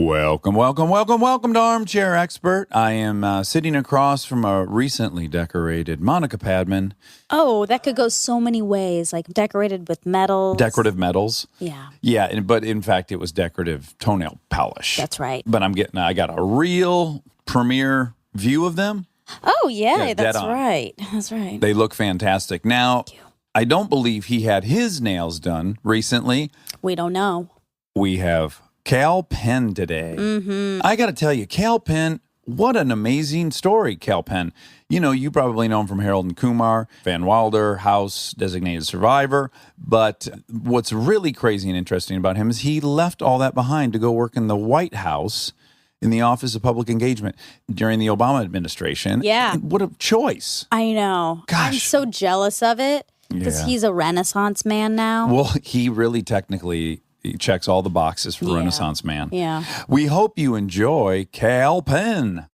Welcome to Armchair Expert. I am sitting across from a recently decorated Monica Padman. Oh, that could go so many ways, like decorated with medals. Decorative medals. Yeah. Yeah, but in fact, it was decorative toenail polish. That's right. But I got a real premiere view of them. Oh, yeah, Dead that's on. right. That's right. They look fantastic. Now, I don't believe he had his nails done recently. We don't know. We have Kal Penn today. Mm-hmm. I got to tell you, Kal Penn, what an amazing story, Kal Penn. You know, you probably know him from Harold and Kumar, Van Wilder, House, Designated Survivor. But what's really crazy and interesting about him is he left all that behind to go work in the White House in the Office of Public Engagement during the Obama administration. Yeah. What a choice. I know. Gosh. I'm so jealous of it because he's a Renaissance man now. Well, he really technically checks all the boxes for Renaissance man. Yeah. We hope you enjoy Kal Penn.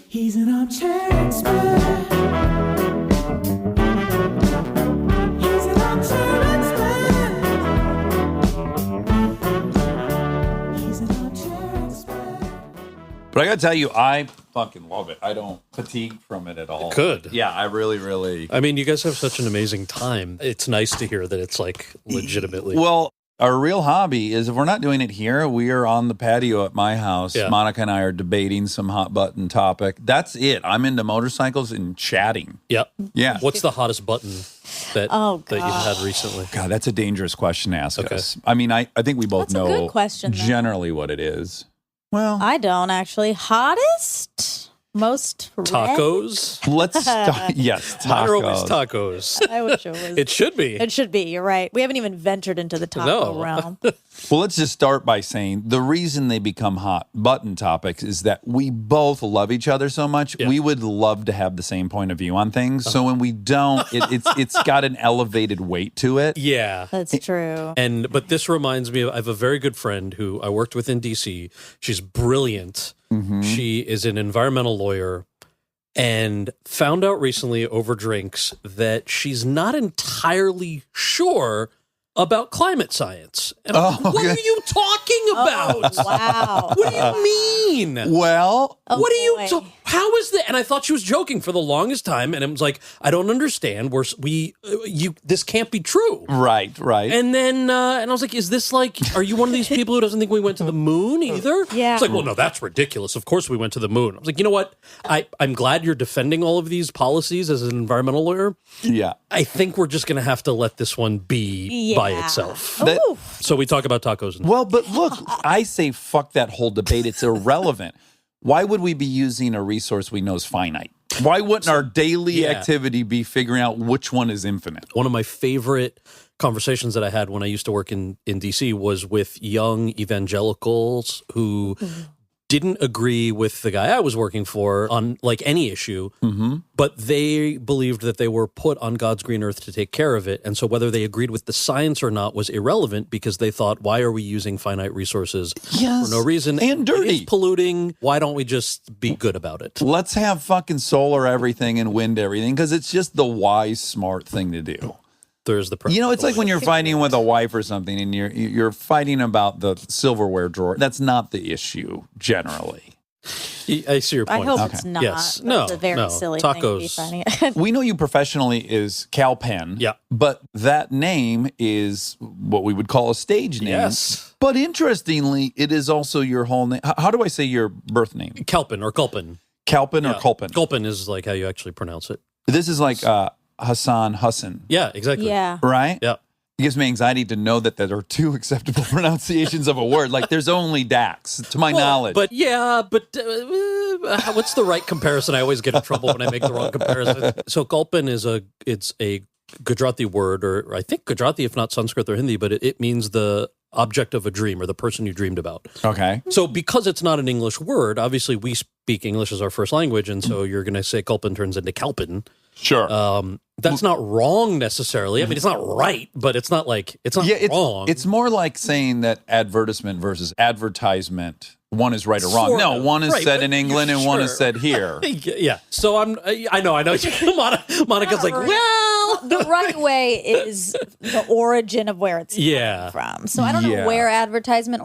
He's an armchair expert. He's an armchair expert. He's an armchair expert. But I got to tell you, I fucking love it. I don't fatigue from it at all. Good. Yeah, I really. I mean, you guys have such an amazing time. It's nice to hear that it's like legitimately. Well, our real hobby is if we're not doing it here, we are on the patio at my house. Yeah. Monica and I are debating some hot button topic. That's it. I'm into motorcycles and chatting. Yep. Yeah. What's the hottest button that you've had recently? God, that's a dangerous question to ask Okay. us. I mean, I think we both That's a know good question, though. generally what it is. Well, I don't actually. Hottest? Most red? Tacos? let's start. Yes, tacos. Mine are always tacos. I wish it was. It should be. It should be. You're right. We haven't even ventured into the taco No. realm. Well, let's just start by saying the reason they become hot button topics is that we both love each other so much. Yeah. We would love to have the same point of view on things. So when we don't, it's got an elevated weight to it. Yeah. That's true. But this reminds me of, I have a very good friend who I worked with in DC. She's brilliant. Mm-hmm. She is an environmental lawyer and found out recently over drinks that she's not entirely sure about climate science. And I'm like, what are you talking about? Wow. What do you mean? Well, Oh, What are you? boy. How is that? And I thought she was joking for the longest time, and it was like, I don't understand. This can't be true. right. And then, and I was like, is this like? Are you one of these people who doesn't think we went to the moon either? Yeah. It's like, well, no, that's ridiculous. Of course we went to the moon. I was like, you know what? I'm glad you're defending all of these policies as an environmental lawyer. Yeah. I think we're just going to have to let this one be by itself. That- Ooh. So we talk about tacos. And Well, but look, I say fuck that whole debate. It's irrelevant. Why would we be using a resource we know is finite? Why wouldn't our daily activity be figuring out which one is infinite? One of my favorite conversations that I had when I used to work in DC was with young evangelicals who didn't agree with the guy I was working for on like any issue, but they believed that they were put on God's green earth to take care of it. And so whether they agreed with the science or not was irrelevant because they thought, why are we using finite resources for no reason? And dirty. It's polluting. Why don't we just be good about it? Let's have fucking solar everything and wind everything because it's just the wise, smart thing to do. There's the You know, it's like when you're fighting with a wife or something and you're fighting about the silverware drawer. That's not the issue generally. I see your I point. hope it's not. Yes. That's a very silly thing to be Tacos. fighting. We know you professionally is Kal Penn. Yeah. But that name is what we would call a stage name. Yes. But interestingly, it is also your whole name. How do I say your birth name? Kalpen or Kulpen. Kalpen or Yeah. Kulpen? Kulpen is like how you actually pronounce it. This is like Hassan. Yeah, exactly. Yeah. Right? Yeah. It gives me anxiety to know that there are two acceptable pronunciations of a word. Like there's only Dax, to my knowledge. But what's the right comparison? I always get in trouble when I make the wrong comparison. So Kulpen is a Gujarati word, or I think Gujarati, if not Sanskrit or Hindi, but it means the object of a dream or the person you dreamed about. Okay. So because it's not an English word, obviously we speak English as our first language, and so you're going to say Kulpen turns into Kalpen. Sure. That's not wrong necessarily. I mean, it's not right, but it's not like it's not wrong. It's more like saying that advertisement versus advertisement. One is right or wrong. Sort No, of. one is Right, said but in England and one is sure. said here. Yeah. So I know. Monica's like, well, the right way is the origin of where it's Yeah. coming from. So I don't know Yeah. where advertisement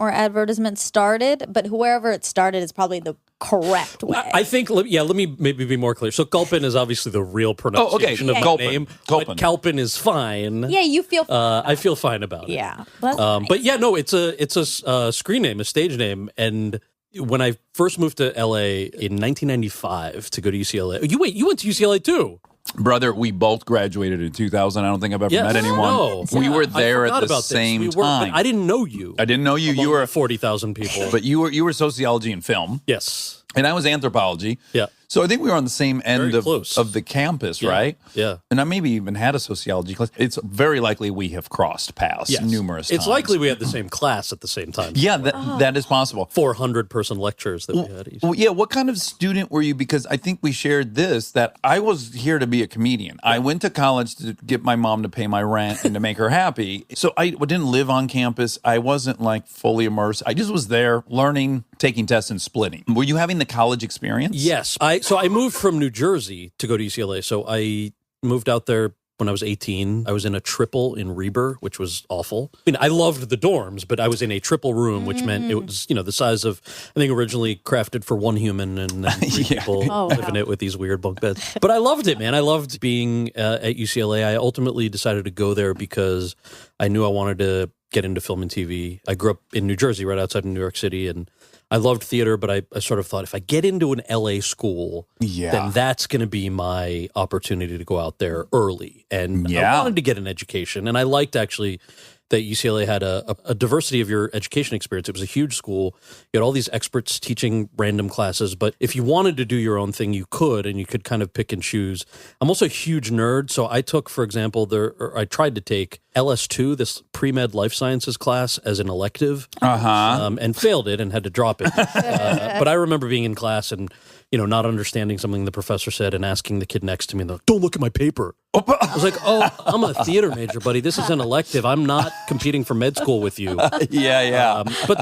started, but whoever it started is probably the correct way. I think, let me maybe be more clear. So Kal Penn is obviously the real pronunciation of my Kal Penn. name, Kal but Penn. Kal Penn is fine. yeah, you feel. I feel fine about it. Yeah, that's nice. But yeah, no, it's a screen name, a stage name, and when I first moved to LA in 1995 to go to UCLA, you went to UCLA too. Brother, we both graduated in 2000. I don't think I've ever Yes. met anyone. No. We were I there forgot at the about this. same We were, time. but I didn't know you. I didn't know you. You Among were, the 40,000 people. but you were sociology and film, Yes. and I was anthropology. Yeah. So I think we were on the same end Very of close. the campus, Yeah. right? Yeah. And I maybe even had a sociology class. It's very likely we have crossed paths Yes. numerous times. It's likely we had the same class at the same time. Yeah, that is possible. 400-person lectures that we had each. Well, yeah, what kind of student were you? Because I think we shared this, that I was here to be a comedian. I went to college to get my mom to pay my rent and to make her happy. So I didn't live on campus. I wasn't like fully immersed. I just was there learning, taking tests, and splitting. Were you having the college experience? Yes. So I moved from New Jersey to go to UCLA. So I moved out there when I was 18. I was in a triple in Reber, which was awful. I mean, I loved the dorms, but I was in a triple room, which meant it was, the size of, I think originally crafted for one human and then three people live in it with these weird bunk beds. But I loved it, man. I loved being at UCLA. I ultimately decided to go there because I knew I wanted to get into film and TV. I grew up in New Jersey, right outside of New York City, and I loved theater, but I sort of thought if I get into an LA school, then that's going to be my opportunity to go out there early. And I wanted to get an education. And I liked actually that UCLA had a diversity of your education experience. It was a huge school. You had all these experts teaching random classes, but if you wanted to do your own thing, you could, and you could kind of pick and choose. I'm also a huge nerd, so I took, for example, I tried to take LS2, this pre-med life sciences class, as an elective, and failed it and had to drop it. But I remember being in class and not understanding something the professor said and asking the kid next to me, don't look at my paper. I was like, I'm a theater major, buddy. This is an elective. I'm not competing for med school with you. But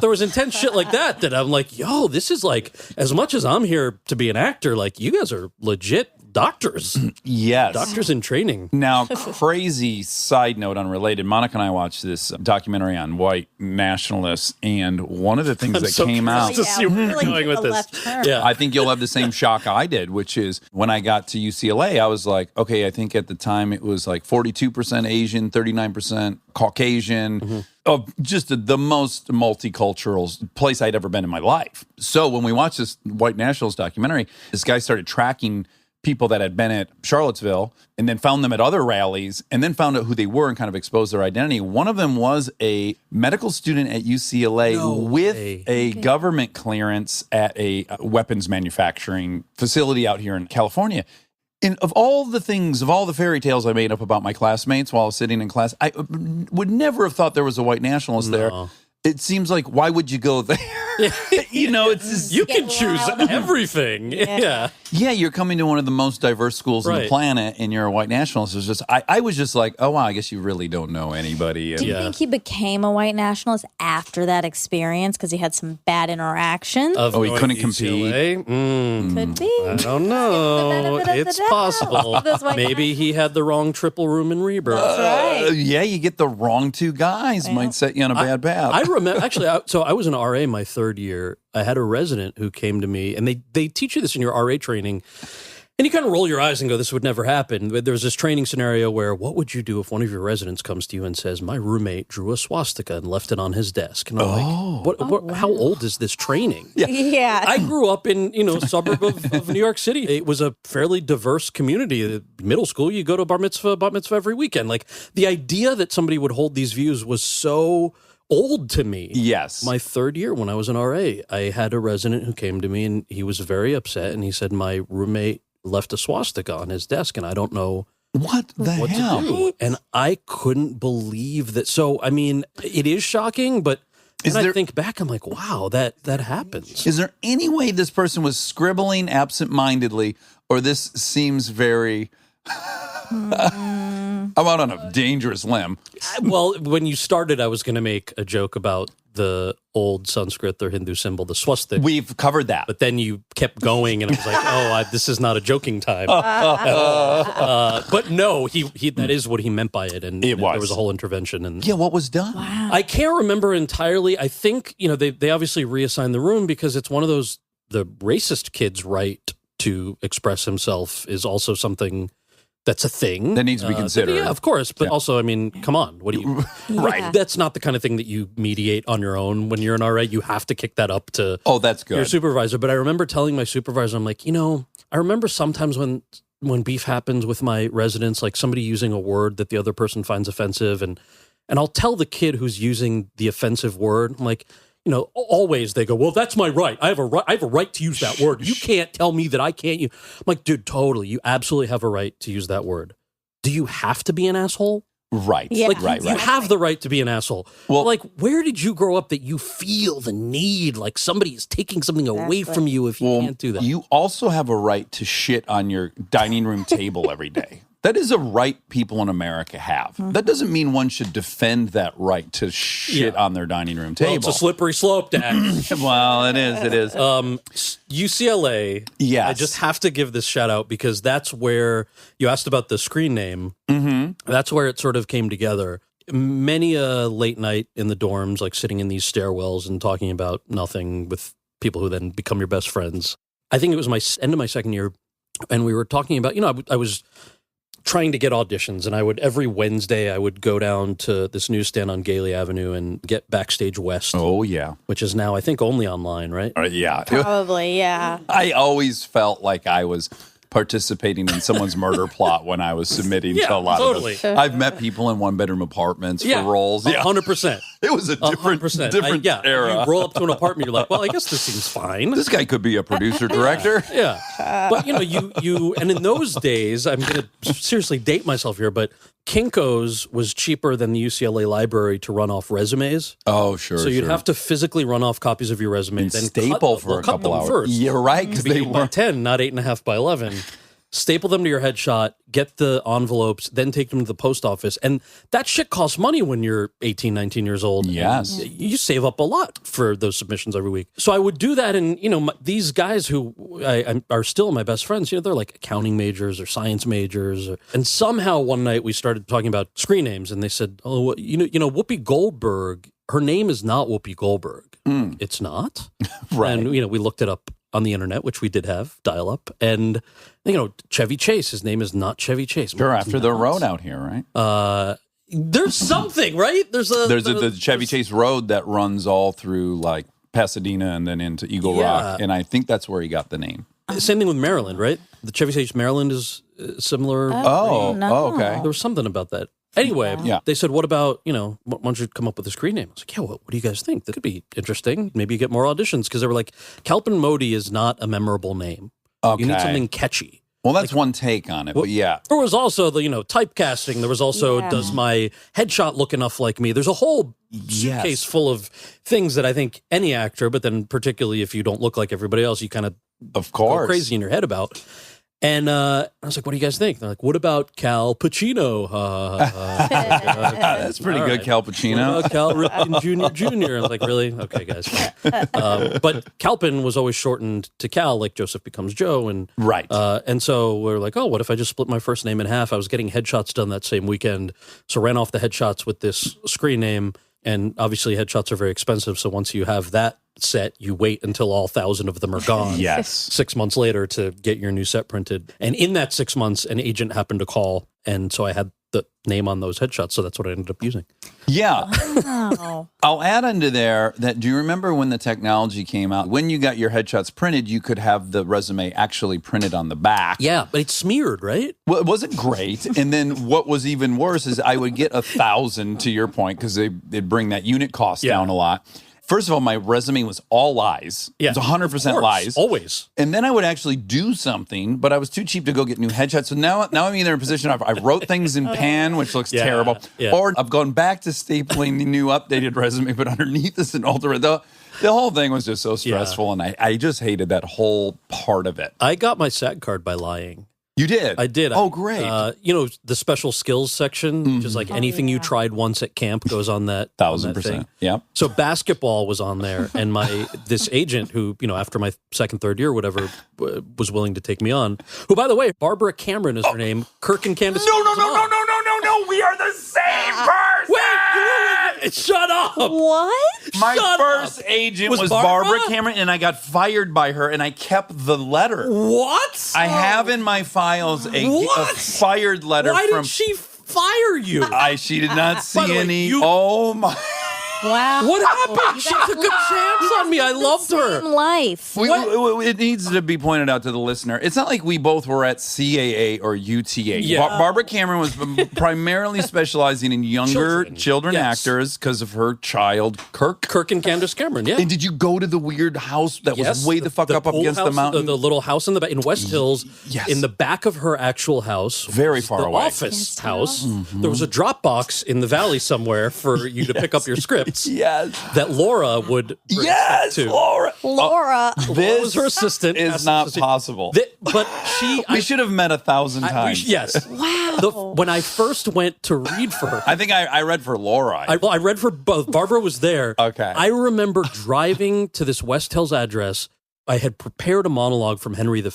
there was intense shit like that I'm like, yo, this is like, as much as I'm here to be an actor, like, you guys are legit doctors. Yes. Doctors in training. Now, crazy side note, unrelated. Monica and I watched this documentary on white nationalists, and one of the things that came out. to see where we're going with this. Yeah. I think you'll have the same shock I did, which is when I got to UCLA, I was like, okay, I think at the time it was like 42% Asian, 39% Caucasian, of just the most multicultural place I'd ever been in my life. So when we watched this white nationalist documentary, this guy started tracking people that had been at Charlottesville and then found them at other rallies and then found out who they were and kind of exposed their identity. One of them was a medical student at UCLA with a government clearance at a weapons manufacturing facility out here in California. And of all the things, of all the fairy tales I made up about my classmates while I was sitting in class, I would never have thought there was a white nationalist there. It seems like, why would you go there? It's just, You can choose everything. Yeah. Yeah, you're coming to one of the most diverse schools on the planet, and you're a white nationalist. It's just, I was just like, oh wow, I guess you really don't know anybody. Do you think he became a white nationalist after that experience because he had some bad interactions? He couldn't compete. Could be. I don't know. It's possible. Maybe he had the wrong triple room in Reber. That's right. Yeah, you get the wrong two guys, might set you on a bad path. I remember, actually, so I was an RA my third year. I had a resident who came to me, and they teach you this in your RA training, and you kind of roll your eyes and go, this would never happen. There was this training scenario where, what would you do if one of your residents comes to you and says, my roommate drew a swastika and left it on his desk? And I'm like, how old is this training? Yeah. I grew up in, a suburb of New York City. It was a fairly diverse community. Middle school, you go to bat mitzvah every weekend. Like, the idea that somebody would hold these views was so old to me. Yes. My third year when I was an RA, I had a resident who came to me and he was very upset and he said, my roommate left a swastika on his desk and I don't know what the hell. to do. And I couldn't believe that. So, I mean, it is shocking, but when I think back, I'm like, wow, that happens. Is there any way this person was scribbling absentmindedly, or this seems very... I'm out on a dangerous limb. Well, when you started, I was going to make a joke about the old Sanskrit or Hindu symbol, the swastika. We've covered that. But then you kept going, and I was like, this is not a joking time. But no, he that is what he meant by it, and there was a whole intervention. And yeah, what was done? Wow. I can't remember entirely. I think they obviously reassigned the room because it's one of those, the racist kid's right to express himself is also something that's a thing that needs to be considered. Yeah, of course. But also, I mean, come on. What do you... Right. That's not the kind of thing that you mediate on your own when you're an RA. You have to kick that up to that's good. your supervisor. But I remember telling my supervisor, I'm like, I remember sometimes when beef happens with my residents, like somebody using a word that the other person finds offensive, and I'll tell the kid who's using the offensive word, I'm like, always they go, well, that's my right. I have a right to use that word. You can't tell me that I can't use. I'm like, dude, totally. You absolutely have a right to use that word. Do you have to be an asshole? Right. Yeah. Right. You have the right to be an asshole. Well, like, where did you grow up that you feel the need like somebody is taking something away from you if you can't do that? You also have a right to shit on your dining room table every day. That is a right people in America have. That doesn't mean one should defend that right to shit on their dining room table. Well, it's a slippery slope, Dax. Well, it is. It is. UCLA. Yes. I just have to give this shout out because that's where you asked about the screen name. Mm-hmm. That's where it sort of came together. Many a late night in the dorms, like sitting in these stairwells and talking about nothing with people who then become your best friends. I think it was my end of my second year, and we were talking about, I was trying to get auditions, and every Wednesday I would go down to this newsstand on Gailey Avenue and get Backstage West. Oh, yeah. Which is now, I think, only online, right? Yeah. Probably, yeah. I always felt like I was participating in someone's murder plot when I was submitting to a lot of them. I've met people in one-bedroom apartments for roles. 100%. It was a different era. You roll up to an apartment, you're like, well, I guess this seems fine. This guy could be a producer-director. Yeah. But, you and in those days, I'm going to seriously date myself here, but Kinko's was cheaper than the UCLA library to run off resumes. Oh, sure. So you'd have to physically run off copies of your resume. And then staple for a couple hours. First. You're right, because they by were 10, not 8.5 by 11. Staple them to your headshot, get the envelopes, then take them to the post office. And that shit costs money when you're 18, 19 years old. Yes. You save up a lot for those submissions every week. So I would do that. And, these guys who are still my best friends, they're like accounting majors or science majors. And somehow one night we started talking about screen names. And they said, oh, Whoopi Goldberg, her name is not Whoopi Goldberg. It's not. Right. And, we looked it up on the internet, which we did have, dial-up. And, Chevy Chase, his name is not Chevy Chase. Sure, after the road out here, right? There's something, right? There's the Chevy Chase Road that runs all through, like, Pasadena and then into Eagle Rock. And I think that's where he got the name. Same thing with Maryland, right? The Chevy Chase Maryland is similar. Okay. There was something about that. Anyway, they said, what about, why don't you come up with a screen name? I was like, yeah, what do you guys think? That could be interesting. Maybe you get more auditions. Because they were like, Kal Penn Modi is not a memorable name. Okay. You need something catchy. Well, that's one take on it, but yeah. There was also the, typecasting. There was also, does my headshot look enough like me? There's a whole suitcase full of things that I think any actor, but then particularly if you don't look like everybody else, you kind of go crazy in your head about. And I was like, what do you guys think? They're like, what about Kal Pacino? That's pretty good, Kal Pacino. What about Cal Ripken Jr.? I was like, really? Okay, guys. But Kal Penn was always shortened to Cal, like Joseph becomes Joe. And and so we're like, oh, what if I just split my first name in half? I was getting headshots done that same weekend. So ran off the headshots with this screen name. And obviously headshots are very expensive. So once you have that set, you wait until all 1,000 of them are gone. Yes. 6 months later to get your new set printed. And in that 6 months, an agent happened to call. And so I had the name on those headshots. So that's what I ended up using. Yeah. Oh. I'll add into there that, do you remember when the technology came out? When you got your headshots printed, you could have the resume actually printed on the back. Yeah, but it's smeared, right? Well, it wasn't great. And then what was even worse is I would get 1,000, to your point, because they'd bring that unit cost down a lot. First of all, my resume was all lies. Yeah. It was 100% lies. Always. And then I would actually do something, but I was too cheap to go get new headshots. So now I'm either in a position I wrote things in pan, which looks terrible, or I've gone back to stapling the new updated resume, but underneath is an older. The whole thing was just so stressful, and I just hated that whole part of it. I got my SAG card by lying. You did? I did. Oh, great. You know, the special skills section, which is like anything you tried once at camp goes on that. 1,000%. Yep. So basketball was on there, and this agent who, you know, after my second, third year, whatever, was willing to take me on. Who, by the way, Barbara Cameron is her name. Kirk and Candace. No. We are the same person. Wait, shut up. What? My Shut first up. agent Was was Barbara? Barbara Cameron, and I got fired by her, and I kept the letter. What? I have in my files a fired letter Why from. did she fire you? She did not see By the way, any. you- Oh my! Wow. What happened? She took a chance on me. I loved her. Same life. It needs to be pointed out to the listener. It's not like we both were at CAA or UTA. Yeah. Barbara Cameron was primarily specializing in younger children Yes. actors because of her child, Kirk. Kirk and Candace Cameron, yeah. And did you go to the weird house that was way the fuck up pool against the house, mountain? The little house in the back in West Hills. Yes. In the back of her actual house, Very was far the away. office house. There was a drop box in the valley somewhere for you to pick up your scripts. Yes. That Laura would bring Yes, to. Laura. Laura. This was her assistant. is not possible. But she, We should have met 1,000 times. yes. Wow. When I first went to read for her, I think I read for Laura. I read for both. Barbara was there. Okay. I remember driving to this West Hills address. I had prepared a monologue from Henry V.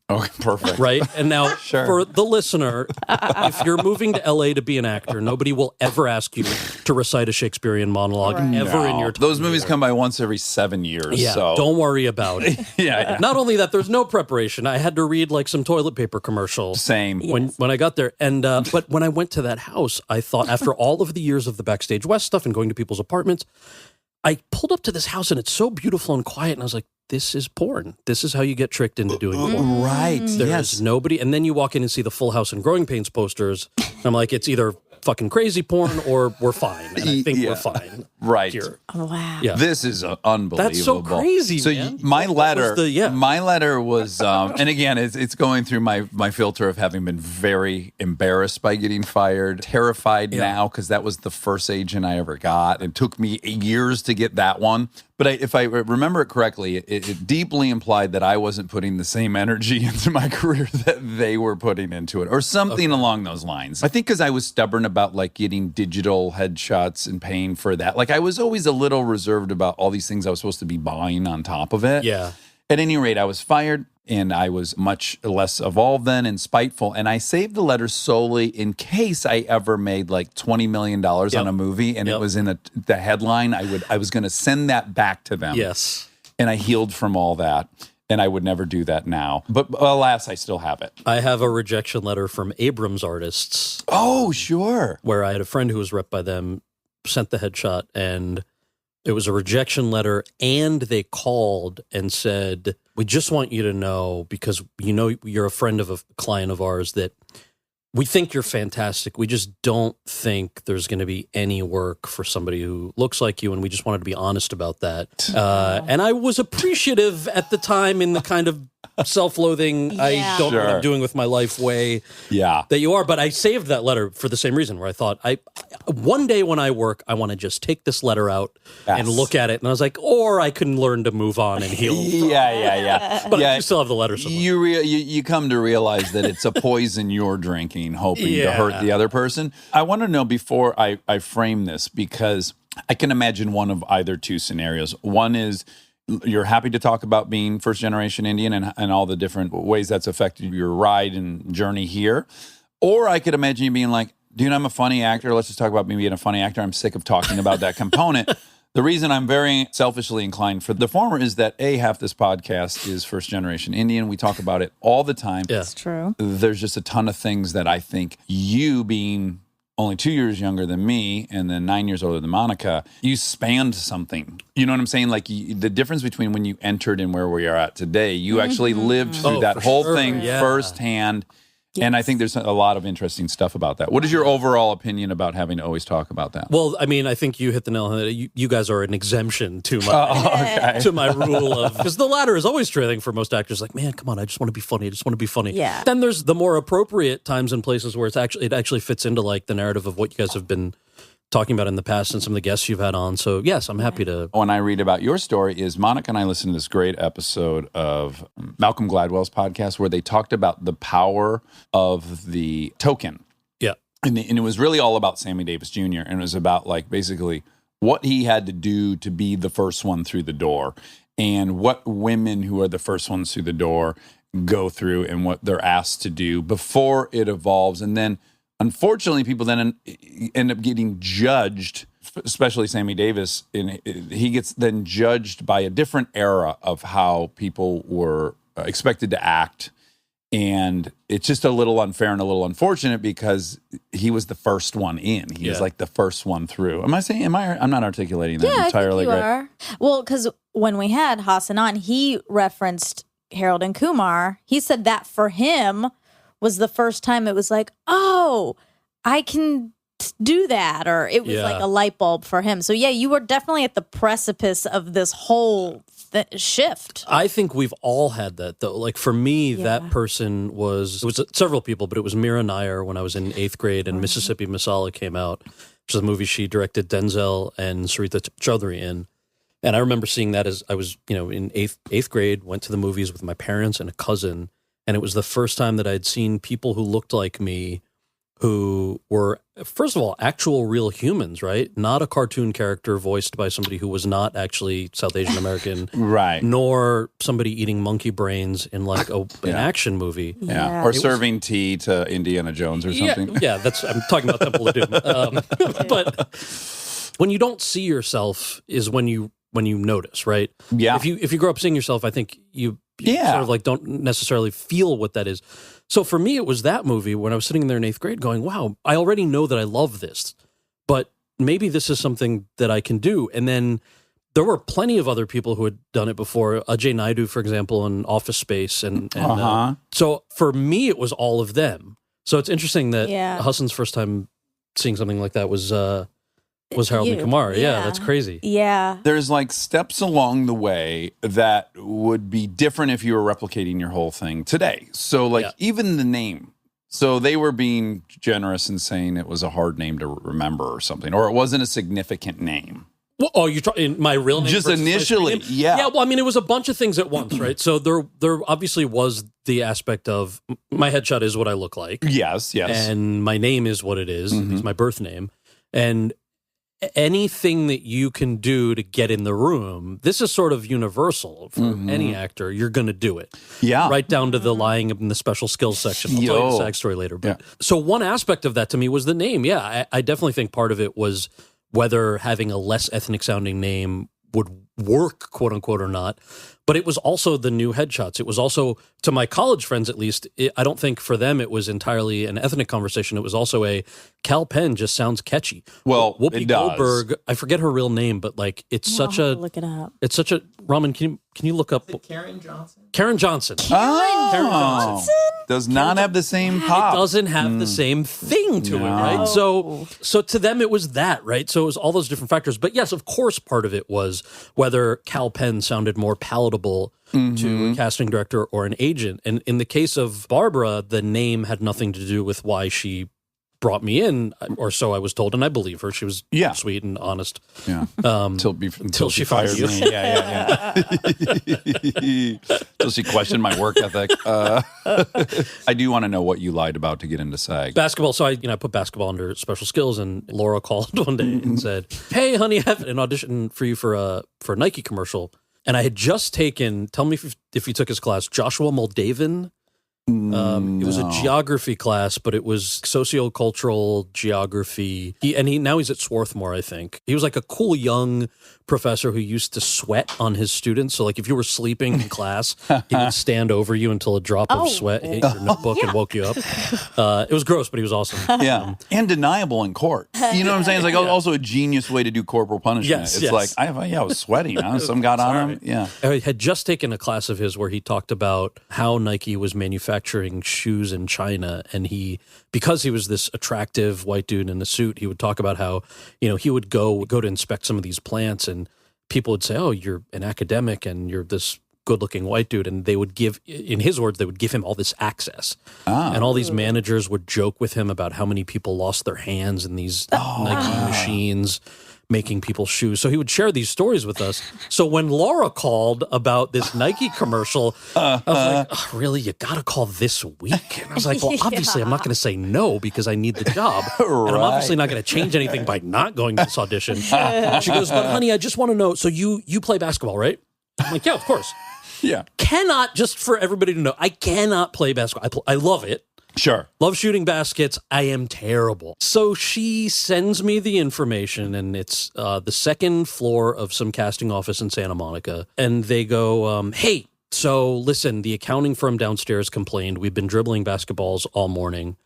Okay, perfect. Right? And now, Sure. for the listener, if you're moving to LA to be an actor, nobody will ever ask you to recite a Shakespearean monologue ever in your time. Those movies come by once every 7 years. Yeah, so. don't worry about it. Yeah. Not only that, there's no preparation. I had to read like some toilet paper commercial. Same. When I got there. And but when I went to that house, I thought after all of the years of the Backstage West stuff and going to people's apartments, I pulled up to this house and it's so beautiful and quiet. And I was like, this is porn. This is how you get tricked into doing porn. Right. There's nobody. And then you walk in and see the Full House and Growing Pains posters. And I'm like, it's either fucking crazy porn or we're fine. And I think we're fine. Right. Here. Oh, wow. Yeah. This is unbelievable. That's so crazy, So man. my What letter, was the- my letter was, and again, it's going through my filter of having been very embarrassed by getting fired, terrified now because that was the first agent I ever got. It took me years to get that one. But if I remember it correctly, it deeply implied that I wasn't putting the same energy into my career that they were putting into it, or something along those lines. I think because I was stubborn about like getting digital headshots and paying for that. Like I was always a little reserved about all these things I was supposed to be buying on top of it. Yeah. At any rate, I was fired. And I was much less evolved then and spiteful. And I saved the letter solely in case I ever made like $20 million on a movie and it was in the headline. I was going to send that back to them. Yes. And I healed from all that. And I would never do that now. But alas, I still have it. I have a rejection letter from Abrams Artists Oh, sure. where I had a friend who was rep by them, sent the headshot, and it was a rejection letter. And they called and said, we just want you to know, because you know you're a friend of a client of ours, that we think you're fantastic. We just don't think there's going to be any work for somebody who looks like you, and we just wanted to be honest about that. And I was appreciative at the time in the kind of self-loathing, I don't know what I'm doing with my life way that you are. But I saved that letter for the same reason, where I thought, one day when I work, I want to just take this letter out and look at it. And I was like, or I can learn to move on and heal. But I do still have the letter somewhere. You come to realize that it's a poison you're drinking, hoping to hurt the other person. I want to know before I frame this, because I can imagine one of either two scenarios. One is you're happy to talk about being first-generation Indian and all the different ways that's affected your ride and journey here. Or I could imagine you being like, dude, I'm a funny actor. Let's just talk about me being a funny actor. I'm sick of talking about that component. The reason I'm very selfishly inclined for the former is that half this podcast is first generation Indian. We talk about it all the time. Yeah. It's true. There's just a ton of things that I think you, being only 2 years younger than me and then 9 years older than Monica, you spanned something. You know what I'm saying? Like the difference between when you entered and where we are at today, you actually lived through that whole thing firsthand. Yes. And I think there's a lot of interesting stuff about that. What is your overall opinion about having to always talk about that? Well, I mean, I think you hit the nail on the head. You guys are an exemption to my to my rule of, because the latter is always trailing for most actors. Like, man, come on, I just want to be funny. I just want to be funny. Yeah. Then there's the more appropriate times and places where it actually fits into like the narrative of what you guys have been talking about in the past and some of the guests you've had on. So yes, I'm happy to. When I read about your story is Monica and I listened to this great episode of Malcolm Gladwell's podcast where they talked about the power of the token. Yeah. And it was really all about Sammy Davis Jr. And it was about like basically what he had to do to be the first one through the door and what women who are the first ones through the door go through and what they're asked to do before it evolves. And then unfortunately, people then end up getting judged, especially Sammy Davis. He gets then judged by a different era of how people were expected to act. And it's just a little unfair and a little unfortunate because he was the first one in. He was like the first one through. I'm not articulating that entirely I think you right. are. Well, because when we had Hassan on, he referenced Harold and Kumar. He said that for him was the first time it was like, oh, I can do that. Or it was like a light bulb for him. So yeah, you were definitely at the precipice of this whole shift. I think we've all had that though. Like for me, that person was several people, but it was Mira Nair when I was in 8th grade and Mississippi Masala came out, which is a movie she directed Denzel and Sarita Chaudhary in. And I remember seeing that as I was, in eighth grade, went to the movies with my parents and a cousin. And it was the first time that I'd seen people who looked like me, who were, first of all, actual real humans, right? Not a cartoon character voiced by somebody who was not actually South Asian American. Right. Nor somebody eating monkey brains in like an action movie. Yeah. Or serving tea to Indiana Jones or something. Yeah, I'm talking about Temple of Doom. But when you don't see yourself is when you notice, right? Yeah. If you grow up seeing yourself, I think you sort of like don't necessarily feel what that is. So for me, it was that movie when I was sitting there in 8th grade going, wow, I already know that I love this, but maybe this is something that I can do. And then there were plenty of other people who had done it before. Ajay Naidu, for example, in Office Space. And so for me, it was all of them. So it's interesting that Hassan's first time seeing something like that was Harold and Kumar. Yeah, that's crazy. Yeah. There's like steps along the way that would be different if you were replicating your whole thing today. So like even the name. So they were being generous and saying it was a hard name to remember or something, or it wasn't a significant name. Well, you in my real name? Just initially, Yeah, well, I mean, it was a bunch of things at once, right? So there obviously was the aspect of my headshot is what I look like. Yes. And my name is what it is. It's my birth name. And anything that you can do to get in the room, this is sort of universal for any actor. You're going to do it. Yeah. Right down to the lying in the special skills section. I'll tell you the SAG story later. But so one aspect of that to me was the name. Yeah, I definitely think part of it was whether having a less ethnic sounding name would work, quote unquote, or not. But it was also the new headshots. It was also, to my college friends at least, I don't think for them it was entirely an ethnic conversation. It was also a Kal Penn just sounds catchy. Well, Whoopi it does. Goldberg, I forget her real name, but like it's such a look it up. It's such a Raman. Can you look up Karen Johnson? Karen Johnson? Karen Johnson? Does not have the same pop. It doesn't have the same thing to it, right? So to them it was that, right? So it was all those different factors. But yes, of course, part of it was whether Kal Penn sounded more palatable to a casting director or an agent. And in the case of Barbara, the name had nothing to do with why she brought me in, or so I was told, and I believe her. She was sweet and honest. Yeah. Until she fired you. me. Yeah. Until she questioned my work ethic. I do want to know what you lied about to get into SAG. Basketball. So I put basketball under special skills, and Laura called one day and said, "Hey, honey, I have an audition for you for a Nike commercial." And I had just taken, tell me if you took his class, Joshua Moldavan. It was a geography class, but it was sociocultural geography. Now he's at Swarthmore, I think. He was like a cool young professor who used to sweat on his students. So like if you were sleeping in class, he would stand over you until a drop of sweat hit your notebook and woke you up. It was gross, but he was awesome. Yeah. And deniable in court. You know what I'm saying? It's like also a genius way to do corporal punishment. It's like, I was sweating. Huh? Some got on him. Yeah. I had just taken a class of his where he talked about how Nike was manufacturing shoes in China. And because he was this attractive white dude in a suit, he would talk about how, he would go to inspect some of these plants and people would say, oh, you're an academic and you're this good-looking white dude, and they would give, in his words, they would give him all this access. And all these managers would joke with him about how many people lost their hands in these Nike machines making people's shoes. So he would share these stories with us. So when Laura called about this Nike commercial, I was like, oh, really? You got to call this week? And I was like, well, obviously I'm not going to say no because I need the job. And I'm obviously not going to change anything by not going to this audition. She goes, but honey, I just want to know, so you play basketball, right? I'm like, yeah, of course. Yeah. Cannot, just for everybody to know, I cannot play basketball. I love it. Sure. Love shooting baskets. I am terrible. So she sends me the information, and it's the second floor of some casting office in Santa Monica. And they go, hey, so listen, the accounting firm downstairs complained. We've been dribbling basketballs all morning.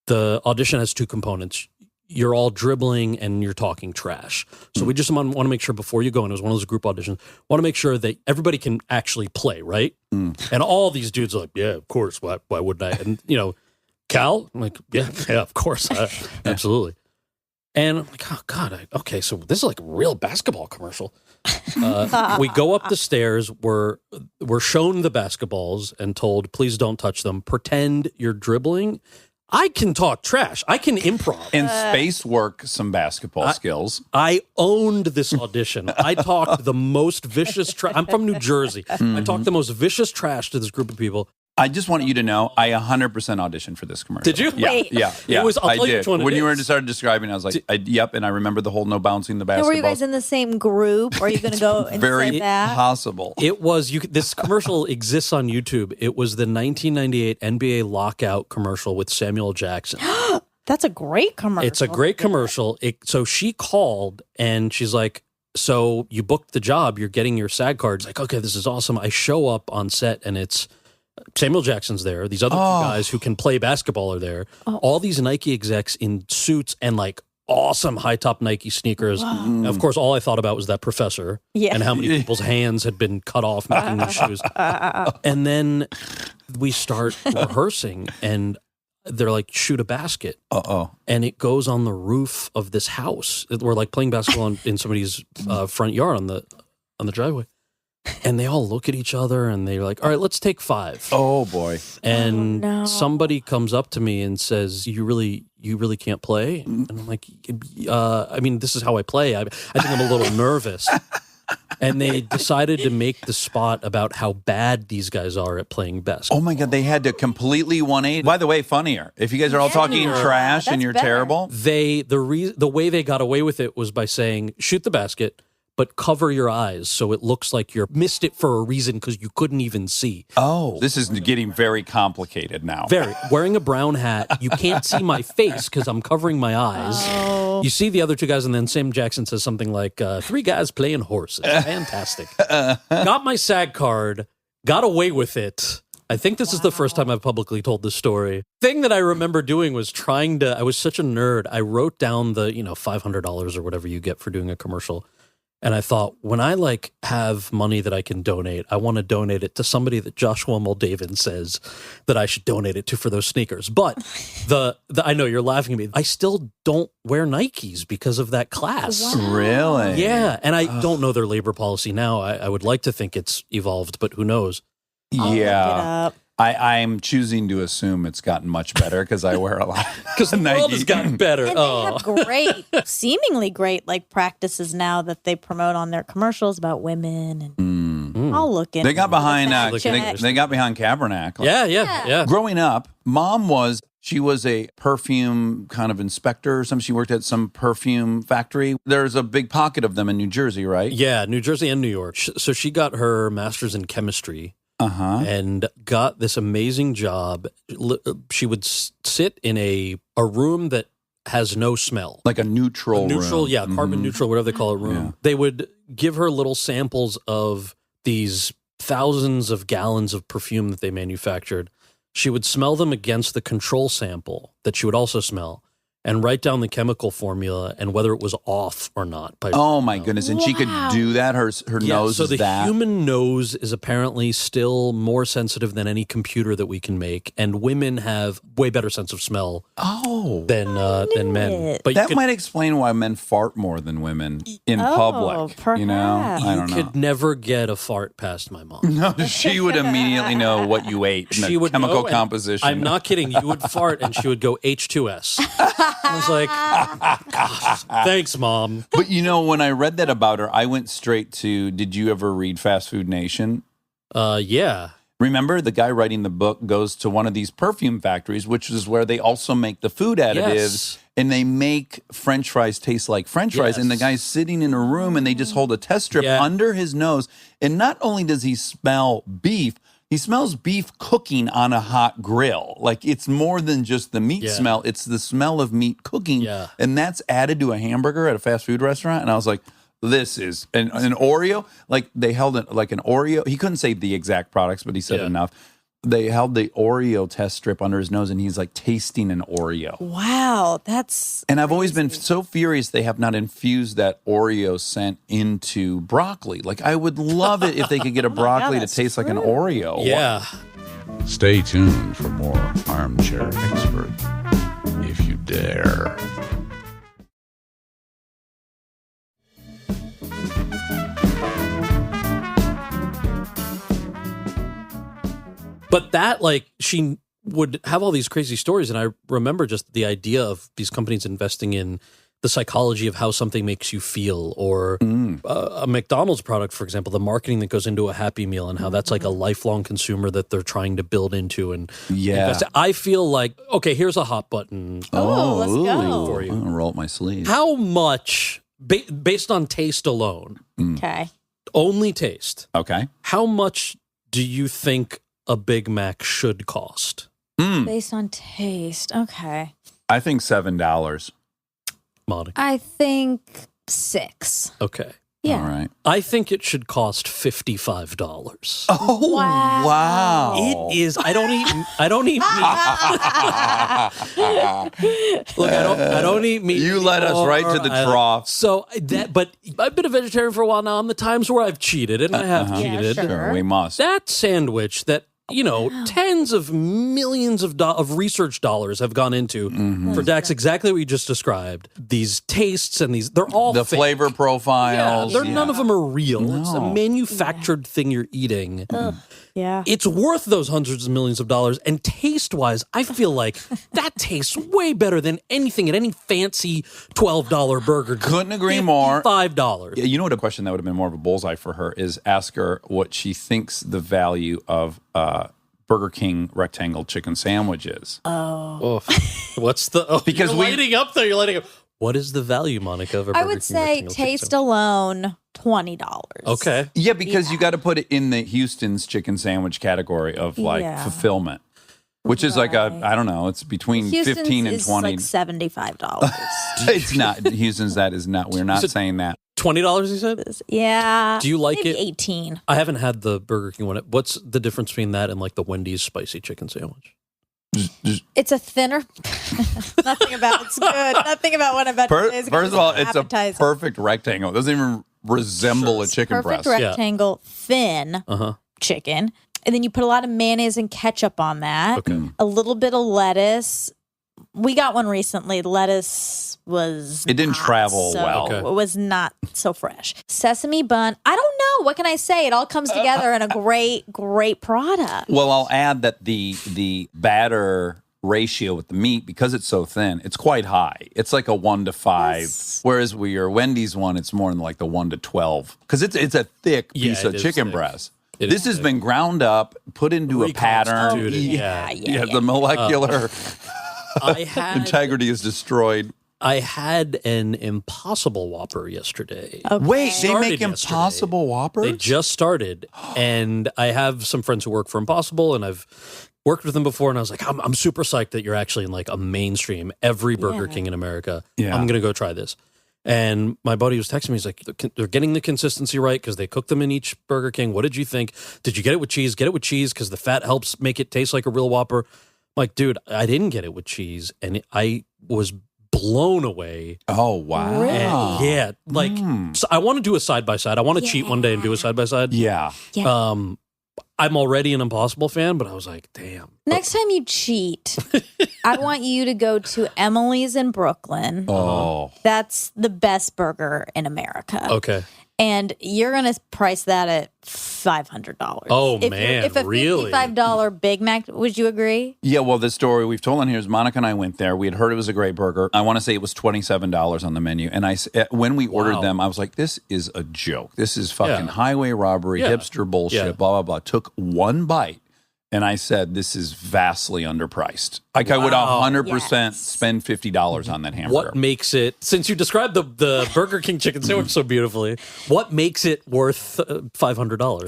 The audition has two components. You're all dribbling and you're talking trash. So we just want to make sure before you go, and it was one of those group auditions, want to make sure that everybody can actually play, right? And all these dudes are like, yeah, of course. Why wouldn't I? And, Kal? I'm like, yeah, of course. Absolutely. And I'm like, oh, God, okay, so this is like a real basketball commercial. We go up the stairs. We're shown the basketballs and told, please don't touch them. Pretend you're dribbling. I can talk trash. I can improv. And space work some basketball skills. I owned this audition. I talked the most vicious trash. I'm from New Jersey. I talked the most vicious trash to this group of people. I just want you to know, I 100% auditioned for this commercial. Did you? Yeah, Wait. yeah. It was, I'll I tell you did. which one it When you is. started describing, I was like, yep, and I remember the whole no bouncing the basketball. Were you guys in the same group? Or are you going to go and Very say that? possible. It was, this commercial exists on YouTube. It was the 1998 NBA lockout commercial with Samuel Jackson. That's a great commercial. It's a great commercial. So she called and she's like, so you booked the job, you're getting your SAG cards. Like, okay, this is awesome. I show up on set and it's Samuel Jackson's there. These other two guys who can play basketball are there. All these Nike execs in suits and like awesome high top Nike sneakers. Of course, all I thought about was that professor and how many people's hands had been cut off making these shoes. And then we start rehearsing and they're like, shoot a basket. And it goes on the roof of this house. We're like playing basketball in somebody's front yard on the driveway. And they all look at each other and they're like, all right, let's take 5. Oh, boy. And somebody comes up to me and says, you really can't play? And I'm like, I mean, this is how I play. I think I'm a little nervous. And they decided to make the spot about how bad these guys are at playing basketball. Oh, my God. They had to completely 180. By the way, funnier. If you guys are all talking trash and that's you're better. terrible. The way they got away with it was by saying, shoot the basket, but cover your eyes so it looks like you missed it for a reason because you couldn't even see. Oh, this is getting very complicated now. Wearing a brown hat, you can't see my face because I'm covering my eyes. You see the other two guys, and then Sam Jackson says something like, 3 guys playing horses. Fantastic. Got my SAG card, got away with it. I think this is the first time I've publicly told this story. Thing that I remember doing was I was such a nerd, I wrote down the, $500 or whatever you get for doing a commercial. And I thought, when I have money that I can donate, I want to donate it to somebody that Joshua Moldavan says that I should donate it to for those sneakers. But I know you're laughing at me. I still don't wear Nikes because of that class. Wow. Really? Yeah. And I don't know their labor policy now. I would like to think it's evolved, but who knows? I'll look it Yeah. up. I'm choosing to assume it's gotten much better because I wear a lot. Because the world has gotten better. And they have great, seemingly great, practices now that they promote on their commercials about women. And I'll look in. They got behind. Check. They got behind Kaepernick. Yeah. Growing up, Mom was a perfume kind of inspector or something. She worked at some perfume factory. There's a big pocket of them in New Jersey, right? Yeah, New Jersey and New York. So she got her master's in chemistry. And got this amazing job. She would sit in a room that has no smell. Like a neutral room. Yeah, carbon neutral, whatever they call it, room. Yeah. They would give her little samples of these thousands of gallons of perfume that they manufactured. She would smell them against the control sample that she would also smell. and write down the chemical formula and whether it was off or not. Oh my goodness! And she could do that. Her nose so is the that. human nose is apparently still more sensitive than any computer that we can make, and women have way better sense of smell than men. But That might explain why men fart more than women in public. You know, perhaps. I don't know. could never get a fart past my mom. No, she would immediately know what you ate and She the would chemical know, and composition. I'm not kidding. You would fart, and she would go H2S. I was like, "Gosh, thanks, Mom." But you know, when I read that about her, I went straight to, did you ever read Fast Food Nation? Yeah. Remember, the guy writing the book goes to one of these perfume factories, which is where they also make the food additives, Yes. and they make French fries taste like French fries. And the Yes. guy's sitting in a room, and they just hold a test strip Yeah. under his nose. And not only does he smell beef, he smells beef cooking on a hot grill. Like, it's more than just the meat Yeah. smell. It's the smell of meat cooking. Yeah. And that's added to a hamburger at a fast food restaurant. And I was like, this is an Oreo. Like, they held it like an Oreo. He couldn't say the exact products, but he said Yeah. enough. They held the Oreo test strip under his nose, and he's like tasting an Oreo. Wow, that's And I've always been so furious they have not infused that Oreo scent into broccoli. Like, I would love it if they could get a broccoli to that's taste like an true. Oreo. Yeah. Stay tuned for more Armchair Expert, if you dare. But that, like, she would have all these crazy stories. And I remember just the idea of these companies investing in the psychology of how something makes you feel, or a McDonald's product, for example, the marketing that goes into a Happy Meal and how that's like a lifelong consumer that they're trying to build into and Yeah. invest. I feel like, okay, here's a hot button. Oh, let's ooh. go. For you. I'm gonna roll up my sleeves. How much, based on taste alone, okay. only taste, Okay. how much do you think a Big Mac should cost? Based on taste. Okay. I think $7. Monica? I think 6. Okay. Yeah. All right. I think it should cost $55. Oh, wow. It is. I don't eat meat. Look, I don't eat meat. You led us right to the trough. So but I've been a vegetarian for a while now. On the times where I've cheated, and I have Yeah, cheated. sure. Sure, we must. That sandwich that, tens of millions of research dollars have gone into for Dax, exactly what you just described. These tastes and they're all The fake. flavor profiles. None of them are real. It's a No. manufactured thing you're eating. Yeah. It's worth those hundreds of millions of dollars. And taste-wise, I feel like that tastes way better than anything at any fancy $12 burger. Couldn't agree more. $5. Yeah, you know what, a question that would have been more of a bullseye for her is ask her what she thinks the value of Burger King rectangle chicken sandwich is. Oh, what's the? Because you're lighting up there. You're lighting up. What is the value, Monica, of a Burger I would King say rectangle chicken taste sandwich? alone, $20. Okay. Yeah, because you got to put it in the Houston's chicken sandwich category of like Yeah. fulfillment, which is like I don't know, it's between Houston's 15 and is 20. like $75. It's not Houston's. That is not. We're not saying that. $20, you said? Yeah. Do you like maybe it? 18. I haven't had the Burger King one. What's the difference between that and like the Wendy's spicy chicken sandwich? It's a thinner. Nothing about it's good. Nothing about what I'm about to say is First of all, it's a appetizing. perfect rectangle. It doesn't even resemble a chicken Perfect breast. rectangle, thin chicken. And then you put a lot of mayonnaise and ketchup on that. Okay. A little bit of lettuce. We got one recently. Lettuce was It didn't not travel so- well. Okay. It was not so fresh. Sesame bun. I don't know. What can I say? It all comes together in a great product. Well, I'll add that the batter ratio with the meat, because it's so thin, it's quite high. It's like a 1 to 5. Yes. Whereas with your Wendy's one, it's more than like the 1 to 12. Because it's a thick piece Yeah, of it is chicken thick. breast. It This is has thick. been ground up, put into a pattern. Reconstituted, yeah. The molecular I had integrity is destroyed. I had an Impossible Whopper yesterday. Wait, they Started make yesterday. Impossible Whoppers? They just started, and I have some friends who work for Impossible, and I've worked with them before, and I was like, I'm super psyched that you're actually in like a mainstream, every Burger King in America. Yeah. I'm going to go try this. And my buddy was texting me, he's like, they're getting the consistency right because they cook them in each Burger King. What did you think? Did you get it with cheese? Get it with cheese because the fat helps make it taste like a real Whopper. I'm like, dude, I didn't get it with cheese, and I was blown away. Oh, wow. Really? And yeah, like so I want to do a side by side. I want to cheat one day and do a side by side. Yeah. I'm already an Impossible fan, but I was like, damn. Next time you cheat, I want you to go to Emily's in Brooklyn. Oh. That's the best burger in America. Okay. And you're going to price that at $500. Oh, if man, if a really? $55 Big Mac, would you agree? Yeah, well, the story we've told on here is Monica and I went there. We had heard it was a great burger. I want to say it was $27 on the menu. And when we ordered them, I was like, this is a joke. This is fucking highway robbery, hipster bullshit, blah, blah, blah. Took one bite. And I said, this is vastly underpriced. Like, I would 100% spend $50 on that hamburger. What makes it, since you described the Burger King chicken sandwich so beautifully, what makes it worth $500?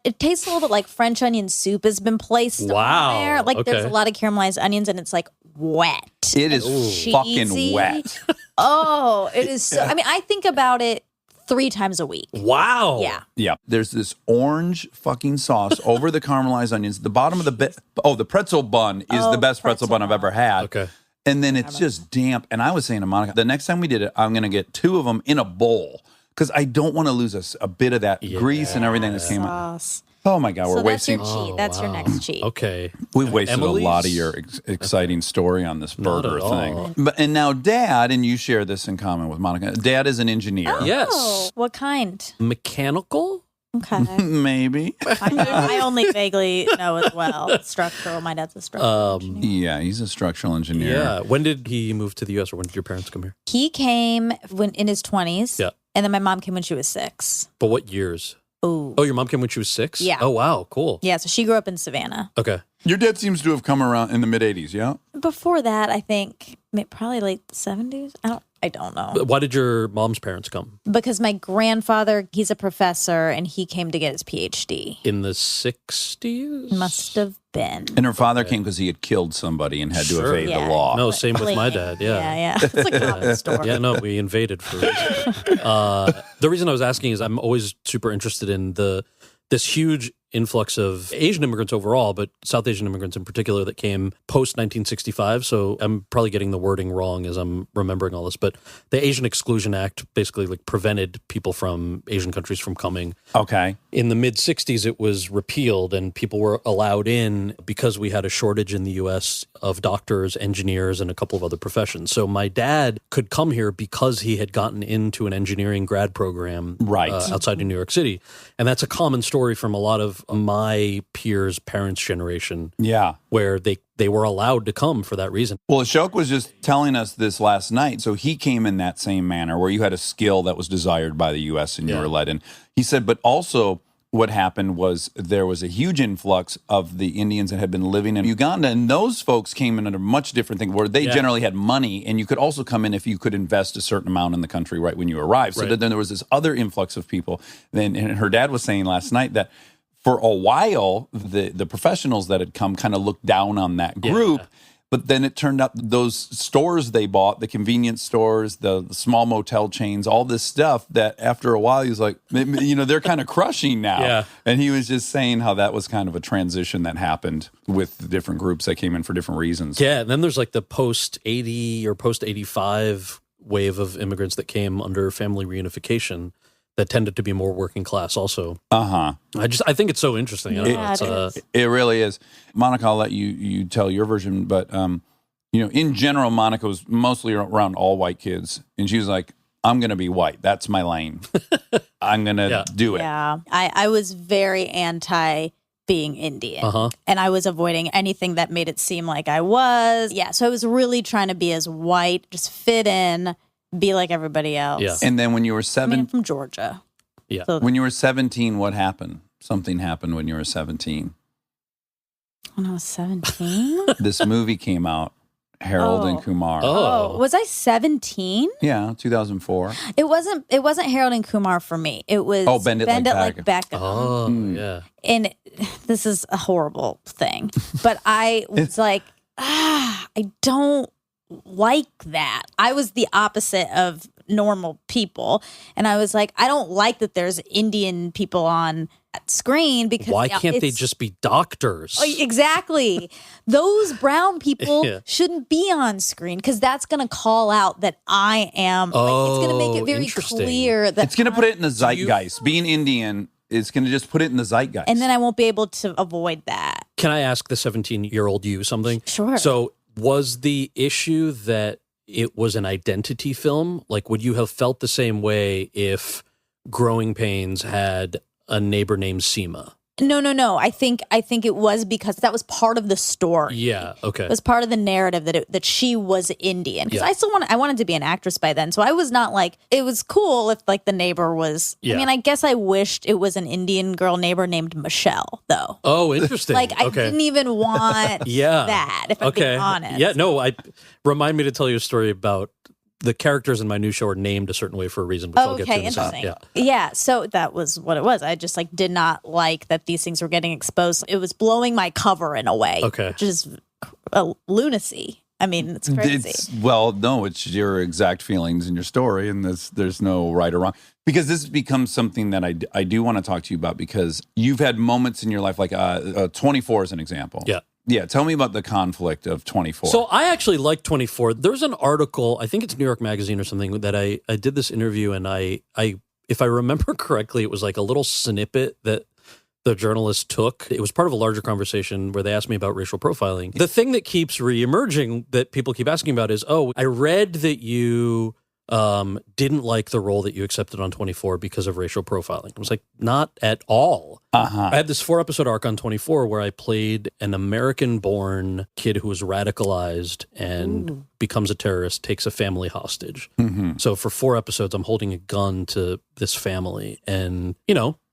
It tastes a little bit like French onion soup has been placed on there. Like, there's a lot of caramelized onions, and it's like wet. It is fucking cheesy. wet. Oh, it is so. I mean, I think about it 3 times a week. Wow. Yeah. Yeah. There's this orange fucking sauce over the caramelized onions. The bottom of the pretzel bun is the best pretzel bun I've ever had. Okay. And then it's just damp. And I was saying to Monica, the next time we did it, I'm going to get 2 of them in a bowl because I don't want to lose a bit of that grease and everything that came out. Sauce. Oh my God, we're So that's wasting. your cheat. That's your next cheat. Okay. We've wasted Emily's? a lot of your exciting story on this Not burger at all. thing. And now Dad, and you share this in common with Monica, Dad is an engineer. Yes. Oh, what kind? Mechanical? Okay. Maybe. I only vaguely know as well. Structural. My dad's a structural engineer. Yeah, he's a structural engineer. Yeah. When did he move to the U.S. or when did your parents come here? He came when in his 20s. Yeah. And then my mom came when she was 6. But what years? Ooh. Oh, your mom came when she was 6? Yeah. Oh, wow. Cool. Yeah, so she grew up in Savannah. Okay. Your dad seems to have come around in the mid-'80s, yeah? Before that, I think probably late 70s. I don't know. Why did your mom's parents come? Because my grandfather, he's a professor, and he came to get his PhD. In the 60s? Must have been. And her father came because he had killed somebody and had to Sure. evade Yeah. the law. No, same with my dad. Yeah. It's a common story. Yeah, no, we invaded for a reason. The reason I was asking is I'm always super interested in this huge influx of Asian immigrants overall, but South Asian immigrants in particular that came post 1965. So I'm probably getting the wording wrong as I'm remembering all this, but the Asian Exclusion Act basically like prevented people from Asian countries from coming. Okay. In the mid 60s, it was repealed and people were allowed in because we had a shortage in the U.S. of doctors, engineers, and a couple of other professions. So my dad could come here because he had gotten into an engineering grad program outside of New York City. And that's a common story from a lot of my peers' parents' generation. Yeah. Where they were allowed to come for that reason. Well, Ashok was just telling us this last night. So he came in that same manner where you had a skill that was desired by the U.S. and you were led in. He said, but also what happened was there was a huge influx of the Indians that had been living in Uganda. And those folks came in at a much different thing where they generally had money. And you could also come in if you could invest a certain amount in the country right when you arrived. So then there was this other influx of people. And her dad was saying last night that for a while, the professionals that had come kind of looked down on that group. Yeah. But then it turned out those stores they bought, the convenience stores, the small motel chains, all this stuff that after a while, he was like, they're kind of crushing now. Yeah. And he was just saying how that was kind of a transition that happened with the different groups that came in for different reasons. Yeah. And then there's like the post-80 or post-85 wave of immigrants that came under family reunification that tended to be more working class also. Uh-huh. I think it's so interesting. It really is. Monica, I'll let you tell your version, but in general, Monica was mostly around all white kids, and she was like, I'm going to be white. That's my lane. I'm going to do it. Yeah. I was very anti being Indian. And I was avoiding anything that made it seem like I was. Yeah. So I was really trying to be as white, just fit in, be like everybody else. Yeah. And then when you were I'm from Georgia. Yeah. So when you were 17, what happened? Something happened when you were 17. when I was 17? This movie came out, Harold and Kumar. Oh, was I 17? Yeah, 2004. It wasn't Harold and Kumar for me. It was Bend It Like Beckham. Oh, yeah. And this is a horrible thing, but I was I don't like that. I was the opposite of normal people. And I was like, I don't like that there's Indian people on that screen because Why can't they it's- just be doctors? Oh, exactly. Those brown people Yeah. shouldn't be on screen because that's going to call out that I am. Like, it's going to make it very interesting. clear that It's going to put I- it in the zeitgeist. Being Indian is going to just put it in the zeitgeist. and then I won't be able to avoid that. Can I ask the 17-year-old you something? Sure. So was the issue that it was an identity film? Like, would you have felt the same way if Growing Pains had a neighbor named Seema? No. I think it was because that was part of the story. Yeah, okay. It was part of the narrative that she was Indian. Because Yeah. I wanted to be an actress by then. So I was not like, it was cool if like the neighbor was, Yeah. I mean, I guess I wished it was an Indian girl neighbor named Michelle though. Oh, interesting. Like I okay. didn't even want Yeah. that, if I'm being honest. Yeah, no, remind me to tell you a story about the characters in my new show are named a certain way for a reason, which I'll get to Okay, in a second. interesting. Yeah. Yeah, so that was what it was. I just like did not like that these things were getting exposed. It was blowing my cover in a way, Okay. which is a lunacy. I mean, it's crazy. It's your exact feelings in your story, and there's no right or wrong. Because this becomes something that I do want to talk to you about, because you've had moments in your life, like 24 is an example. Yeah. Yeah, tell me about the conflict of 24. So I actually like 24. There's an article, I think it's New York Magazine or something, that I did this interview, and I if I remember correctly, it was like a little snippet that the journalist took. It was part of a larger conversation where they asked me about racial profiling. The thing that keeps reemerging that people keep asking about is, I read that you didn't like the role that you accepted on 24 because of racial profiling. I was like, not at all. Uh-huh. I had this 4-episode arc on 24 where I played an American-born kid who was radicalized and becomes a terrorist, takes a family hostage. Mm-hmm. So for 4 episodes, I'm holding a gun to this family. And,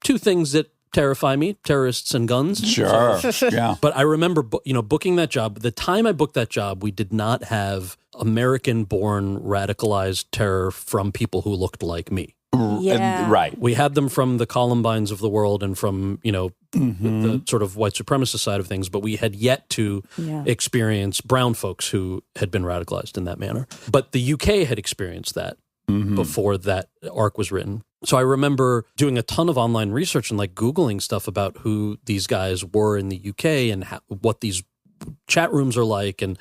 two things that terrify me, terrorists and guns. Sure. Yeah. But I remember, booking that job. The time I booked that job, we did not have American-born radicalized terror from people who looked like me. Yeah. Right. We had them from the Columbines of the world and from, the sort of white supremacist side of things, but we had yet to experience brown folks who had been radicalized in that manner. But the UK had experienced that before that arc was written. So I remember doing a ton of online research and like Googling stuff about who these guys were in the UK and what these chat rooms are like. And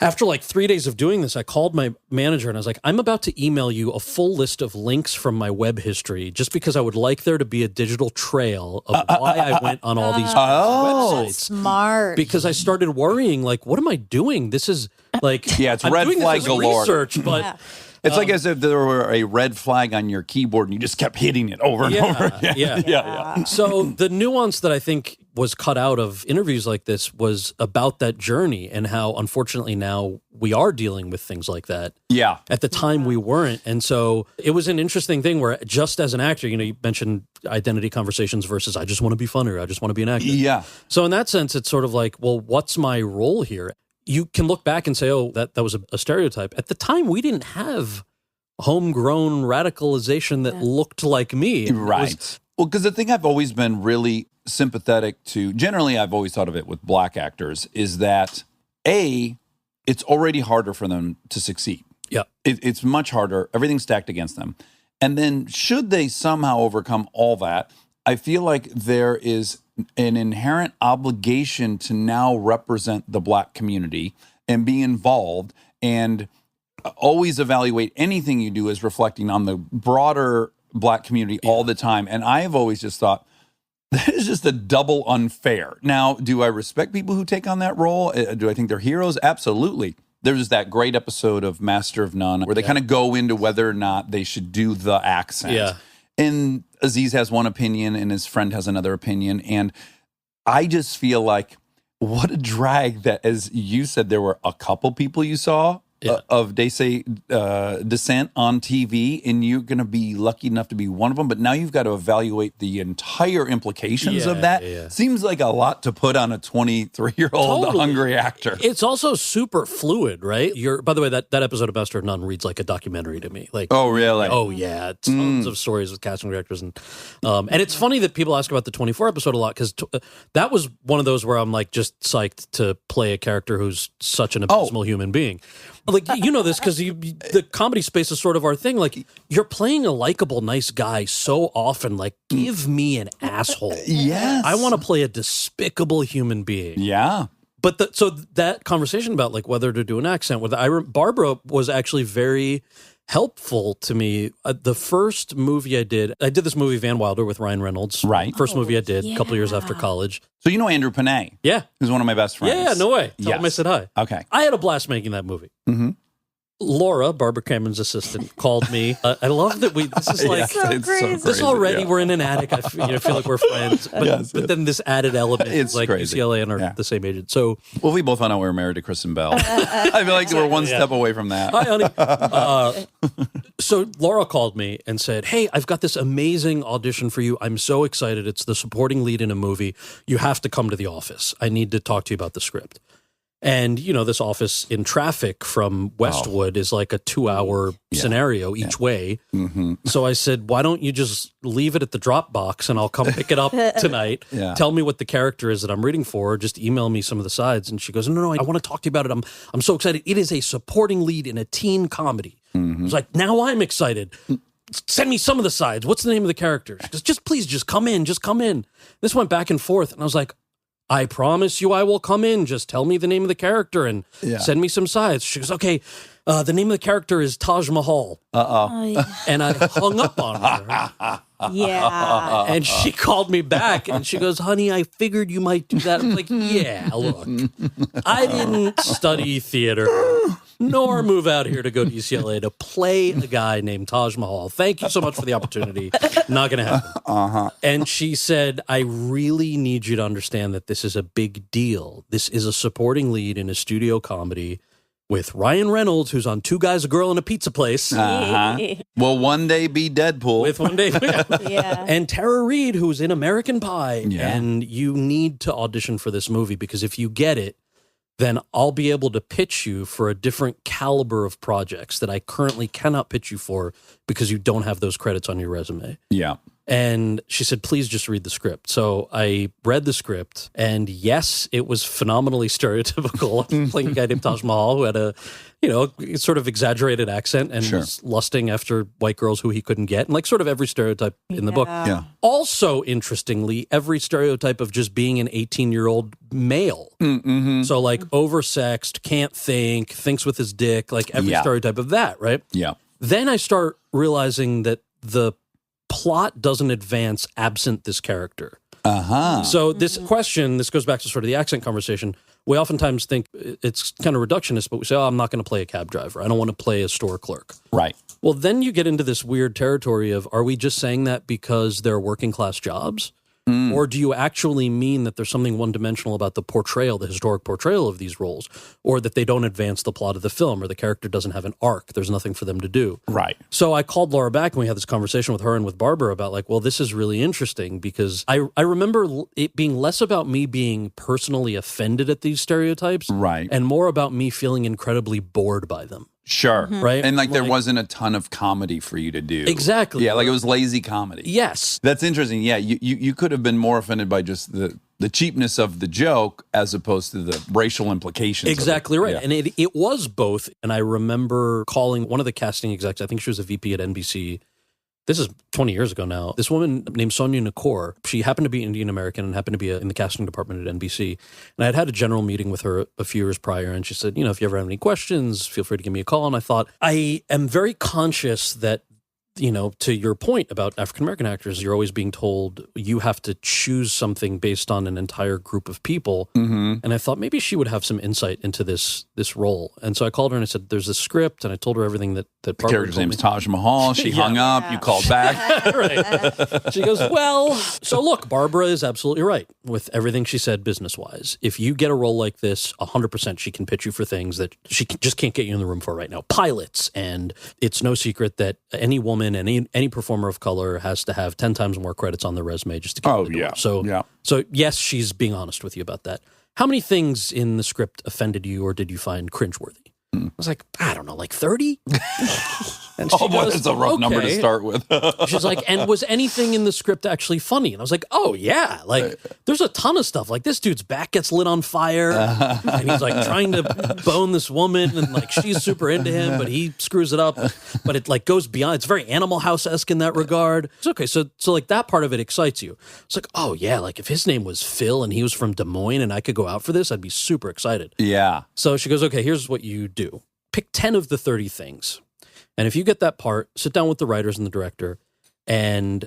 after like 3 days of doing this, I called my manager and I was like, I'm about to email you a full list of links from my web history just because I would like there to be a digital trail of why I went on all these websites. Smart. Because I started worrying, like, what am I doing? This is like, Yeah, it's I'm red doing flag this as galore. research, but It's like as if there were a red flag on your keyboard and you just kept hitting it over and over again. yeah. So the nuance that I think was cut out of interviews like this was about that journey and how, unfortunately, now we are dealing with things like that. Yeah. At the time, we weren't. And so it was an interesting thing where just as an actor, you mentioned identity conversations versus I just want to be funny or I just want to be an actor. Yeah. So in that sense, it's sort of like, well, what's my role here? You can look back and say, that was a stereotype. At the time, we didn't have homegrown radicalization that looked like me. It Right. was- Well, because the thing I've always been really sympathetic to, generally I've always thought of it with black actors, is that it's already harder for them to succeed. Yeah. It's much harder. Everything's stacked against them. And then should they somehow overcome all that, I feel like there is an inherent obligation to now represent the black community and be involved and always evaluate anything you do as reflecting on the broader black community all the time. And I have always just thought, that is just a double unfair. Now, do I respect people who take on that role? Do I think they're heroes? Absolutely. There's that great episode of Master of None where they kind of go into whether or not they should do the accent. Yeah. And Aziz has one opinion and his friend has another opinion. And I just feel like what a drag that, as you said, there were a couple people you saw of descent on TV, and you're going to be lucky enough to be one of them. But now you've got to evaluate the entire implications of that. Yeah. Seems like a lot to put on a 23-year-old Totally. hungry actor. It's also super fluid, right? By the way, that episode of Master of None reads like a documentary to me. Like, Oh, really? oh yeah, tons of stories with casting directors, and it's funny that people ask about the 24 episode a lot because that was one of those where I'm like just psyched to play a character who's such an abysmal human being. like, you know this because the comedy space is sort of our thing. Like, you're playing a likable, nice guy so often. Like, give me an asshole. Yes. I want to play a despicable human being. Yeah. But so that conversation about like whether to do an accent with Barbara was actually very helpful to me. The first movie I did this movie Van Wilder with Ryan Reynolds. Right. First movie I did a couple years after college. So you know Andrew Panay? Yeah. Who's one of my best friends. Yeah, no way. Tell him I said hi. Okay. I had a blast making that movie. Mm-hmm. Laura, Barbara Cameron's assistant, called me. I love that this is like, So it's crazy. this already, we're in an attic. I feel like we're friends. But, Yes, but then this added element, It's like crazy. UCLA and are the same agent. So, Well, we both found out we were married to Kristen Bell. I feel like we're one step away from that. hi, honey. So Laura called me and said, hey, I've got this amazing audition for you. I'm so excited. It's the supporting lead in a movie. You have to come to the office. I need to talk to you about the script. And, this office in traffic from Westwood is like a 2-hour scenario each way. Mm-hmm. So I said, why don't you just leave it at the Dropbox and I'll come pick it up tonight. Yeah. Tell me what the character is that I'm reading for. Just email me some of the sides. And she goes, no, I want to talk to you about it. I'm so excited. It is a supporting lead in a teen comedy. I was like, now I'm excited. Send me some of the sides. What's the name of the character? She goes, just come in. This went back and forth. And I was like, I promise you I will come in. Just tell me the name of the character and send me some sides. She goes, okay, the name of the character is Taj Mahal. And I hung up on her. Yeah. And she called me back and she goes, honey, I figured you might do that. I'm like, yeah, look, I didn't study theater nor move out here to go to UCLA to play a guy named Taj Mahal. Thank you so much for the opportunity. Not going to happen. And she said, I really need you to understand that this is a big deal. This is a supporting lead in a studio comedy with Ryan Reynolds, who's on Two Guys, a Girl, and a Pizza Place. Will one day be Deadpool. With one day. Yeah. And Tara Reid, who's in American Pie. Yeah. And you need to audition for this movie because if you get it, then I'll be able to pitch you for a different caliber of projects that I currently cannot pitch you for because you don't have those credits on your resume. Yeah. And she said, please just read the script. So I read the script, and yes, it was phenomenally stereotypical. I'm playing a guy named Taj Mahal who had a, sort of exaggerated accent and was lusting after white girls who he couldn't get, and like sort of every stereotype in the book. Yeah. Also, interestingly, every stereotype of just being an 18-year-old male. Mm-hmm. So like oversexed, can't think, thinks with his dick, like every stereotype of that, right? Yeah. Then I start realizing that the plot doesn't advance absent this character. So this question, this goes back to sort of the accent conversation. We oftentimes think it's kind of reductionist, but we say, I'm not going to play a cab driver. I don't want to play a store clerk. Right. Well, then you get into this weird territory of, are we just saying that because they're working class jobs? Or do you actually mean that there's something one-dimensional about the portrayal, the historic portrayal of these roles, or that they don't advance the plot of the film, or the character doesn't have an arc, there's nothing for them to do? Right. So I called Laura back and we had this conversation with her and with Barbara about like, well, this is really interesting because I remember it being less about me being personally offended at these stereotypes, Right. and more about me feeling incredibly bored by them. Sure. Right. And like there wasn't a ton of comedy for you to do. Exactly. Yeah, like it was lazy comedy. Yes. That's interesting. Yeah, you could have been more offended by just the cheapness of the joke as opposed to the racial implications. Exactly of it. right. Yeah. And it was both. And I remember calling one of the casting execs, I think she was a VP at NBC. This is 20 years ago now. This woman named Sonia Nakor, she happened to be Indian American and happened to be in the casting department at NBC. And I had a general meeting with her a few years prior. And she said, if you ever have any questions, feel free to give me a call. And I thought, I am very conscious that, to your point about African-American actors, you're always being told you have to choose something based on an entire group of people. Mm-hmm. And I thought maybe she would have some insight into this role. And so I called her and I said, there's a script. And I told her everything that The character's name is Taj Mahal. She hung up. You called back. Right. She goes, well, so look, Barbara is absolutely right with everything she said business-wise. If you get a role like this, 100% she can pitch you for things that she just can't get you in the room for right now. Pilots. And it's no secret that any woman, any performer of color has to have 10 times more credits on their resume just to get in the door. So yes, she's being honest with you about that. How many things in the script offended you or did you find cringeworthy? I was like, I don't know, like 30? And she Oh boy, goes, that's a rough number to "Okay." start with. She's like, and was anything in the script actually funny? And I was like, oh, yeah. Like, there's a ton of stuff. Like, this dude's back gets lit on fire. And he's like trying to bone this woman. And like, she's super into him, but he screws it up. But it like goes beyond. It's very Animal House-esque in that regard. It's okay. So like that part of it excites you. It's like, oh, yeah. Like, if his name was Phil and he was from Des Moines and I could go out for this, I'd be super excited. Yeah. So she goes, okay, here's what you do. Pick 10 of the 30 things. And if you get that part, sit down with the writers and the director and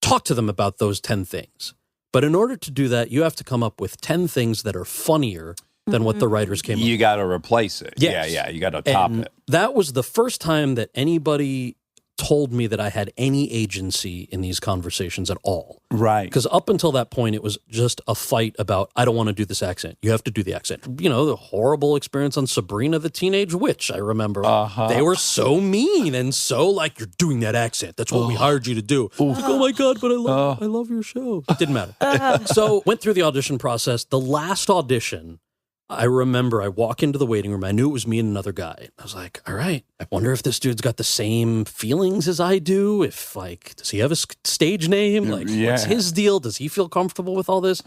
talk to them about those 10 things. But in order to do that, you have to come up with 10 things that are funnier than what the writers came up with. You got to replace it. Yes. Yeah. You got to top And it. that was the first time that anybody told me that I had any agency in these conversations at all. Right. Because up until that point, it was just a fight about, I don't want to do this accent. You have to do the accent. You know, the horrible experience on Sabrina the Teenage Witch, I remember. They were so mean and so like, you're doing that accent. That's what we hired you to do. Like, oh my God, but I love your show. It didn't matter. So went through the audition process. The last audition, I remember I walk into the waiting room. I knew it was me and another guy. I was like, all right, I wonder if this dude's got the same feelings as I do. If like, does he have a stage name? Like, what's his deal? Does he feel comfortable with all this?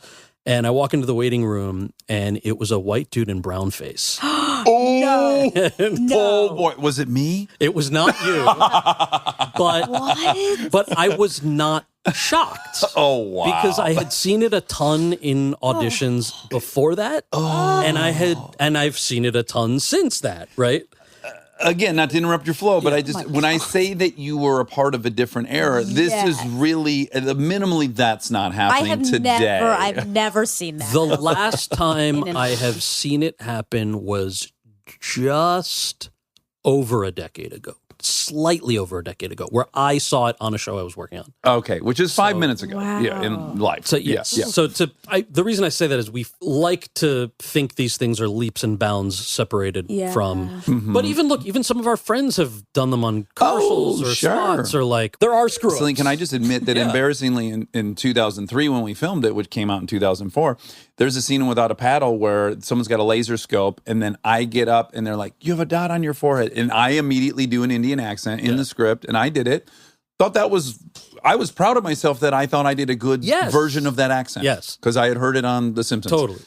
And I walk into the waiting room and it was a white dude in brown face. Oh boy, was it me? It was not you. But I was not shocked. Oh wow. Because I had seen it a ton in auditions before that. And I've seen it a ton since that, right? Again, not to interrupt your flow, but when I say that you were a part of a different era, this is really minimally that's not happening today. I've never seen that. The last time I have seen it happen was just over a decade ago. Slightly over a decade ago, where I saw it on a show I was working on. Okay, which is 5 minutes ago. Wow. Yeah, in life. So yes. Yeah. So the reason I say that is we like to think these things are leaps and bounds separated from. But even some of our friends have done them on commercials or spots or like there are screw-ups. So can I just admit that embarrassingly in 2003 when we filmed it, which came out in 2004, there's a scene in Without a Paddle where someone's got a laser scope and then I get up and they're like, you have a dot on your forehead. And I immediately do an Indian accent in the script and I did it. I was proud of myself that I thought I did a good version of that accent. Yes. Because I had heard it on The Simpsons. Totally.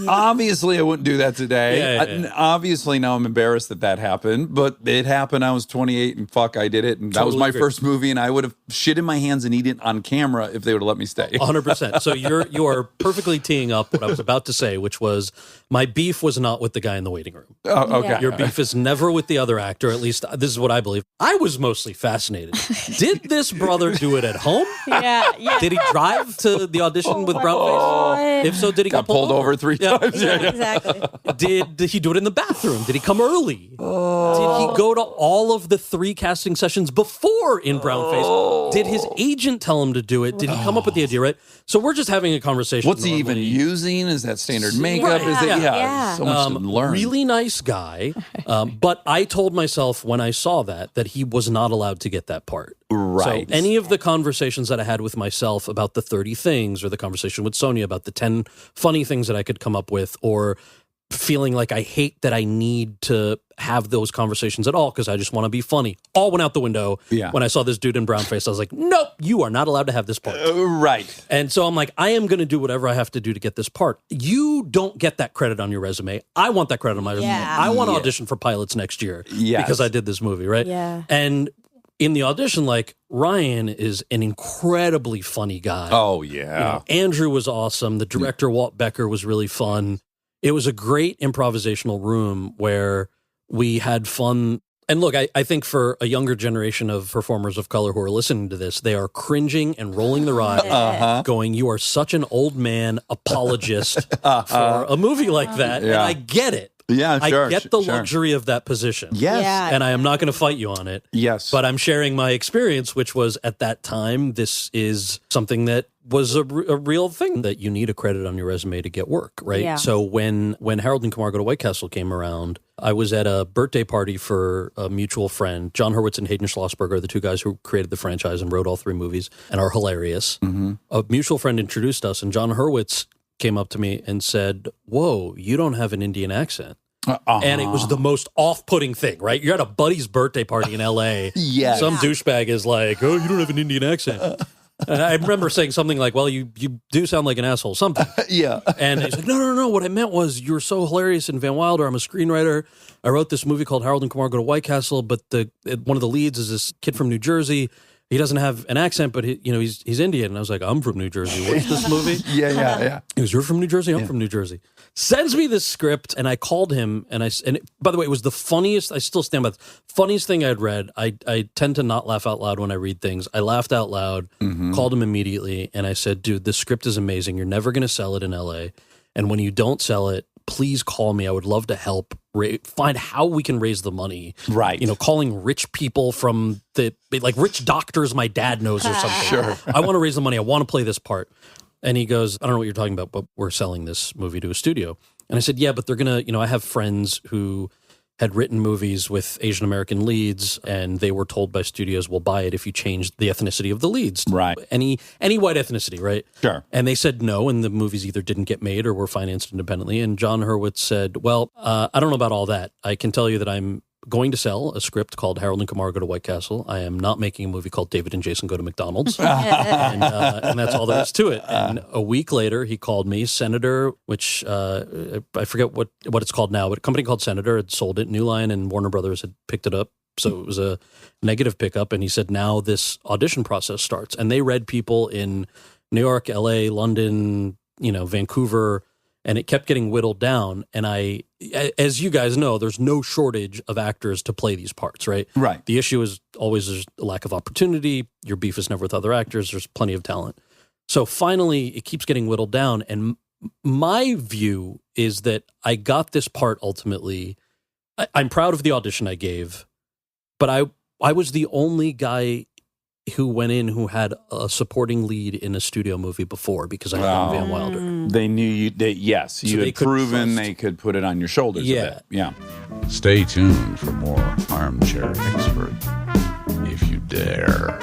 Obviously, I wouldn't do that today. Obviously, now I'm embarrassed that happened, but it happened. I was 28 and I did it. And that was my first movie, and I would have shit in my hands and eaten it on camera if they would have let me stay. 100%. So you are perfectly teeing up what I was about to say, which was my beef was not with the guy in the waiting room. Oh, okay. Your beef is never with the other actor. At least this is what I believe. I was mostly fascinated. Did this brother do it at home? Yeah. Did he drive to the audition with brown face? If so, did he Got pulled over 3 times? Exactly. Did he do it in the bathroom? Did he come early? Did he go to all of the 3 casting sessions before in brown face? Did his agent tell him to do it? Did he come up with the idea, right? So we're just having a conversation. What's he even using? Is that standard makeup? Right. Is it? Yeah. So much to learn. Really nice guy. But I told myself when I saw that he was not allowed to get that part. Right. So any of the conversations that I had with myself about the 30 things or the conversation with Sonia about the 10 funny things that I could come up with or feeling like I hate that I need to have those conversations at all because I just want to be funny. All went out the window. Yeah. When I saw this dude in brown face, I was like, nope, you are not allowed to have this part. Right. And so I'm like, I am going to do whatever I have to do to get this part. You don't get that credit on your resume. I want that credit on my resume. I want to audition for pilots next year because I did this movie, right? Yeah. And in the audition, like, Ryan is an incredibly funny guy. Oh, yeah. Andrew was awesome. The director, Walt Becker, was really fun. It was a great improvisational room where we had fun. And look, I think for a younger generation of performers of color who are listening to this, they are cringing and rolling their eyes, going, you are such an old man apologist for a movie like that. And I get it. Yeah, sure. I get the luxury of that position. Yes. Yeah. And I am not going to fight you on it. Yes. But I'm sharing my experience, which was at that time, this is something that was a real thing that you need a credit on your resume to get work, right? Yeah. So when Harold and Kumar Go to White Castle came around, I was at a birthday party for a mutual friend. John Hurwitz and Hayden Schlossberg are the 2 guys who created the franchise and wrote all 3 movies and are hilarious. Mm-hmm. A mutual friend introduced us, and John Hurwitz came up to me and said, whoa, you don't have an Indian accent. And it was the most off-putting thing, right? You're at a buddy's birthday party in L.A. Yes. Some douchebag is like, oh, you don't have an Indian accent. And I remember saying something like, well, you do sound like an asshole, something. Yeah. And he's like, no. What I meant was you're so hilarious in Van Wilder. I'm a screenwriter. I wrote this movie called Harold and Kumar Go to White Castle, but one of the leads is this kid from New Jersey. He doesn't have an accent, but he's Indian. And I was like, I'm from New Jersey. What's this movie? Yeah. He goes, you're from New Jersey? I'm from New Jersey. Sends me this script, and I called him, by the way, it was the funniest, I still stand by this, funniest thing I'd read. I tend to not laugh out loud when I read things. I laughed out loud, called him immediately, and I said, dude, this script is amazing. You're never going to sell it in LA. And when you don't sell it, please call me. I would love to help find how we can raise the money. Right. Calling rich people from like rich doctors my dad knows or something. Sure. I want to raise the money. I want to play this part. And he goes, I don't know what you're talking about, but we're selling this movie to a studio. And I said, yeah, but they're going to, I have friends who had written movies with Asian American leads, and they were told by studios, we'll buy it if you change the ethnicity of the leads. Right. Any white ethnicity, right? Sure. And they said no, and the movies either didn't get made or were financed independently. And John Hurwitz said, well, I don't know about all that. I can tell you that I'm going to sell a script called Harold and Kumar Go to White Castle. I am not making a movie called David and Jason Go to McDonald's. and that's all there is to it. And a week later, he called me, Senator, which I forget what it's called now, but a company called Senator had sold it. New Line and Warner Brothers had picked it up. So it was a negative pickup. And he said, now this audition process starts. And they read people in New York, LA, London, Vancouver, and it kept getting whittled down. And as you guys know, there's no shortage of actors to play these parts, right? Right. The issue is always there's a lack of opportunity. Your beef is never with other actors. There's plenty of talent. So finally, it keeps getting whittled down. And my view is that I got this part ultimately. I'm proud of the audition I gave, but I was the only guy who went in who had a supporting lead in a studio movie before because I had done Van Wilder. They knew you. Yes, you they had could proven trust. they could put it on your shoulders. Yeah. A bit. Yeah. Stay tuned for more Armchair Expert, if you dare.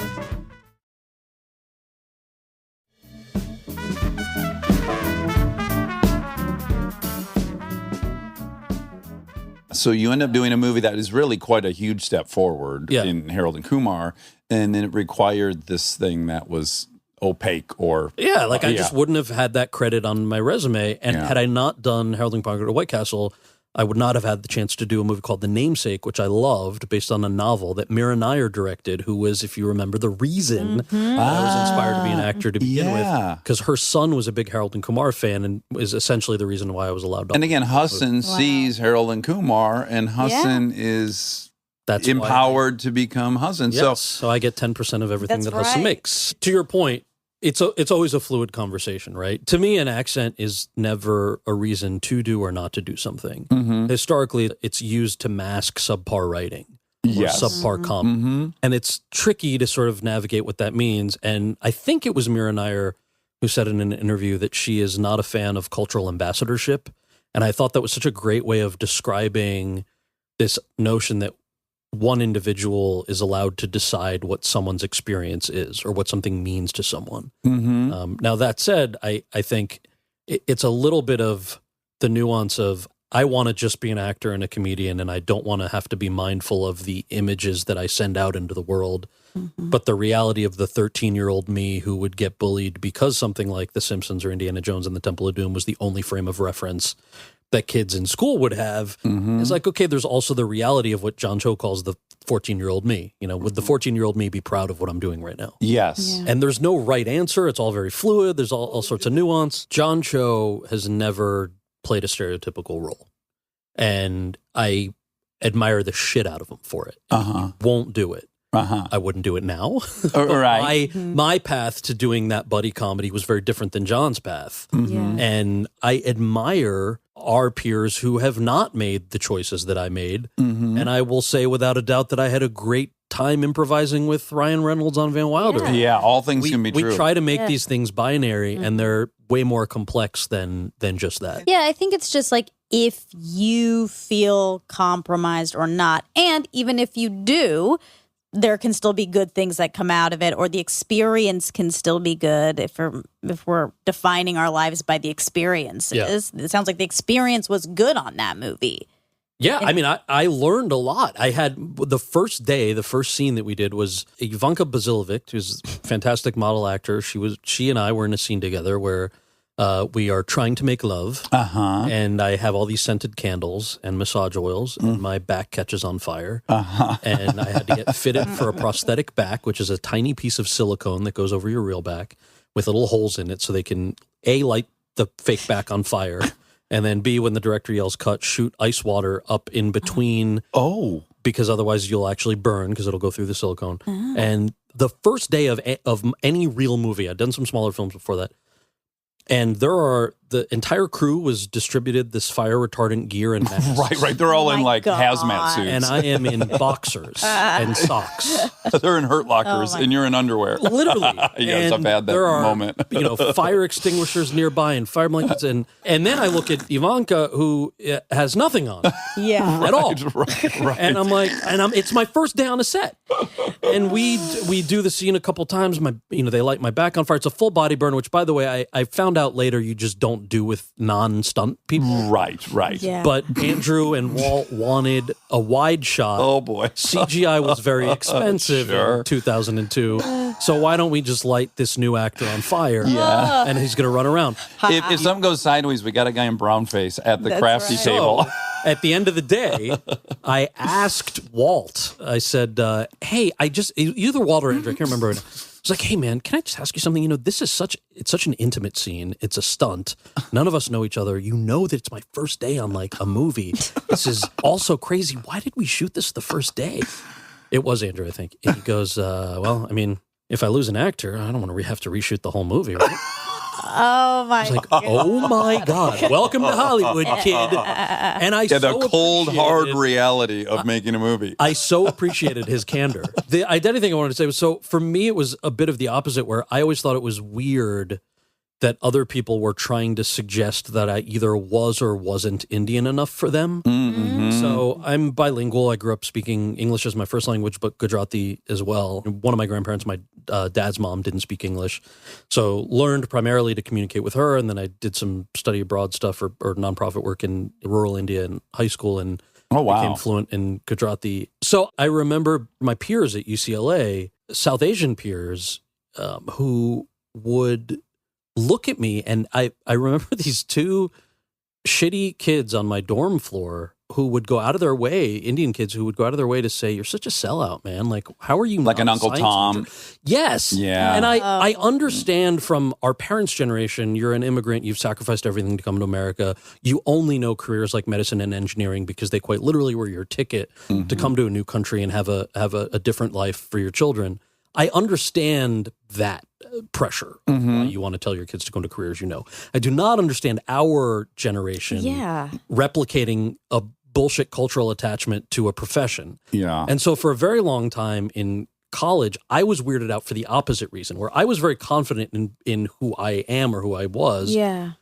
So you end up doing a movie that is really quite a huge step forward Yeah. in Harold and Kumar, and then it required this thing that was opaque or Yeah, like I just wouldn't have had that credit on my resume. And Yeah. had I not done Harold and Kumar Go to White Castle, I would not have had the chance to do a movie called The Namesake, which I loved, based on a novel that Mira Nair directed, who was, if you remember, the reason I was inspired to be an actor to begin with. Because her son was a big Harold and Kumar fan and is essentially the reason why I was allowed to. And again, Hassan sees Harold and Kumar, and Hassan is That's empowered to become Hassan. Yes, So so I get 10% of everything That's that Hassan right. makes. To your point, it's always a fluid conversation, right? To me, an accent is never a reason to do or not to do something. Historically, it's used to mask subpar writing or Yes. subpar comedy. And it's tricky to sort of navigate what that means. And I think it was Mira Nair who said in an interview that she is not a fan of cultural ambassadorship. And I thought that was such a great way of describing this notion that one individual is allowed to decide what someone's experience is or what something means to someone. Now, that said, I think it's a little bit of the nuance of I want to just be an actor and a comedian, and I don't want to have to be mindful of the images that I send out into the world. But the reality of the 13-year-old me who would get bullied because something like The Simpsons or Indiana Jones and the Temple of Doom was the only frame of reference that kids in school would have is like, okay, there's also the reality of what John Cho calls the 14-year-old me. Would the 14-year-old me be proud of what I'm doing right now? yes. And there's no right answer. It's all very fluid. There's all sorts of nuance. John Cho has never played a stereotypical role. And I admire the shit out of him for it. He won't do it. I wouldn't do it now. Right. My path to doing that buddy comedy was very different than John's path. And I admire our peers who have not made the choices that I made. And I will say without a doubt that I had a great time improvising with Ryan Reynolds on Van Wilder. Yeah, all things can be We true. try to make these things binary, and they're way more complex than just that. Yeah, I think it's just like if you feel compromised or not. And even if you do, there can still be good things that come out of it, or the experience can still be good if we're defining our lives by the experiences. It sounds like the experience was good on that movie. Yeah, I mean, I learned a lot. I had the first scene that we did was Ivanka Basilovic, who's a fantastic model actor. She and I were in a scene together where we are trying to make love, and I have all these scented candles and massage oils, and my back catches on fire, and I had to get fitted for a prosthetic back, which is a tiny piece of silicone that goes over your real back with little holes in it so they can A, light the fake back on fire, and then B, when the director yells cut, shoot ice water up in between. Oh. Because otherwise you'll actually burn because it'll go through the silicone. And the first day of any real movie, I'd done some smaller films before that, and the entire crew was distributed this fire retardant gear and masks. Right. They're all in like God. hazmat suits. And I am in boxers and socks. They're in hurt lockers and you're in underwear. Literally. Yes, And I've had that there are, moment. Fire extinguishers nearby and fire blankets. And then I look at Ivanka, who has nothing on Yeah. at all. Right. And I'm like, it's my first day on a set. And we do the scene a couple times. They light my back on fire. It's a full body burn, which, by the way, I found out later you just don't do with non-stunt people. Right. Yeah. But Andrew and Walt wanted a wide shot. Oh, boy. CGI was very expensive Sure. in 2002. So why don't we just light this new actor on fire? Yeah. And he's going to run around. If something goes sideways, we got a guy in brown face at the That's crafty right. table. So, at the end of the day, I asked Walt, I said, hey, either Walt or Andrew, I can't remember. I was like, hey, man, can I just ask you something? This is such an intimate scene. It's a stunt. None of us know each other. You know that it's my first day on like a movie. This is also crazy. Why did we shoot this the first day? It was Andrew, I think. And he goes, well, I mean, if I lose an actor, I don't want to have to reshoot the whole movie, right? Oh my Like, oh my God, welcome to Hollywood, kid. And I The cold, hard appreciated- reality of making a movie. I so appreciated his candor. The identity thing I wanted to say was, so for me, it was a bit of the opposite, where I always thought it was weird that other people were trying to suggest that I either was or wasn't Indian enough for them. So I'm bilingual. I grew up speaking English as my first language, but Gujarati as well. One of my grandparents, my dad's mom, didn't speak English. So learned primarily to communicate with her. And then I did some study abroad stuff or nonprofit work in rural India in high school and became fluent in Gujarati. So I remember my peers at UCLA, South Asian peers, who would look at me, and I remember these two shitty kids on my dorm floor who would go out of their way, Indian kids who would go out of their way to say, you're such a sellout, man. Like, how are you Like not an a Uncle science Tom. major? Yes. Yeah. And I understand from our parents' generation, you're an immigrant, you've sacrificed everything to come to America. You only know careers like medicine and engineering because they quite literally were your ticket to come to a new country and have a different life for your children. I understand that pressure. Why you want to tell your kids to go into careers you know. I do not understand our generation replicating a bullshit cultural attachment to a profession. Yeah. And so for a very long time in college, I was weirded out for the opposite reason, where I was very confident in who I am or who I was. Yeah.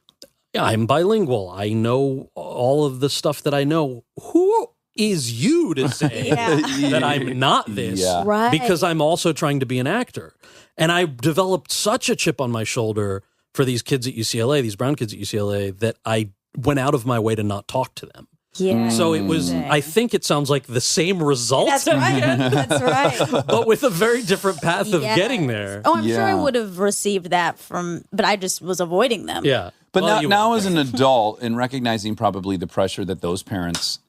I'm bilingual. I know all of the stuff that I know. Who is you to say that I'm not this? Yeah. Right. Because I'm also trying to be an actor. And I developed such a chip on my shoulder for these kids at UCLA, these brown kids at UCLA, that I went out of my way to not talk to them. Yeah. So it was, I think it sounds like the same result. That's right. That's right. But with a very different path of Yes. getting there. Oh, I'm sure I Yeah. would have received that but I just was avoiding them. Yeah. But Well, you now were. as an adult, and recognizing probably the pressure that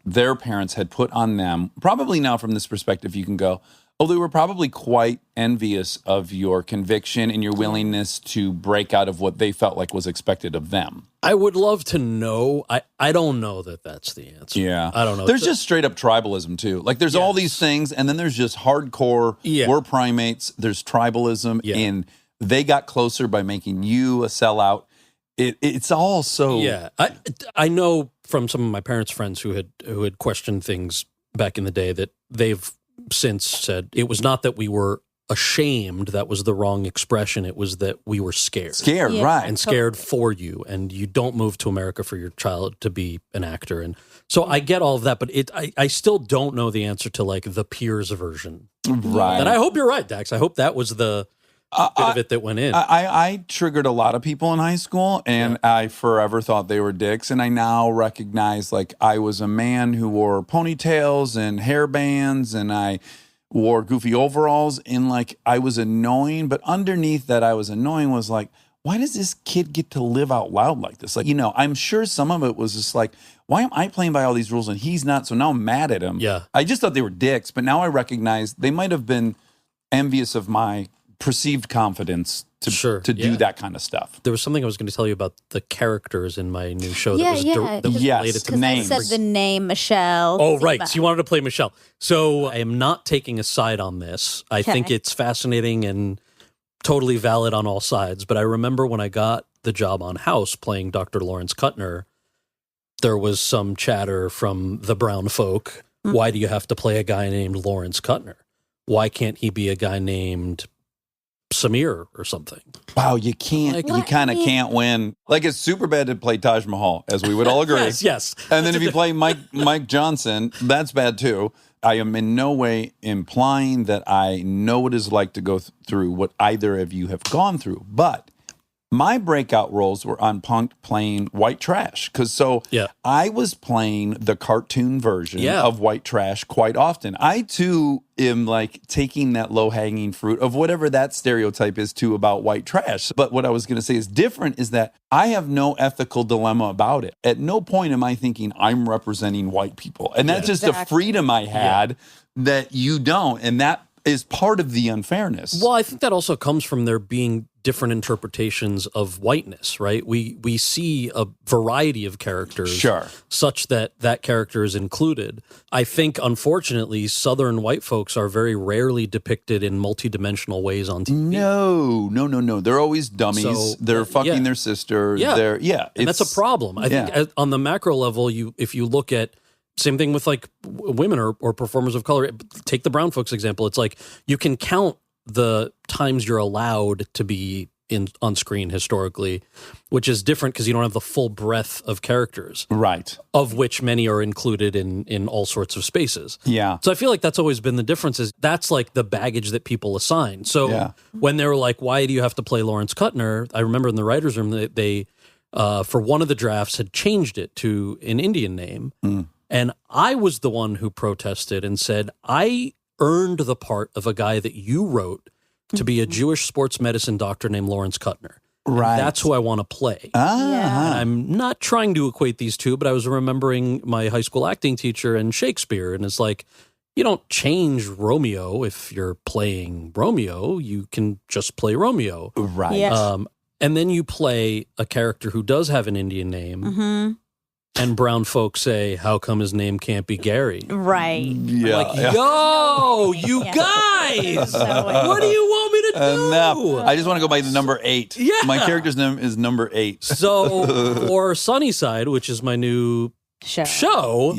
their parents had put on them, probably now from this perspective, you can go, oh, they were probably quite envious of your conviction and your willingness to break out of what they felt like was expected of them. I would love to know. I don't know that that's the answer. Yeah. I don't know. There's just straight up tribalism too. Like there's all these things, and then there's just hardcore, we're primates, there's tribalism, and they got closer by making you a sellout. It's all so... Yeah. I know from some of my parents' friends who had questioned things back in the day that they've since said it was not that we were ashamed, that was the wrong expression. It was that we were scared. Scared, Yeah. right. And scared for you, and you don't move to America for your child to be an actor. And so I get all of that, but I still don't know the answer to like the peers version. Right. And I hope you're right, Dax. I hope that was the bit of it that went in. I triggered a lot of people in high school, and I forever thought they were dicks. And I now recognize, like, I was a man who wore ponytails and hair bands, and I wore goofy overalls, and, like, I was annoying. But underneath that I was annoying was like, why does this kid get to live out loud like this? Like, you know, I'm sure some of it was just like, why am I playing by all these rules and he's not? So now I'm mad at him. Yeah. I just thought they were dicks, but now I recognize they might have been envious of my perceived confidence to do that kind of stuff. There was something I was going to tell you about the characters in my new show that was Yes, related to Because I names. said the name Michelle. Oh, right. So you wanted to play Michelle. So I am not taking a side on this. I think Okay. it's fascinating and totally valid on all sides. But I remember when I got the job on House playing Dr. Lawrence Kuttner, there was some chatter from the brown folk. Why do you have to play a guy named Lawrence Kuttner? Why can't he be a guy named Samir or something? Wow, you can't. You kind of can't win. Like, it's super bad to play Taj Mahal, as we would all agree. Yes. And then if you play Mike Johnson, that's bad too. I am in no way implying that I know what it's like to go through what either of you have gone through, but my breakout roles were on playing White Trash. I was playing the cartoon version of White Trash quite often. I, too, am like taking that low-hanging fruit of whatever that stereotype is, too, about white trash. But what I was going to say is different is that I have no ethical dilemma about it. At no point am I thinking I'm representing white people. And that's just a freedom I had that you don't. And that is part of the unfairness. Well, I think that also comes from there being different interpretations of whiteness, right? We see a variety of characters such that that character is included. I think, unfortunately, Southern white folks are very rarely depicted in multidimensional ways on TV. No. They're always dummies. They're fucking their sister. And that's a problem. I think on the macro level, if you look at same thing with like women or performers of color. Take the brown folks example. It's like you can count the times you're allowed to be on screen historically, which is different because you don't have the full breadth of characters, right? Of which many are included in all sorts of spaces. Yeah. So I feel like that's always been the difference. Is that's like the baggage that people assign. So when they were like, "Why do you have to play Lawrence Kuttner?" I remember in the writers' room that they for one of the drafts had changed it to an Indian name. And I was the one who protested and said, I earned the part of a guy that you wrote to be a Jewish sports medicine doctor named Lawrence Kuttner. Right. And that's who I want to play. And I'm not trying to equate these two, but I was remembering my high school acting teacher and Shakespeare. And it's like, you don't change Romeo if you're playing Romeo. You can just play Romeo. Right. Yeah. And then you play a character who does have an Indian name. And brown folks say, how come his name can't be Gary? Right. Yeah. Like, yo, you guys, what do you want me to do? Enough. I just want to go by the number 8. Yeah. My character's name is number 8. So for Sunnyside, which is my new show,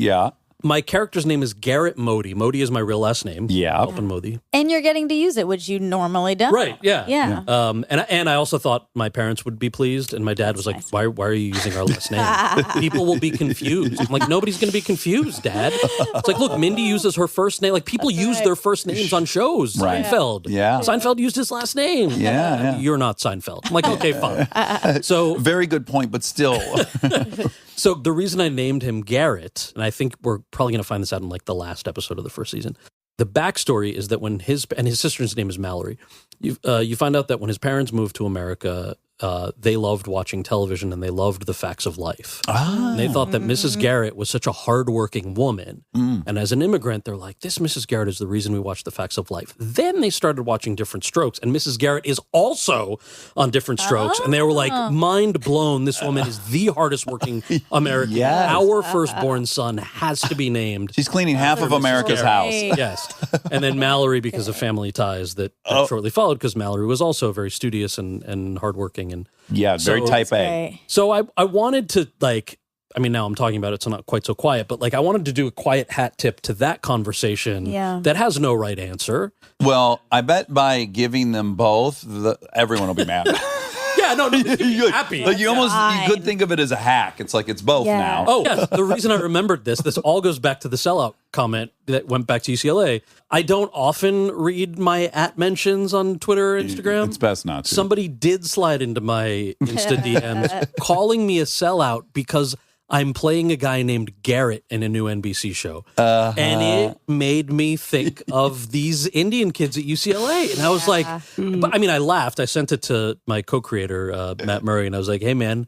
my character's name is Garrett Modi. Modi is my real last name. Open Modi. And you're getting to use it, which you normally don't. Right, yeah. Yeah. And I also thought my parents would be pleased, and my dad was like, why are you using our last name? People will be confused. I'm like, nobody's going to be confused, Dad. It's like, look, Mindy uses her first name. Like, people use their first names on shows. Right. Seinfeld. Yeah. Seinfeld used his last name. Yeah. You're not Seinfeld. I'm like, okay, fine. So very good point, but still. So the reason I named him Garrett, and I think we're probably going to find this out in like the last episode of the first season, the backstory is that when his sister's name is Mallory, you find out that when his parents moved to America, they loved watching television and they loved the facts of life. And they thought that Mrs. Garrett was such a hardworking woman. And as an immigrant, they're like, this Mrs. Garrett is the reason we watch the facts of life. Then they started watching Different Strokes, and Mrs. Garrett is also on Different Strokes. And they were like, mind blown. This woman is the hardest working American. Yes. Our firstborn son has to be named. She's cleaning half of America's house. Yes. And then Mallory, because of family ties that shortly followed, because Mallory was also very studious and hardworking. And very type A. So I wanted to, like, I mean, now I'm talking about it, so not quite so quiet, but like I wanted to do a quiet hat tip to that conversation that has no right answer. Well, I bet by giving them both, everyone will be mad. Yeah, no, happy. Like you almost Fine. you could think of it as a hack. It's like it's both Yeah. now. Oh, yes. The reason I remembered this all goes back to the sellout comment that went back to UCLA. I don't often read my @mentions on Twitter or Instagram. It's best not to. Somebody did slide into my Insta DMs calling me a sellout because I'm playing a guy named Garrett in a new NBC show. And it made me think of these Indian kids at UCLA. And I was like, but I mean, I laughed. I sent it to my co-creator, Matt Murray, and I was like, hey, man,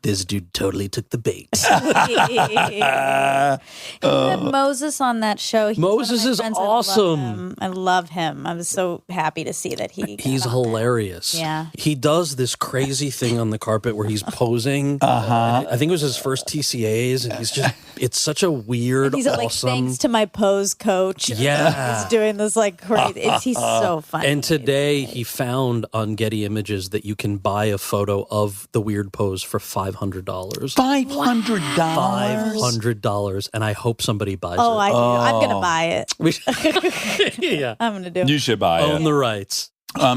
this dude totally took the bait. We had Moses on that show. He's Moses one of my is friends. awesome. I love him. I was so happy to see that He's got on there. hilarious. Yeah. He does this crazy thing on the carpet where he's posing. I think it was his first TCAs, and it's such a weird, He's like, awesome. thanks to my pose coach. Yeah. He's doing this like crazy. He's so funny. And today he found on Getty Images that you can buy a photo of the weird pose for $500. $500. $500, and I hope somebody buys Oh, it. I'm going to buy it. Yeah. I'm going to do it. You should buy Own it. the rights.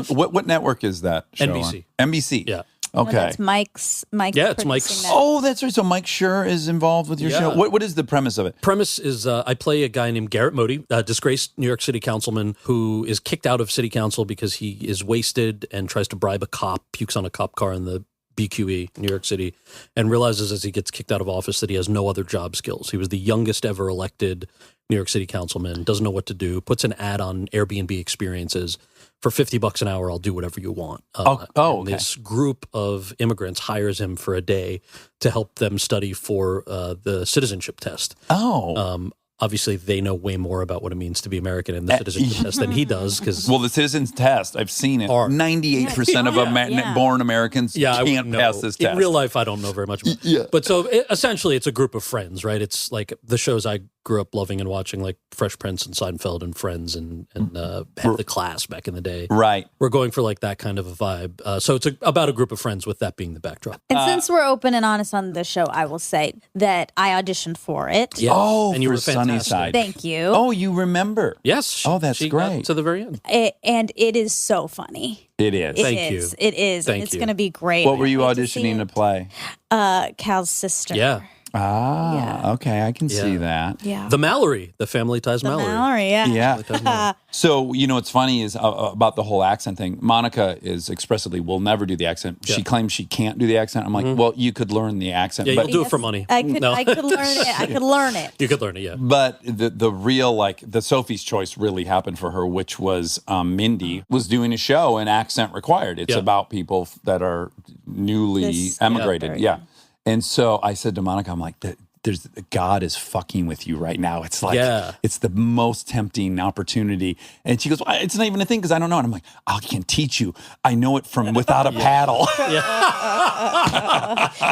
What network is that show NBC. on? NBC. Yeah. Okay. That's Mike's Yeah, it's producing Mike's- that. Oh, that's right. So Mike Schur is involved with your Yeah. show. What is the premise of it? Premise is I play a guy named Garrett Modi, a disgraced New York City councilman who is kicked out of city council because he is wasted and tries to bribe a cop, pukes on a cop car in the BQE, New York City, and realizes as he gets kicked out of office that he has no other job skills. He was the youngest ever elected New York City councilman, doesn't know what to do, puts an ad on Airbnb experiences. For $50 an hour, I'll do whatever you want. And okay. This group of immigrants hires him for a day to help them study for the citizenship test. Oh. Obviously, they know way more about what it means to be American in the citizenship test than he does. Because Well, the Citizens Test, I've seen it. Hard. 98% of born Americans I can't wouldn't pass know. this test. In real life, I don't know very much about. Yeah. But so essentially, it's a group of friends, right? It's like the shows I grew up loving and watching, like Fresh Prince and Seinfeld and Friends and Head of the Class back in the day. Right. We're going for like that kind of a vibe. So it's about a group of friends with that being the backdrop. And since we're open and honest on this show, I will say that I auditioned for it. Yes. Oh, and you for were fantastic. Sunnyside. Thank you. Oh, you remember? Yes. Oh, that's she got great. to the very end. And it is so funny. It is. It Thank is. you. It is. Thank It's you. going to be great. What were you I can't wait auditioning to see play? it. Cal's sister. Yeah. Ah, okay. I can see that. Yeah. The Mallory, the Family Ties The Mallory. Mallory, yeah. Yeah. So, what's funny is about the whole accent thing. Monica is expressly will never do the accent. She claims she can't do the accent. I'm like, well, you could learn the accent. Yeah, but you'll do it for money. I could No. learn it. I could learn it. You could learn it, yeah. But the real, the Sophie's Choice really happened for her, which was Mindy was doing a show and accent required. It's Yeah. about people that are newly This- emigrated. yeah. Yeah. And so I said to Monica, I'm like, there's God is fucking with you right now. It's like, it's the most tempting opportunity. And she goes, well, it's not even a thing because I don't know. And I'm like, I can teach you. I know it from without a paddle.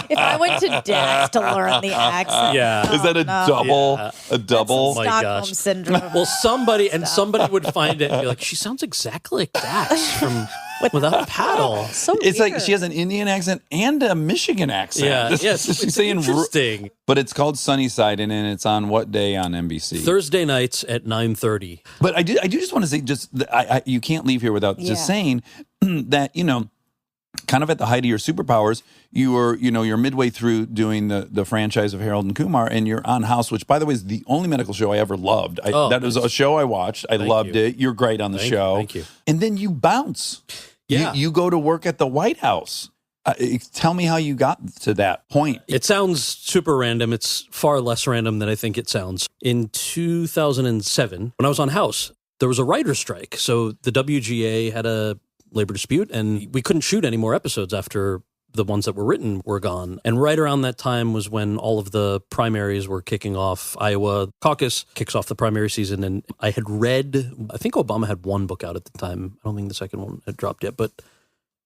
If I went to Dax to learn the accent. Yeah. Is that a double? A double? my Stockholm gosh. syndrome. Well, somebody would find it and be like, she sounds exactly like Dax from Without a Paddle. So It's like weird. she has an Indian accent and a Michigan accent. Yeah, yes. She's It's saying, interesting. but it's called Sunnyside, and it's on what day on NBC? Thursday nights at 9:30. But I do just want to say, you can't leave here without just saying that, kind of at the height of your superpowers, you're midway through doing the franchise of Harold and Kumar, and you're on House, which, by the way, is the only medical show I ever loved. That was a show I watched. I loved you. it. You're great on the show. Thank you. And then you bounce. Yeah. You go to work at the White House. Tell me how you got to that point. It sounds super random. It's far less random than I think it sounds. In 2007, when I was on House, there was a writer's strike. So the WGA had a labor dispute, and we couldn't shoot any more episodes after the ones that were written were gone. And right around that time was when all of the primaries were kicking off. Iowa caucus kicks off the primary season. And I had read, I think Obama had one book out at the time. I don't think the second one had dropped yet, but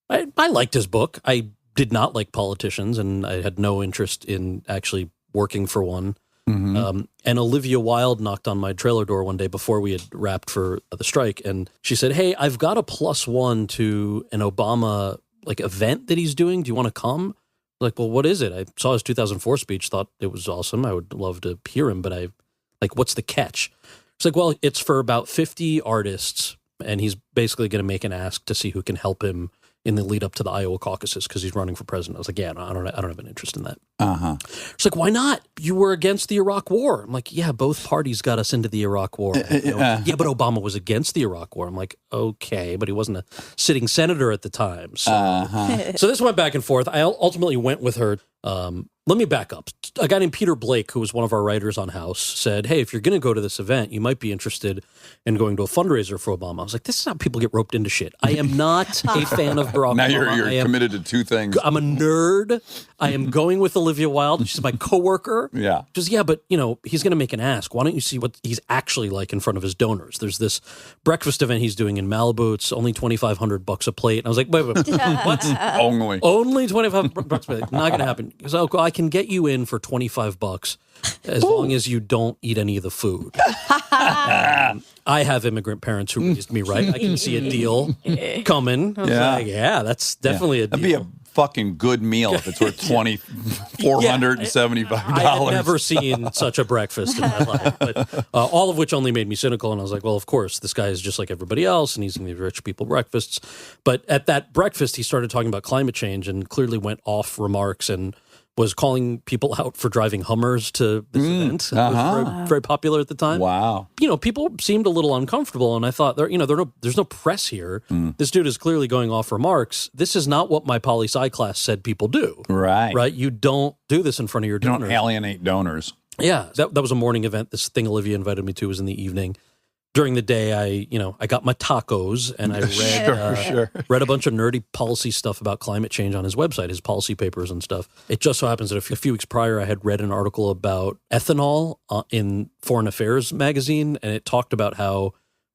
I liked his book. I did not like politicians, and I had no interest in actually working for one. Mm-hmm. And Olivia Wilde knocked on my trailer door one day before we had wrapped for the strike. And she said, "Hey, I've got a +1 to an Obama event that he's doing. Do you want to come?" Like, well, what is it? I saw his 2004 speech, thought it was awesome. I would love to hear him, but what's the catch? It's like, well, it's for about 50 artists, and he's basically going to make an ask to see who can help him in the lead up to the Iowa caucuses because he's running for president. I was like, yeah, no, I don't have an interest in that. Uh-huh. She's like, why not? You were against the Iraq War. I'm like, yeah, both parties got us into the Iraq War. Yeah, but Obama was against the Iraq War. I'm like, okay, but he wasn't a sitting senator at the time. So, so this went back and forth. I ultimately went with her. Let me back up. A guy named Peter Blake, who was one of our writers on House, said, hey, if you're going to go to this event, you might be interested in going to a fundraiser for Obama. I was like, this is how people get roped into shit. I am not a fan of Barack Now Obama. you're committed to two things. I'm a nerd. I am going with Olivia Wilde. She's my coworker. Yeah. She goes, yeah, but, he's going to make an ask. Why don't you see what he's actually like in front of his donors? There's this breakfast event he's doing in Malibu. It's only $2,500 a plate. And I was like, wait, what? Only $25 a plate. Not going to happen. He goes, oh, I can get you in for $25 as long as you don't eat any of the food. I have immigrant parents who raised me right. I can see a deal coming. I was like, yeah, that's definitely a deal. That'd be a fucking good meal if it's worth $475. I had never seen such a breakfast in my life, but all of which only made me cynical. And I was like, well, of course, this guy is just like everybody else, and he's in these rich people breakfasts. But at that breakfast, he started talking about climate change and clearly went off remarks and was calling people out for driving Hummers to this event. It was very, very popular at the time. Wow. People seemed a little uncomfortable, and I thought, there's no press here. This dude is clearly going off remarks. This is not what my poli-sci class said people do. Right. Right? You don't do this in front of your donors. You don't alienate donors. Yeah. That was a morning event. This thing Olivia invited me to was in the evening. During the day, I got my tacos and I read read a bunch of nerdy policy stuff about climate change on his website, his policy papers and stuff. It just so happens that a few weeks prior, I had read an article about ethanol in Foreign Affairs magazine, and it talked about how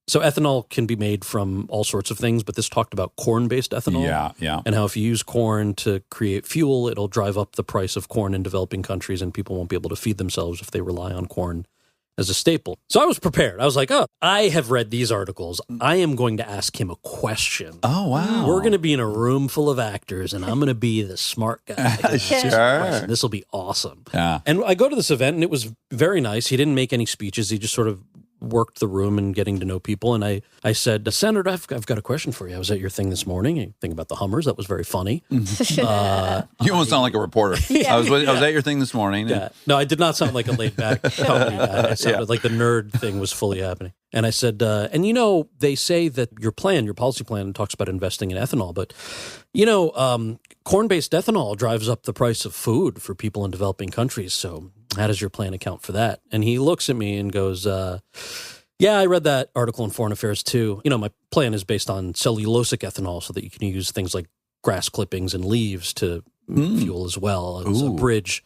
ethanol can be made from all sorts of things, but this talked about corn-based ethanol. Yeah. And how if you use corn to create fuel, it'll drive up the price of corn in developing countries, and people won't be able to feed themselves if they rely on corn as a staple. So I was prepared. I was like, I have read these articles. I am going to ask him a question. Oh, wow. We're going to be in a room full of actors, and I'm going to be the smart guy. Sure. This will be awesome. Yeah. And I go to this event, and it was very nice. He didn't make any speeches. He just sort of worked the room and getting to know people. And I said, Senator, I've got a question for you. I was at your thing this morning. You think about the Hummers. That was very funny. You almost sound like a reporter. I was at your thing this morning. Yeah. No, I did not sound like a laid back comedy guy. I sounded like the nerd thing was fully happening. And I said, they say that your policy plan talks about investing in ethanol, but, corn-based ethanol drives up the price of food for people in developing countries. So how does your plan account for that? And he looks at me and goes, yeah, I read that article in Foreign Affairs too. My plan is based on cellulosic ethanol so that you can use things like grass clippings and leaves to fuel as well. It's a bridge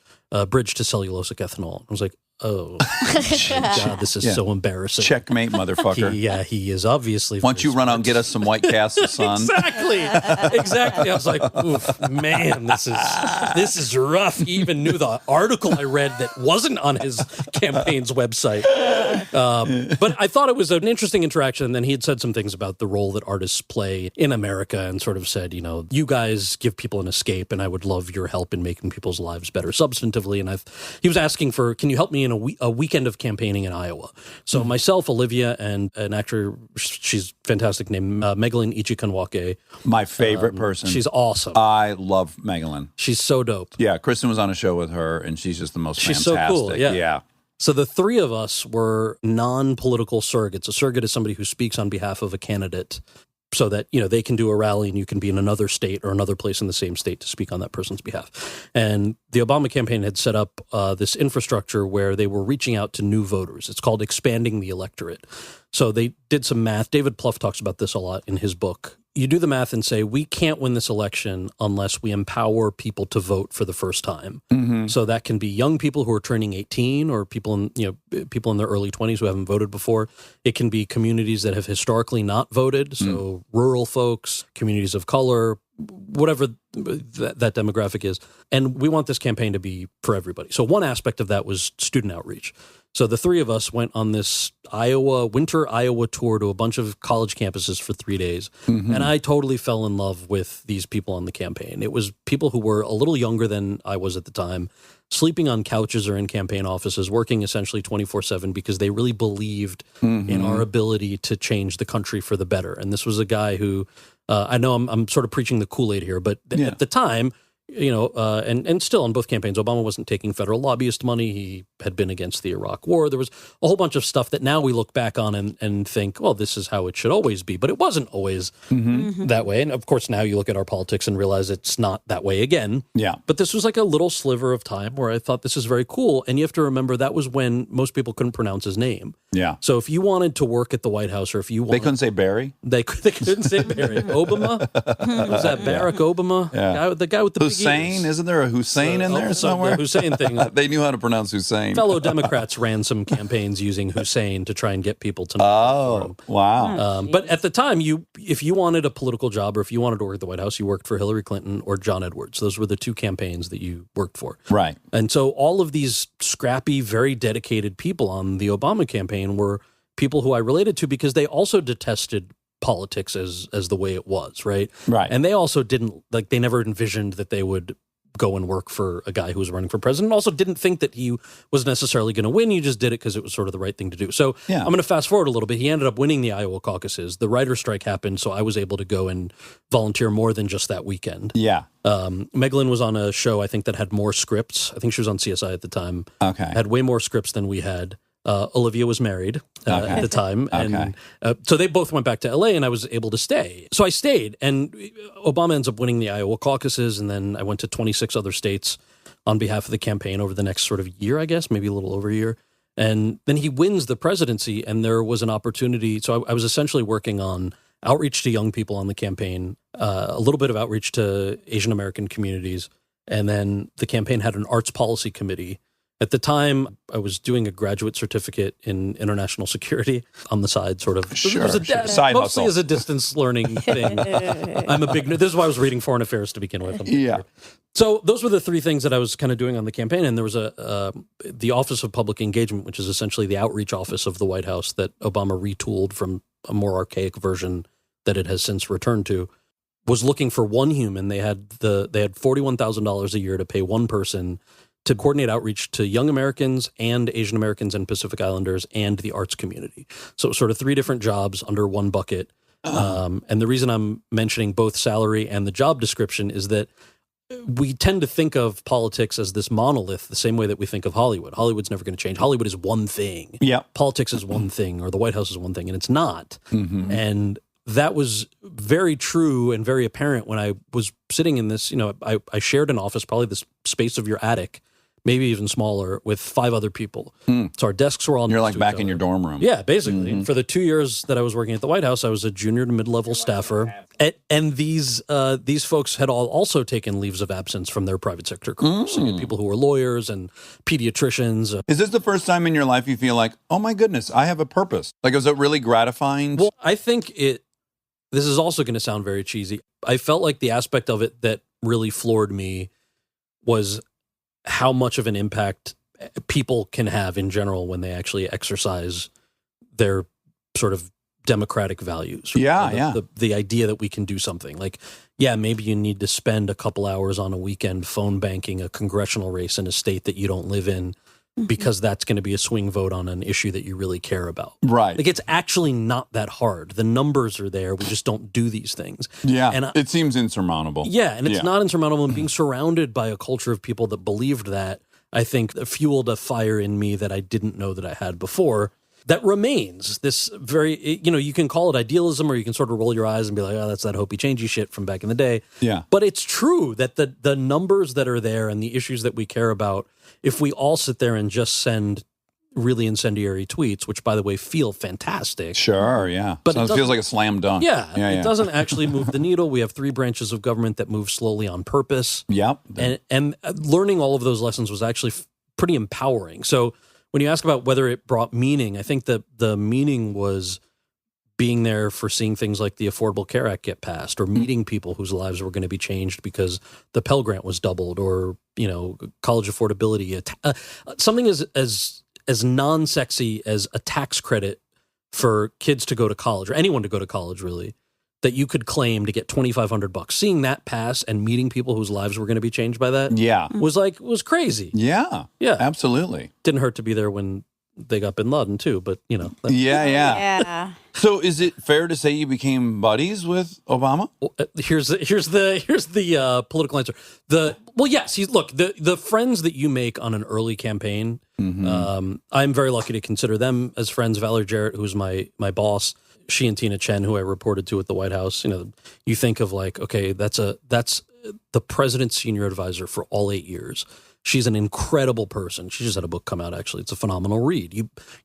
to cellulosic ethanol. I was like, oh, God, this is so embarrassing. Checkmate, motherfucker. He is obviously. Why don't you run out and get us some White Castle, son? Exactly. I was like, oof, man, this is rough. He even knew the article I read that wasn't on his campaign's website. But I thought it was an interesting interaction. And then he had said some things about the role that artists play in America and sort of said, you guys give people an escape, and I would love your help in making people's lives better substantively. And he was asking for, can you help me in a weekend of campaigning in Iowa? So myself, Olivia, and an actor, she's fantastic, named Megalyn Ichikanwake. My favorite person. She's awesome. I love Megalyn. She's so dope. Yeah, Kristen was on a show with her, and she's just the most She's fantastic. so cool, yeah. So the three of us were non-political surrogates. A surrogate is somebody who speaks on behalf of a candidate so that, they can do a rally and you can be in another state or another place in the same state to speak on that person's behalf. And the Obama campaign had set up this infrastructure where they were reaching out to new voters. It's called expanding the electorate. So they did some math. David Plouffe talks about this a lot in his book. You do the math and say, we can't win this election unless we empower people to vote for the first time. Mm-hmm. So that can be young people who are turning 18 or people in their early 20s who haven't voted before. It can be communities that have historically not voted. So rural folks, communities of color, whatever that demographic is. And we want this campaign to be for everybody. So one aspect of that was student outreach. So the three of us went on this winter Iowa tour to a bunch of college campuses for 3 days. Mm-hmm. And I totally fell in love with these people on the campaign. It was people who were a little younger than I was at the time, sleeping on couches or in campaign offices, working essentially 24/7 because they really believed in our ability to change the country for the better. And this was a guy who I know I'm sort of preaching the Kool-Aid here, but at the time, and still on both campaigns, Obama wasn't taking federal lobbyist money. He had been against the Iraq War. There was a whole bunch of stuff that now we look back on and think, well, this is how it should always be. But it wasn't always that way. And of course, now you look at our politics and realize it's not that way again. Yeah. But this was like a little sliver of time where I thought this is very cool. And you have to remember that was when most people couldn't pronounce his name. Yeah. So if you wanted to work at the White House, or if you wanted, They couldn't say Barry? they couldn't say Barry. Obama? Was that Barack Obama? Yeah. The guy with the big Hussein? ears. Isn't there a Hussein in there The somewhere? Hussein thing. They knew how to pronounce Hussein. Fellow Democrats ran some campaigns using Hussein to try and get people to know. Oh, wow. But at the time, if you wanted a political job or if you wanted to work at the White House, you worked for Hillary Clinton or John Edwards. Those were the two campaigns that you worked for. Right. And so all of these scrappy, very dedicated people on the Obama campaign were people who I related to because they also detested politics as the way it was, right? Right. And they also they never envisioned that they would go and work for a guy who was running for president. Also didn't think that he was necessarily going to win. You just did it because it was sort of the right thing to do. So I'm going to fast forward a little bit. He ended up winning the Iowa caucuses. The writer's strike happened, so I was able to go and volunteer more than just that weekend. Yeah. Megalyn was on a show, I think, that had more scripts. I think she was on CSI at the time. Okay. Had way more scripts than we had. Olivia was married at the time. And Okay. so they both went back to LA and I was able to stay. So I stayed and Obama ends up winning the Iowa caucuses. And then I went to 26 other states on behalf of the campaign over the next sort of year, I guess, maybe a little over a year. And then he wins the presidency and there was an opportunity. So I was essentially working on outreach to young people on the campaign, a little bit of outreach to Asian American communities. And then the campaign had an arts policy committee. At the time, I was doing a graduate certificate in international security on the side, sort of. Sure, It was sure. Side mostly hustle. as a distance learning thing. I'm a big. This is why I was reading Foreign Affairs to begin with. Yeah. So those were the three things that I was kind of doing on the campaign, and there was the Office of Public Engagement, which is essentially the outreach office of the White House that Obama retooled from a more archaic version that it has since returned to. Was looking for one human. They had $41,000 a year to pay one person to coordinate outreach to young Americans and Asian Americans and Pacific Islanders and the arts community. So it was sort of three different jobs under one bucket. And the reason I'm mentioning both salary and the job description is that we tend to think of politics as this monolith, the same way that we think of Hollywood. Hollywood's never going to change. Hollywood is one thing. Yeah. Politics is one thing, or the White House is one thing, and it's not. And that was very true and very apparent when I was sitting in this, I shared an office, probably the space of your attic, maybe even smaller, with 5 other people. So our desks were all You're next like to back each in your other. dorm room. Yeah, basically. For the 2 years that I was working at the White House, I was a junior to mid-level staffer. And these folks had all also taken leaves of absence from their private sector careers. So you had people who were lawyers and pediatricians. Is this the first time in your life you feel like, oh my goodness, I have a purpose? Like, is it really gratifying? Well, I think this is also going to sound very cheesy. I felt like the aspect of it that really floored me was how much of an impact people can have in general when they actually exercise their sort of democratic values. Yeah, The idea that we can do something. Like, yeah, maybe you need to spend a couple hours on a weekend phone banking a congressional race in a state that you don't live in because that's going to be a swing vote on an issue that you really care about. Right. Like, it's actually not that hard. The numbers are there. We just don't do these things. Yeah. And it seems insurmountable. yeah, and it's not insurmountable. And being surrounded by a culture of people that believed that, I think, fueled a fire in me that I didn't know that I had before. That remains this very, you can call it idealism or you can sort of roll your eyes and be like, oh, that's that hopey changey shit from back in the day. Yeah. But it's true that the numbers that are there and the issues that we care about, if we all sit there and just send really incendiary tweets, which, by the way, feel fantastic. Sure, yeah. But So it it feels doesn't- like a slam dunk. Yeah, it doesn't actually move the needle. We have 3 branches of government that move slowly on purpose. Yep. And learning all of those lessons was actually pretty empowering. So when you ask about whether it brought meaning, I think that the meaning was being there for seeing things like the Affordable Care Act get passed, or meeting people whose lives were going to be changed because the Pell Grant was doubled, or college affordability, something as non-sexy as a tax credit for kids to go to college, or anyone to go to college, really, that you could claim to get $2,500. Seeing that pass and meeting people whose lives were going to be changed by that Yeah. was crazy. Yeah. Yeah. Absolutely. Didn't hurt to be there when they got Bin Laden too. But you know, Yeah. Yeah. So is it fair to say you became buddies with Obama? here's the political answer. Yes. Look, the friends that you make on an early campaign. I'm very lucky to consider them as friends. Valerie Jarrett, who's my boss, she and Tina Chen, who I reported to at the White House. You know, you think of like, okay, that's the president's senior advisor for all 8 years. She's an incredible person. She just had a book come out, actually. It's a phenomenal read.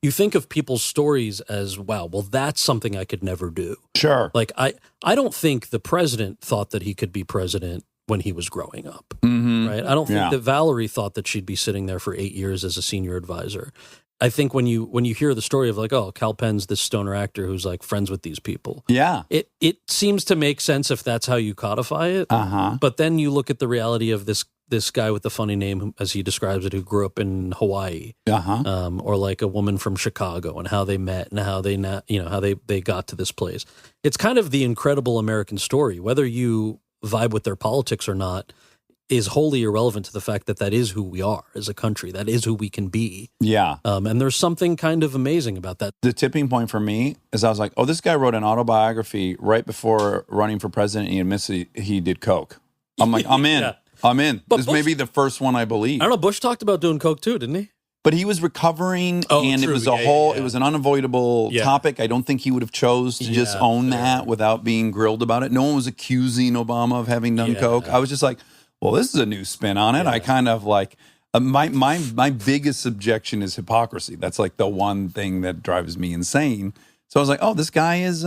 You think of people's stories as, wow, well, that's something I could never do. Sure. Like, I don't think the president thought that he could be president when he was growing up, right? I don't think that Valerie thought that she'd be sitting there for 8 years as a senior advisor. I think when you hear the story of like, oh, Kal Penn's this stoner actor who's like friends with these people. Yeah. It seems to make sense if that's how you codify it. But then you look at the reality of this guy with the funny name, as he describes it, who grew up in Hawaii, or like a woman from Chicago, and how they met and how they got to this place. It's kind of the incredible American story. Whether you vibe with their politics or not is wholly irrelevant to the fact that is who we are as a country. That is who we can be. Yeah. And there's something kind of amazing about that. The tipping point for me is I was like, oh, this guy wrote an autobiography right before running for president, and he admits he did coke. I'm like, I'm in. I'm in. But this Bush, may be the first one I believe. I don't know. Bush talked about doing coke too, didn't he? But he was recovering, and true. It was it was an unavoidable topic. I don't think he would have chose to just own that without being grilled about it. No one was accusing Obama of having done coke. I was just like, well, this is a new spin on it. I kind of like, my biggest objection is hypocrisy. That's like the one thing that drives me insane. So I was like, oh, this guy is,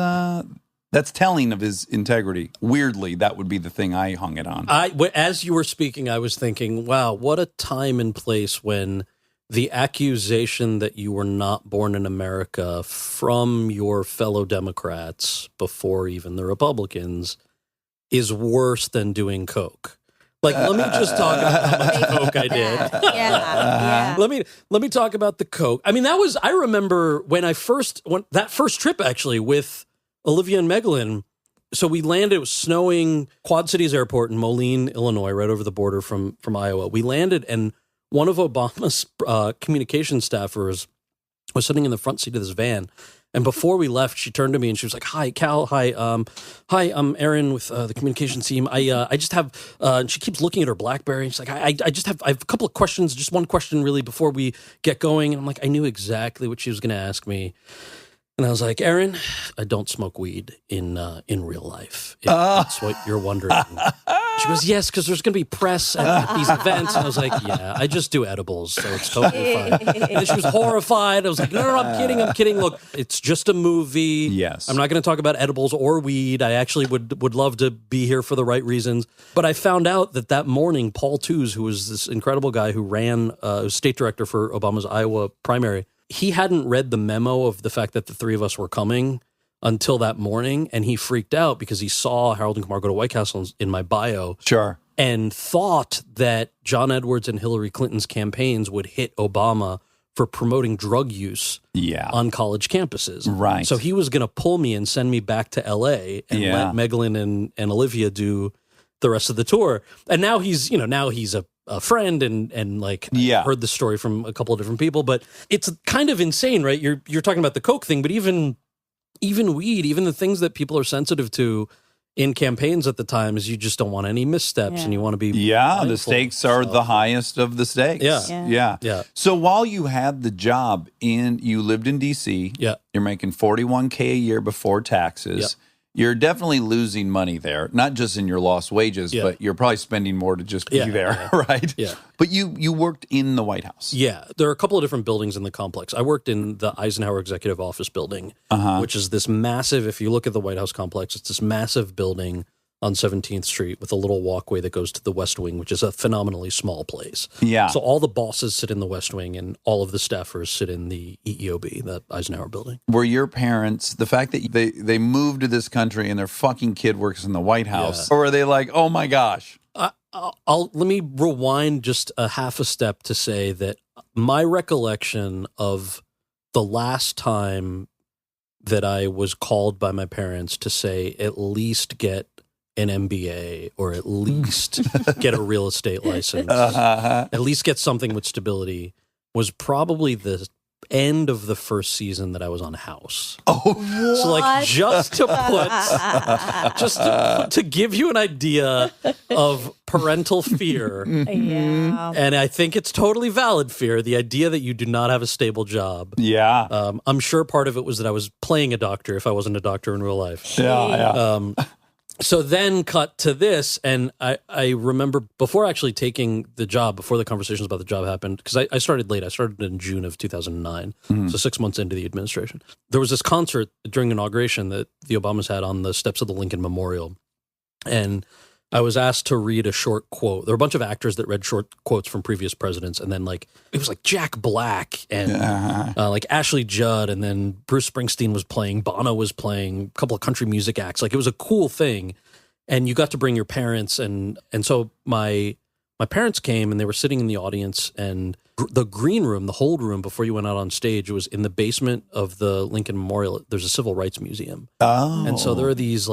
that's telling of his integrity. Weirdly, that would be the thing I hung it on. As you were speaking, I was thinking, wow, what a time and place when the accusation that you were not born in America from your fellow Democrats before even the Republicans is worse than doing coke. Like, let me just talk about how much coke I did. Let me talk about the coke. I mean, I remember when that first trip actually with Olivia and Megalyn. So we landed, it was snowing, Quad Cities Airport in Moline, Illinois, right over the border from Iowa. We landed, and one of Obama's communication staffers was sitting in the front seat of this van. And before we left, she turned to me and she was like, "Hi, Kal. Hi, I'm Erin with the communications team. I just have." And she keeps looking at her BlackBerry. And she's like, I have a couple of questions. Just one question, really, before we get going. And I'm like, I knew exactly what she was going to ask me. And I was like, Erin, I don't smoke weed in real life. If that's what you're wondering. She goes, yes, because there's going to be press at these events. And I was like, yeah, I just do edibles, so it's totally fine. And then she was horrified. I was like, no, I'm kidding. Look, it's just a movie. Yes. I'm not going to talk about edibles or weed. I actually would love to be here for the right reasons. But I found out that morning, Paul Tooze, who was this incredible guy who ran, was state director for Obama's Iowa primary, he hadn't read the memo of the fact that the three of us were coming until that morning, and he freaked out because he saw Harold and Kumar go to White House in my bio. Sure. And thought that John Edwards and Hillary Clinton's campaigns would hit Obama for promoting drug use on college campuses. Right. So he was going to pull me and send me back to L.A. and let Megalyn and Olivia do the rest of the tour. And now he's a friend and like I've heard the story from a couple of different people, but it's kind of insane, right? You're talking about the coke thing, but even weed, even the things that people are sensitive to in campaigns at the time is you just don't want any missteps and you want to be mindful. The stakes are the highest of the stakes. Yeah. So while you had the job you lived in DC, you're making $41K a year before taxes. You're definitely losing money there, not just in your lost wages, but you're probably spending more to just be there, right? Yeah. But you worked in the White House. Yeah. There are a couple of different buildings in the complex. I worked in the Eisenhower Executive Office building, which is this massive, if you look at the White House complex, it's this massive building on 17th Street with a little walkway that goes to the West Wing, which is a phenomenally small place. Yeah. So all the bosses sit in the West Wing and all of the staffers sit in the EEOB, the Eisenhower building. Were your parents, the fact that they moved to this country and their fucking kid works in the White House, or were they like, oh my gosh? Let me rewind just a half a step to say that my recollection of the last time that I was called by my parents to say, at least get an MBA or at least get a real estate license, at least get something with stability, was probably the end of the first season that I was on House. Oh, So like just to give you an idea of parental fear. Yeah. And I think it's totally valid fear, the idea that you do not have a stable job. yeah. I'm sure part of it was that I was playing a doctor if I wasn't a doctor in real life. Yeah. So then cut to this, and I remember before actually taking the job, before the conversations about the job happened, because I started late. I started in June of 2009, so 6 months into the administration. There was this concert during inauguration that the Obamas had on the steps of the Lincoln Memorial, and I was asked to read a short quote. There were a bunch of actors that read short quotes from previous presidents, and then like it was like Jack Black and like Ashley Judd, and then Bruce Springsteen was playing, Bono was playing, a couple of country music acts. Like it was a cool thing, and you got to bring your parents, and so my parents came, and they were sitting in the audience, and the green room, the hold room before you went out on stage, was in the basement of the Lincoln Memorial. There's a civil rights museum, and so there are these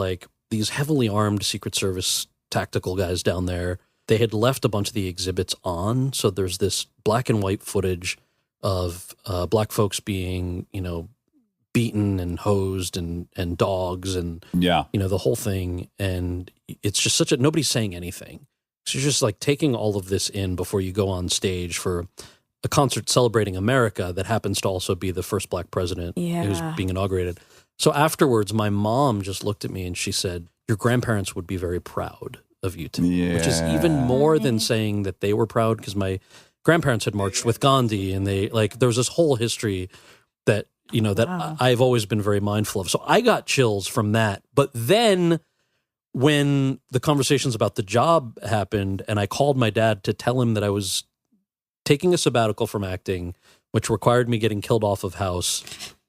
heavily armed Secret Service tactical guys down there. They had left a bunch of the exhibits on, so there's this black and white footage of black folks being, beaten and hosed and dogs and the whole thing. And it's just nobody's saying anything. So you're just like taking all of this in before you go on stage for a concert celebrating America that happens to also be the first black president who's being inaugurated. So afterwards, my mom just looked at me and she said, "Your grandparents would be very proud of you today," which is even more than saying that they were proud, because my grandparents had marched with Gandhi, and there was this whole history that I've always been very mindful of. So I got chills from that. But then when the conversations about the job happened, and I called my dad to tell him that I was taking a sabbatical from acting, which required me getting killed off of House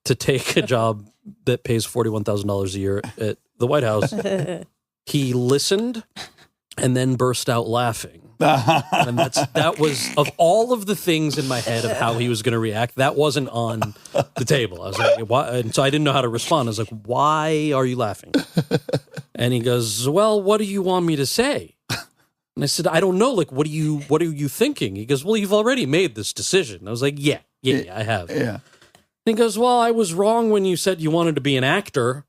to take a job that pays $41,000 a year at the White House, he listened and then burst out laughing. And that was, of all of the things in my head of how he was going to react, that wasn't on the table. I was like, why? And so I didn't know how to respond. I was like, "Why are you laughing?" And he goes, "Well, what do you want me to say?" And I said, "I don't know. Like, what are you thinking?" He goes, "Well, you've already made this decision." I was like, yeah, I have. Yeah. And he goes, "Well, I was wrong when you said you wanted to be an actor.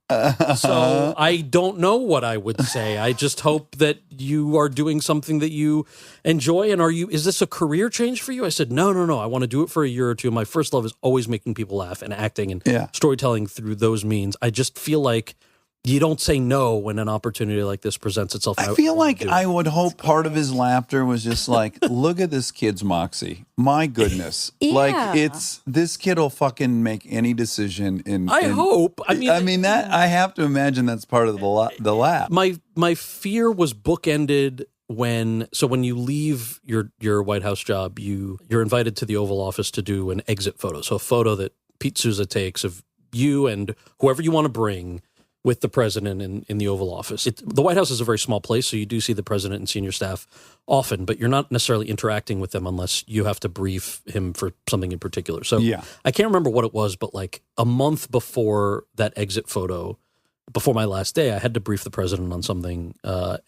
So I don't know what I would say. I just hope that you are doing something that you enjoy. And is this a career change for you?" I said, No. I want to do it for a year or two. My first love is always making people laugh and acting and storytelling through those means. I just feel like you don't say no when an opportunity like this presents itself. I feel like I would hope part of his laughter was just like, look at this kid's moxie. My goodness. Like this kid will fucking make any decision I hope. I mean that I have to imagine that's part of the laugh. My fear was bookended when you leave your White House job, you're invited to the Oval Office to do an exit photo. So a photo that Pete Souza takes of you and whoever you want to bring with the president in the Oval Office. The White House is a very small place, so you do see the president and senior staff often, but you're not necessarily interacting with them unless you have to brief him for something in particular. So I can't remember what it was, but like a month before that exit photo, before my last day, I had to brief the president on something.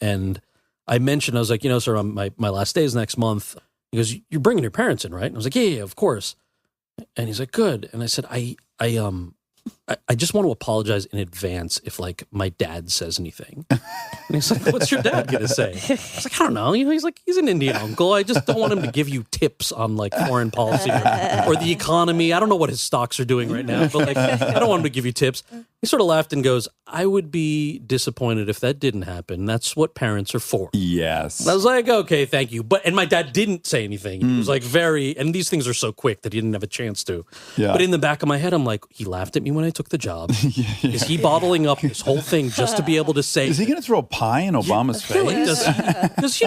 And I mentioned, I was like, sir, my last day is next month. He goes, "You're bringing your parents in, right?" And I was like, yeah, of course. And he's like, "Good." And I said, I just want to apologize in advance if like my dad says anything. And he's like, "What's your dad going to say?" I was like, "I don't know. He's an Indian uncle. I just don't want him to give you tips on like foreign policy or the economy. I don't know what his stocks are doing right now, but like, I don't want him to give you tips." He sort of laughed and goes, "I would be disappointed if that didn't happen. That's what parents are for." Yes. And I was like, "Okay, thank you." And my dad didn't say anything. He was like and these things are so quick that he didn't have a chance to. Yeah. But in the back of my head, I'm like, he laughed at me when I took the job. Is he bottling up this whole thing just to be able to say? Is he going to throw a pie in Obama's face? Because,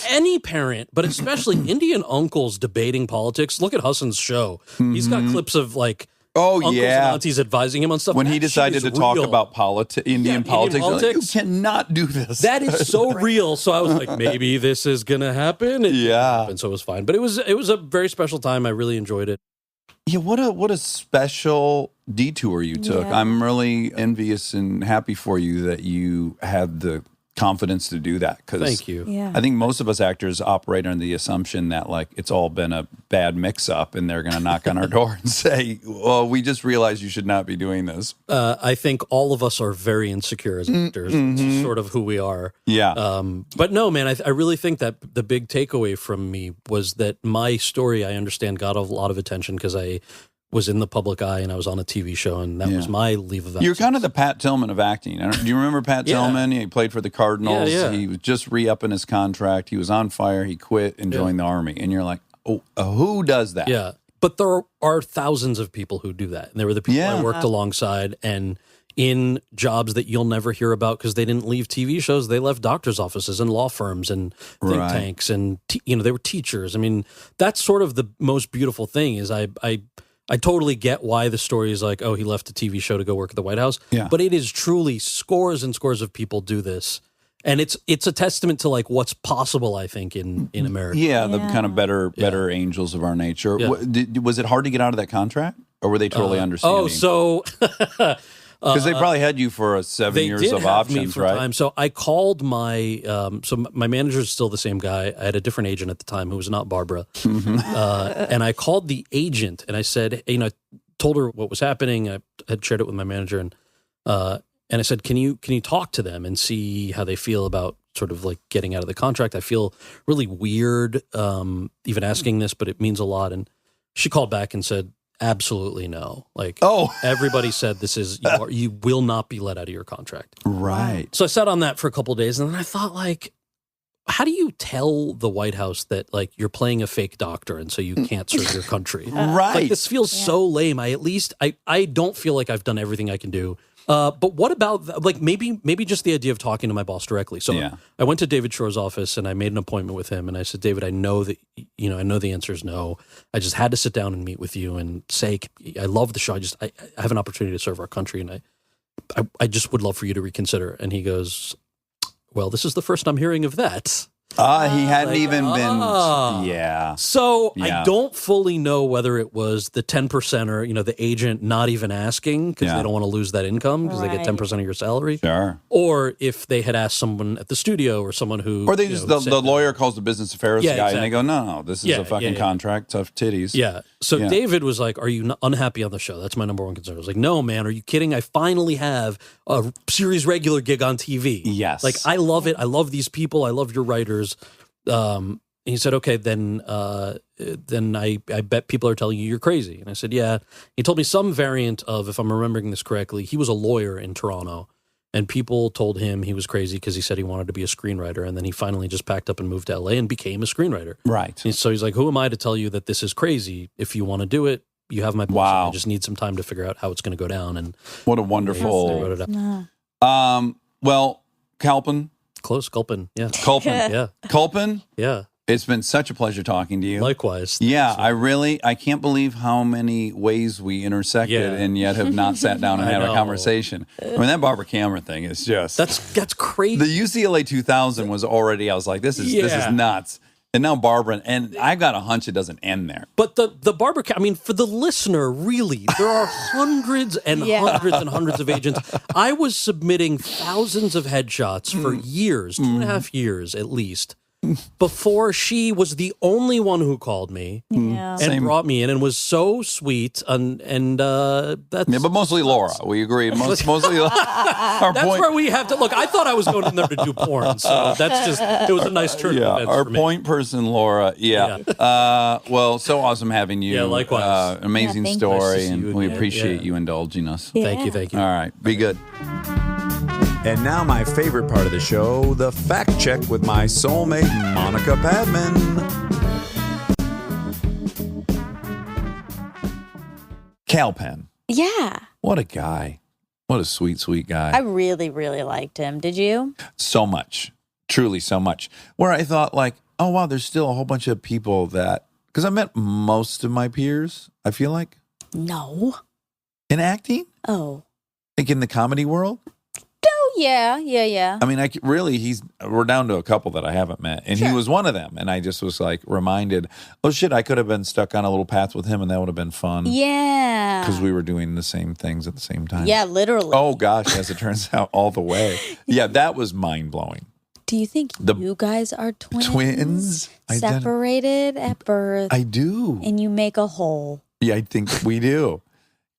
any parent, but especially Indian uncles debating politics. Look at Hassan's show. He's got clips of like, uncles and aunties advising him on stuff. When he decided to talk about Indian politics, like, you cannot do this. That is so real. So I was like, maybe this is going to happen. And so it was fine. But it was a very special time. I really enjoyed it. Yeah, what a special detour you took. Yeah. I'm really envious and happy for you that you had the confidence to do that. Because Thank you. Yeah. I think most of us actors operate under the assumption that like it's all been a bad mix-up, and they're going to knock on our door and say, "Well, we just realized you should not be doing this." I think all of us are very insecure as actors. It's sort of who we are. Yeah. But no, man, I really think that the big takeaway from me was that my story, I understand, got a lot of attention because I was in the public eye and I was on a TV show, and that was my leave of absence. You're kind of the Pat Tillman of acting. Do you remember Pat Tillman? He played for the Cardinals. Yeah. He was just re-upping his contract. He was on fire. He quit and joined the Army. And you're like, oh, who does that? Yeah. But there are thousands of people who do that. And they were the people I worked alongside, and in jobs that you'll never hear about because they didn't leave TV shows. They left doctors' offices and law firms and think tanks, and they were teachers. I mean, that's sort of the most beautiful thing is I totally get why the story is like, oh, he left a TV show to go work at the White House. Yeah. But it is truly scores and scores of people do this. And it's a testament to like what's possible, I think, in America. Yeah, the kind of better angels of our nature. Yeah. Was it hard to get out of that contract? Or were they totally understanding? Oh, so... Because they probably had you for 7 years of options, right? Time. So I called my my manager is still the same guy. I had a different agent at the time who was not Barbara, and I called the agent and I said, I told her what was happening. I had shared it with my manager, and I said, can you talk to them and see how they feel about sort of like getting out of the contract? I feel really weird even asking this, but it means a lot. And she called back and said, absolutely no. Like, everybody said this is, you will not be let out of your contract. Right. So I sat on that for a couple of days, and then I thought, like, how do you tell the White House that, like, you're playing a fake doctor and so you can't serve your country? Right. Like, this feels so lame. I don't feel like I've done everything I can do. But what about, like, maybe just the idea of talking to my boss directly. So I went to David Shore's office and I made an appointment with him, and I said, David, I know that, I know the answer is no. I just had to sit down and meet with you and say, I love the show. I have an opportunity to serve our country, and I just would love for you to reconsider. And he goes, well, this is the first I'm hearing of that. He hadn't even been. Yeah. So I don't fully know whether it was the 10%er, the agent not even asking because they don't want to lose that income because they get 10% of your salary. Sure. Or if they had asked someone at the studio or someone who. Or they just, the lawyer calls the business affairs guy and they go, no, this is a fucking contract, tough titties. Yeah. So David was like, are you unhappy on the show? That's my number one concern. I was like, no, man, are you kidding? I finally have a series regular gig on TV. Yes. Like, I love it. I love these people. I love your writers. He said, okay, then I bet people are telling you you're crazy. And I said, yeah. He told me some variant of, if I'm remembering this correctly, he was a lawyer in Toronto, and people told him he was crazy because he said he wanted to be a screenwriter. And then he finally just packed up and moved to LA and became a screenwriter. Right. And so he's like, who am I to tell you that this is crazy? If you want to do it, you have my blessing. I just need some time to figure out how it's going to go down. And what a wonderful. No. Kal Penn. Close, Culpin. Yeah. Culpin. Yeah. Culpin. Yeah. It's been such a pleasure talking to you. Likewise. Yeah, I can't believe how many ways we intersected and yet have not sat down and had a conversation. I mean, that Barbara Cameron thing is just... That's crazy. The UCLA 2000 was already, I was like, this is nuts. And now Barbara, and I got a hunch it doesn't end there. But the Barbara, I mean, for the listener, really, there are hundreds and hundreds and hundreds of agents. I was submitting thousands of headshots for years, 2.5 years at least, before she was the only one who called me and brought me in and was so sweet. And that's... Yeah, but mostly Laura. We agree. Mostly our that's point. where we have to... Look, I thought I was going in there to do porn, so that's just... It was a nice turn of events our for me. point person, Laura. Well, so awesome having you. Yeah, likewise. Amazing thank you. story, Nice to see and you we again. appreciate you indulging us. Thank you. All right, be good. And now my favorite part of the show, the fact check with my soulmate, Monica Padman. Kal Penn. Yeah. What a guy. What a sweet, sweet guy. I really, really liked him. Did you? So much. Truly so much. Where I thought like, oh, wow, there's still a whole bunch of people that... Because I met most of my peers, I feel like. No. In acting? Oh. Like in the comedy world? Oh, yeah. I mean, we're down to a couple that I haven't met, and he was one of them. And I just was like reminded, oh shit, I could have been stuck on a little path with him, and that would have been fun. Yeah. Because we were doing the same things at the same time. Yeah, literally. Oh gosh, as it turns out, all the way. Yeah, that was mind blowing. Do you think The you guys are twins? Twins? Separated at birth. I do. And you make a whole. Yeah, I think we do.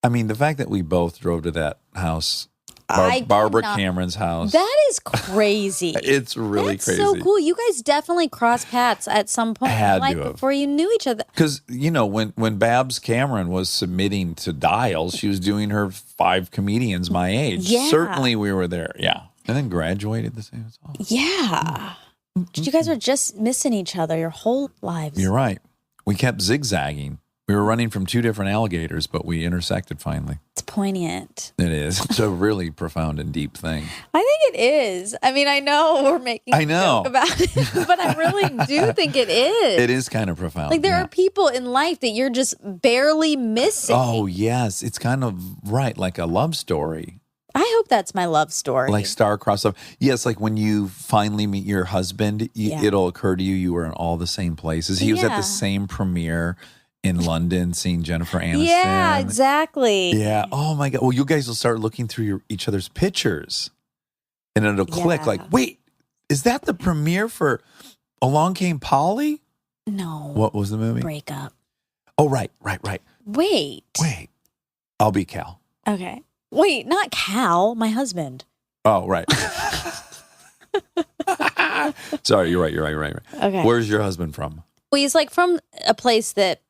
I mean, the fact that we both drove to that house, I Barbara did not- Cameron's house, That is crazy. it's really That's crazy. so cool. You guys definitely crossed paths at some point Had in life to have. before you knew each other. Because, when Babs Cameron was submitting to Dial, she was doing her 5 comedians my age. Yeah. Certainly we were there. Yeah. And then graduated the same as all. Yeah. You guys were just missing each other your whole lives. You're right. We kept zigzagging. We were running from 2 different alligators, but we intersected finally. It's poignant. It is. It's a really profound and deep thing. I think it is. I mean, I know we're making a joke about it, but I really do think it is. It is kind of profound. Like there yeah. are people in life that you're just barely missing. Oh, yes. It's kind of right, like a love story. I hope that's my love story. Like star-crossed love. Yes, like when you finally meet your husband, Yeah. it'll occur to you you were in all the same places. He was at Yeah. the same premiere in London seeing Jennifer Aniston. Yeah, exactly. Yeah. Oh, my God. Well, you guys will start looking through each other's pictures. And it'll click Yeah. like, wait, is that the premiere for Along Came Polly? No. What was the movie? Break up. Oh, right. Wait. Wait. I'll be Cal. Okay. Wait, not Kal, my husband. Oh, right. Sorry, you're right. Okay. Where's your husband from? Well, he's like from a place that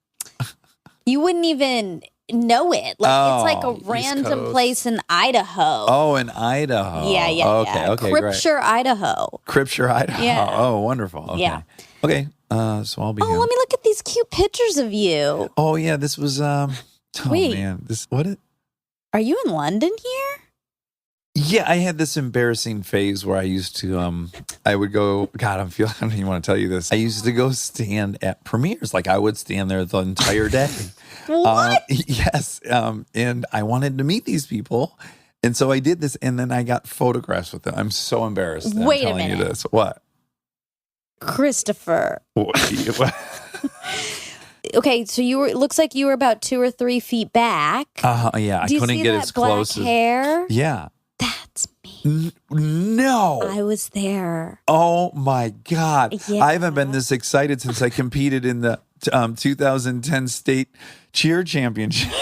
you wouldn't even know it. Like it's like a East random Coast. place in Idaho. Oh, in Idaho. Yeah. Okay, great. Cripshire, Idaho. Cripshire, Idaho. Yeah. Oh, wonderful. Okay. Yeah. Okay, so I'll be Oh, him. let me look at these cute pictures of you. Oh, yeah, this was, Wait. man. Are you in London here? Yeah, I had this embarrassing phase where I used to, I would go, God, I don't even want to tell you this. I used to go stand at premieres. Like I would stand there the entire day. What? Yes. And I wanted to meet these people. And so I did this and then I got photographs with them. I'm so embarrassed that Wait a I'm telling you minute. this. What? Christopher. What? Okay, so it looks like you were about 2 or 3 feet back. Yeah, I Do you couldn't see get that as black close as. hair? Yeah. That's me. No. I was there. Oh my God. Yeah. I haven't been this excited since I competed in the 2010 state cheer championship.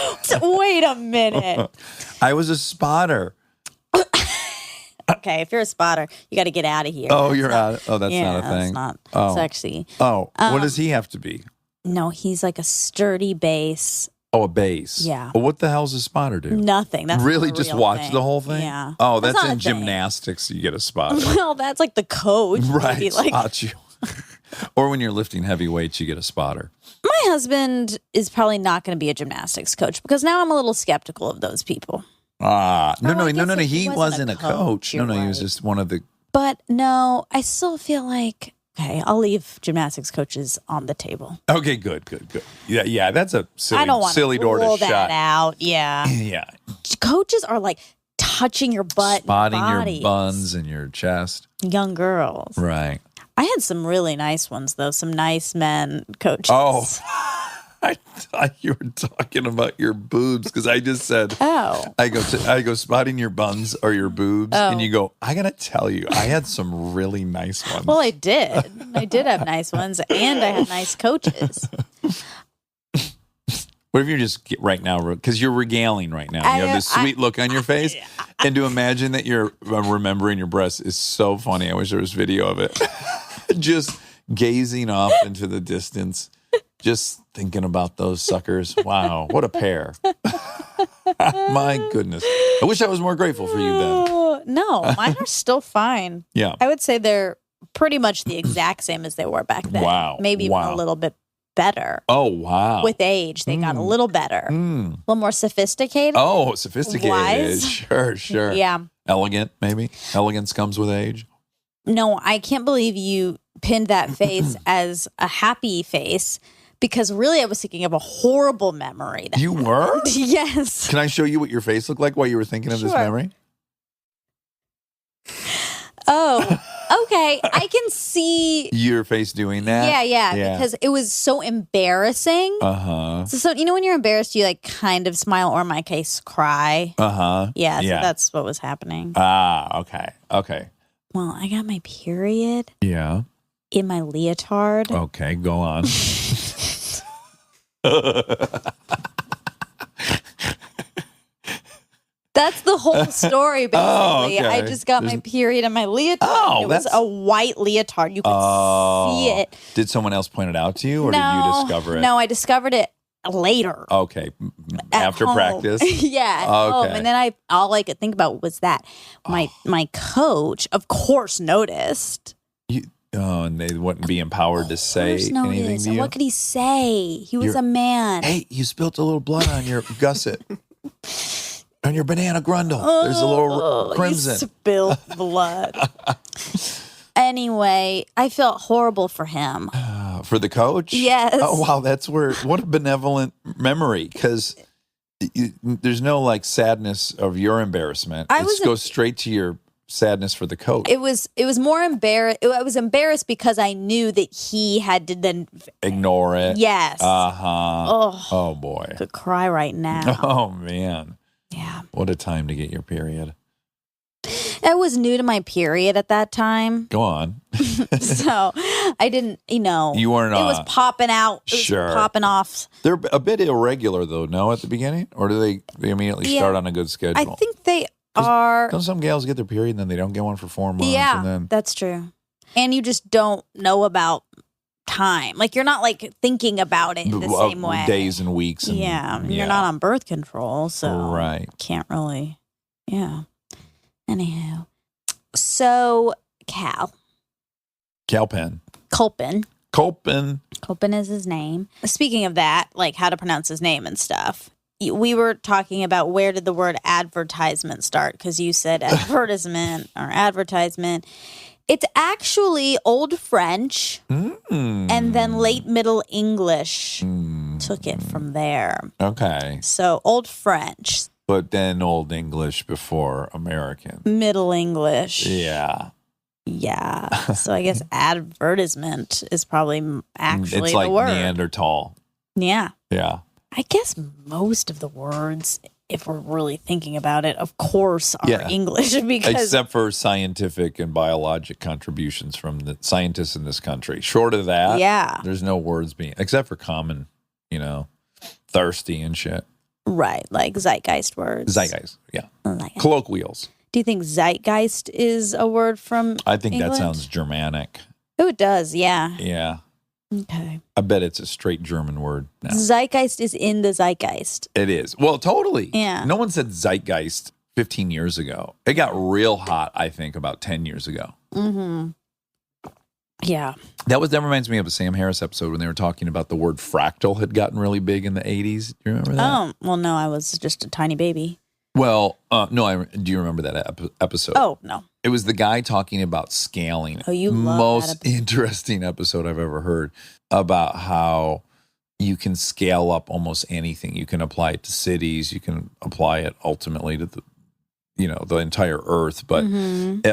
Wait a minute. I was a spotter. Okay, if you're a spotter, you got to get out of here. Oh, you're out. Oh, that's yeah, not a thing. That's not Oh. sexy. Oh, what does he have to be? No, he's like a sturdy base. Oh, a base. Yeah. Well, what the hell's a spotter do? Nothing. That's Really not a just real watch thing. the whole thing? Yeah. Oh, that's not in a thing. gymnastics. You get a spotter. Well, that's like the coach. Right. Maybe, like, Spot you. Or when you're lifting heavy weights, you get a spotter. my husband is probably not going to be a gymnastics coach because now I'm a little skeptical of those people. No. I guess if He wasn't a coach. you're No, he was right. just one of the. But no, I still feel like, okay, I'll leave gymnastics coaches on the table. Okay, good. Yeah, that's a I don't want silly to door rule to that shut. out. Yeah. Yeah, Coaches are like touching your butt, spotting and your bodies. buns and your chest. Young girls. Right. I had some really nice ones though. Some nice men coaches. Oh, I thought you were talking about your boobs because I just said. Oh. I go spotting your buns or your boobs, and you go. I gotta tell you, I had some really nice ones. Well, I did. I did have nice ones, and I had nice coaches. What if you're just right now, because you're regaling right now? You have this sweet look on your face, and to imagine that you're remembering your breasts is so funny. I wish there was video of it. Just gazing off into the distance, just thinking about those suckers. Wow, what a pair! My goodness, I wish I was more grateful for you then. Oh, no, mine are still fine. Yeah. I would say they're pretty much the exact same as they were back then. Wow. Maybe even Wow. a little bit better. Oh wow. With age, they got a little better. A little more sophisticated. Oh, sophisticated. Wise. Sure. Yeah. Elegant, maybe. Elegance comes with age. No, I can't believe you pinned that face as a happy face because really I was thinking of a horrible memory. You were? Yes. Can I show you what your face looked like while you were thinking of this Sure. memory? Oh, okay. I can see. Your face doing that? Yeah, because it was so embarrassing. Uh-huh. So you know when you're embarrassed, you like kind of smile, or in my case, cry. Uh-huh. Yeah, so Yeah. that's what was happening. Ah, okay. Well, I got my period Yeah. in my leotard. Okay, go on. That's the whole story, basically. Oh, okay. I just got my period in my leotard. Oh, it was that's- a white leotard. You could see it. Did someone else point it out to you, or did you discover it? No, I discovered it later. Okay, At after home. practice. Yeah, at home. Okay. And then all I could think about was that my coach, of course, noticed. And they wouldn't be empowered to say anything Noticed. to And you. what could he say? He was You're- a man. Hey, you spilt a little blood on your gusset. On your banana grundle. There's a little crimson. You spilled blood. Anyway, I felt horrible for him. For the coach? Yes. Oh, wow. That's what a benevolent memory. Because there's no like sadness of your embarrassment. I It was goes straight to your sadness for the coach. It was more embarrassed. I was embarrassed because I knew that he had to then. Ignore it. Yes. Uh-huh. Oh, boy. Could cry right now. Oh, man. Yeah. What a time to get your period. I was new to my period at that time. Go on. So I didn't, You weren't it was popping out. It was Sure. popping off. They're a bit irregular, though, no, at the beginning? Or do they immediately Yeah. start on a good schedule? I think they are. Don't some gals get their period and then they don't get one for 4 months? Yeah, And then, that's true. And you just don't know about time. Like you're not like thinking about it the same way. Days and weeks. And, Yeah, you're not on birth control, so Right. can't really. Yeah. Anyhow, so Kal Penn. Culpin is his name. Speaking of that, like how to pronounce his name and stuff. We were talking about where did the word advertisement start? Because you said advertisement or advertisement. It's actually Old French and then late Middle English took it from there. Okay. So Old French, But then Old English before American. Middle English. Yeah. Yeah. So I guess advertisement is probably actually It's like the word. Neanderthal. Yeah. Yeah. I guess most of the words, if we're really thinking about it, of course, are Yeah. English because Except for scientific and biologic contributions from the scientists in this country. Short of that, Yeah. there's no words being, except for common, thirsty and shit. right, like zeitgeist words. Zeitgeist, yeah. Like- Colloquials. Do you think zeitgeist is a word from I think England? that sounds Germanic. Oh, it does, yeah. Yeah. Okay. I bet it's a straight German word now. Zeitgeist is in the zeitgeist. It is. Well, totally. Yeah. No one said zeitgeist 15 years ago. It got real hot, I think, about 10 years ago. Mm-hmm. Yeah. That reminds me of a Sam Harris episode when they were talking about the word fractal had gotten really big in the 80s. Do you remember that? Oh, well, no, I was just a tiny baby. Well, no, do you remember that episode? Oh, no. It was the guy talking about scaling. Oh, you love that Most episode. interesting episode I've ever heard about how you can scale up almost anything. You can apply it to cities. You can apply it ultimately to the entire earth. But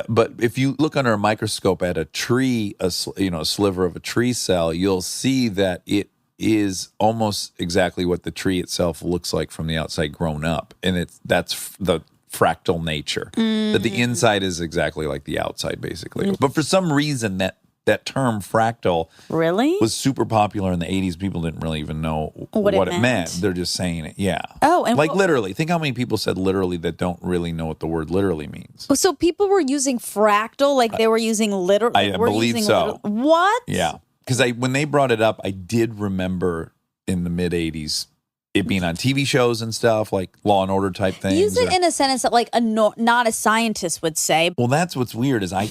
but if you look under a microscope at a tree, a sliver of a tree cell, you'll see that it is almost exactly what the tree itself looks like from the outside grown up. And that's the fractal nature, that the inside is exactly like the outside, basically. But for some reason, that term fractal Really? was super popular in the 80s. People didn't really even know What it it meant. meant. They're just saying it. Yeah. Oh, and like literally. Think how many people said literally that don't really know what the word literally means. So people were using fractal like they were using literal. I believe so. What? Yeah. Because when they brought it up, I did remember in the mid 80s it being on TV shows and stuff, like Law and Order type things. Use it in a sentence that like not a scientist would say. Well, that's what's weird is I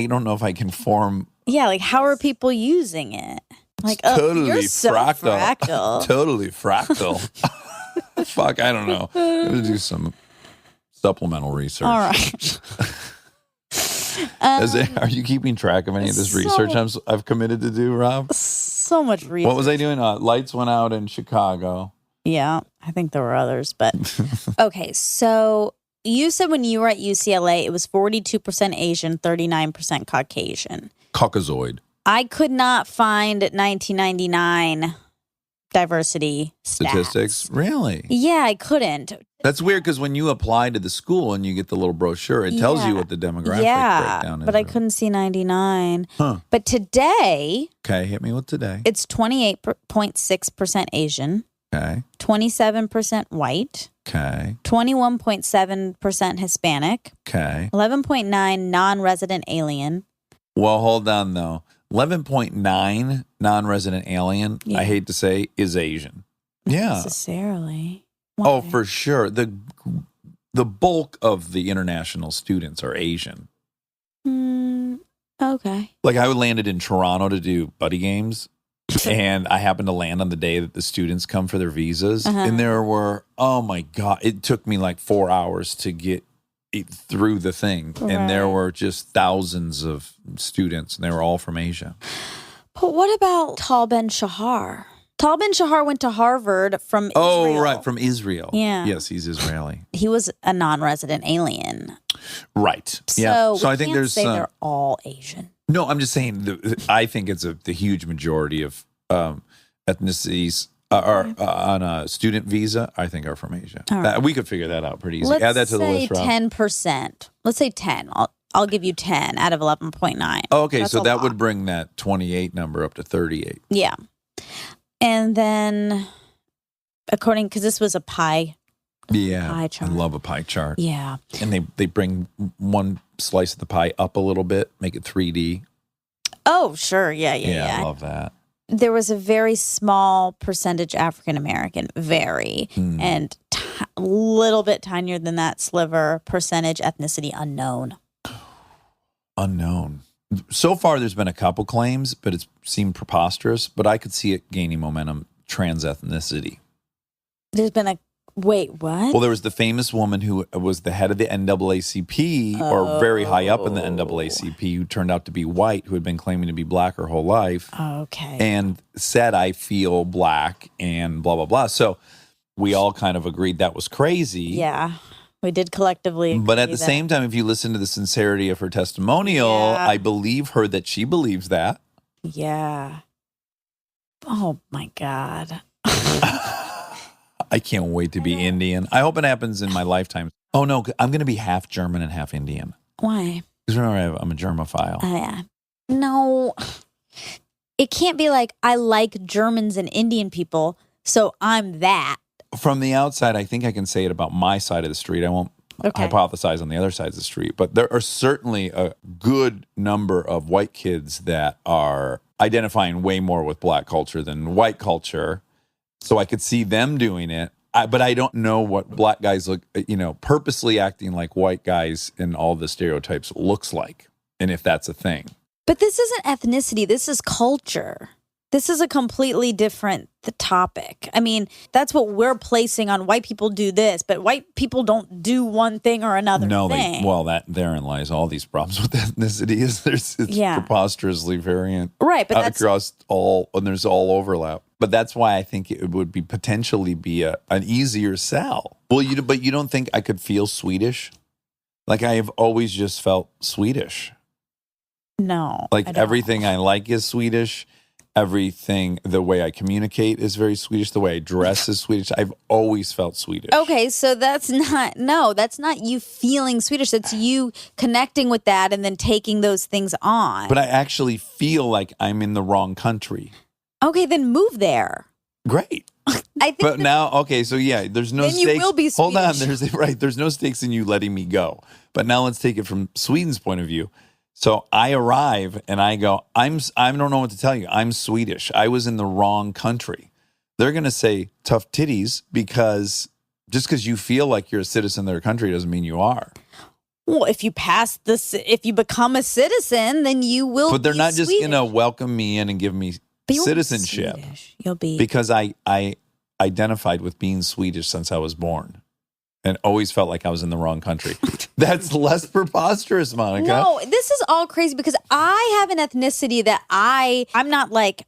don't know if I can form. Yeah, like how are people using it? Like, oh, Totally you're so fractal. Totally fractal. Fuck, I don't know. I'm going to do some supplemental research. All right. Are you keeping track of any of this research I've committed to do, Rob? So much research. What was I doing? Lights went out in Chicago. Yeah, I think there were others, but okay. So you said when you were at UCLA, it was 42% Asian, 39% Caucasian. Caucasoid. I could not find 1999 diversity Statistics? stats. Really? Yeah, I couldn't. That's weird because when you apply to the school and you get the little brochure, it tells you what the demographic breakdown is. But I couldn't see 99. Huh. But today, Okay, hit me with today. it's 28.6% Asian, Okay, 27% white, okay, 21.7% Hispanic, okay. 11.9 non-resident alien. Well, hold on though. 11.9 non-resident alien, Yeah. I hate to say, is Asian. Yeah. Necessarily. Oh, Why? for sure. The bulk of the international students are Asian. Okay. Like I landed in Toronto to do buddy games, and I happened to land on the day that the students come for their visas, and there were, oh my God, it took me like 4 hours to get through the thing, and there Right. were just thousands of students, and they were all from Asia. But what about Kal Penn Shahar? Kal Penn Shahar went to Harvard from Oh, Israel. right, from Israel. Yeah. Yes, he's Israeli. He was a non-resident alien. Right. So, Yeah. we So I think can't there's say they're all Asian. no. I'm just saying. I think it's the huge majority of ethnicities are on a student visa. I think are from Asia. All right. We could figure that out pretty easy. Let's Add that to the say list, Rob. 10%. Let's say 10. I'll give you 10 out of 11.9. Oh, okay, That's so a that lot. would bring that 28 number up to 38. Yeah. And then, because this was a pie. Yeah, Pie I chart. love a pie chart. Yeah. And they bring one slice of the pie up a little bit, make it 3D. Oh, sure. Yeah. I love that. There was a very small percentage African American, and a little bit tinier than that sliver percentage ethnicity unknown. Unknown. So far, there's been a couple claims, but it's seemed preposterous. But I could see it gaining momentum. Trans ethnicity. There's been wait, what? Well, there was the famous woman who was the head of the NAACP, or very high up in the NAACP, who turned out to be white, who had been claiming to be black her whole life, Okay. and said, "I feel black," and blah blah blah. So we all kind of agreed that was crazy. Yeah. We did collectively. But at agree the that- same time, if you listen to the sincerity of her testimonial, Yeah. I believe her that she believes that. Yeah. Oh my God. I can't wait to be Indian. I hope it happens in my lifetime. Oh, no, I'm going to be half German and half Indian. Why? Because remember, I'm a germophile. Oh, yeah. No. It can't be like, I like Germans and Indian people, so I'm that. From the outside, I think I can say it about my side of the street. I won't hypothesize on the other sides of the street. But there are certainly a good number of white kids that are identifying way more with black culture than white culture. So I could see them doing it. But I don't know what black guys look, purposely acting like white guys in all the stereotypes looks like, and if that's a thing. But this isn't ethnicity. This is culture. This is a completely different topic. I mean, that's what we're placing on white people do this, but white people don't do one thing or another thing. Therein lies all these problems with ethnicity. It's preposterously variant, right? But that's across all, and there's all overlap. But that's why I think it would be potentially be an easier sell. Well, but you don't think I could feel Swedish? Like I have always just felt Swedish. no. Like I don't. everything I like is Swedish. Everything, the way I communicate is very Swedish. The way I dress is Swedish. I've always felt Swedish. Okay, so that's not you feeling Swedish. That's you connecting with that and then taking those things on. But I actually feel like I'm in the wrong country. Okay, then move there. Great. I think But now, okay, so yeah, there's no Then you stakes. will be Hold on, Swedish. there's no stakes in you letting me go. But now let's take it from Sweden's point of view. So I arrive and I go, I don't know what to tell you. I'm Swedish. I was in the wrong country. They're going to say tough titties because just because you feel like you're a citizen of their country doesn't mean you are. Well, if you become a citizen, then you will. But they're be not just Swedish. going to welcome me in and give me But you won't be citizenship Swedish. You'll be because I identified with being Swedish since I was born. And always felt like I was in the wrong country. That's less preposterous, Monica. No, this is all crazy because I have an ethnicity that I'm not like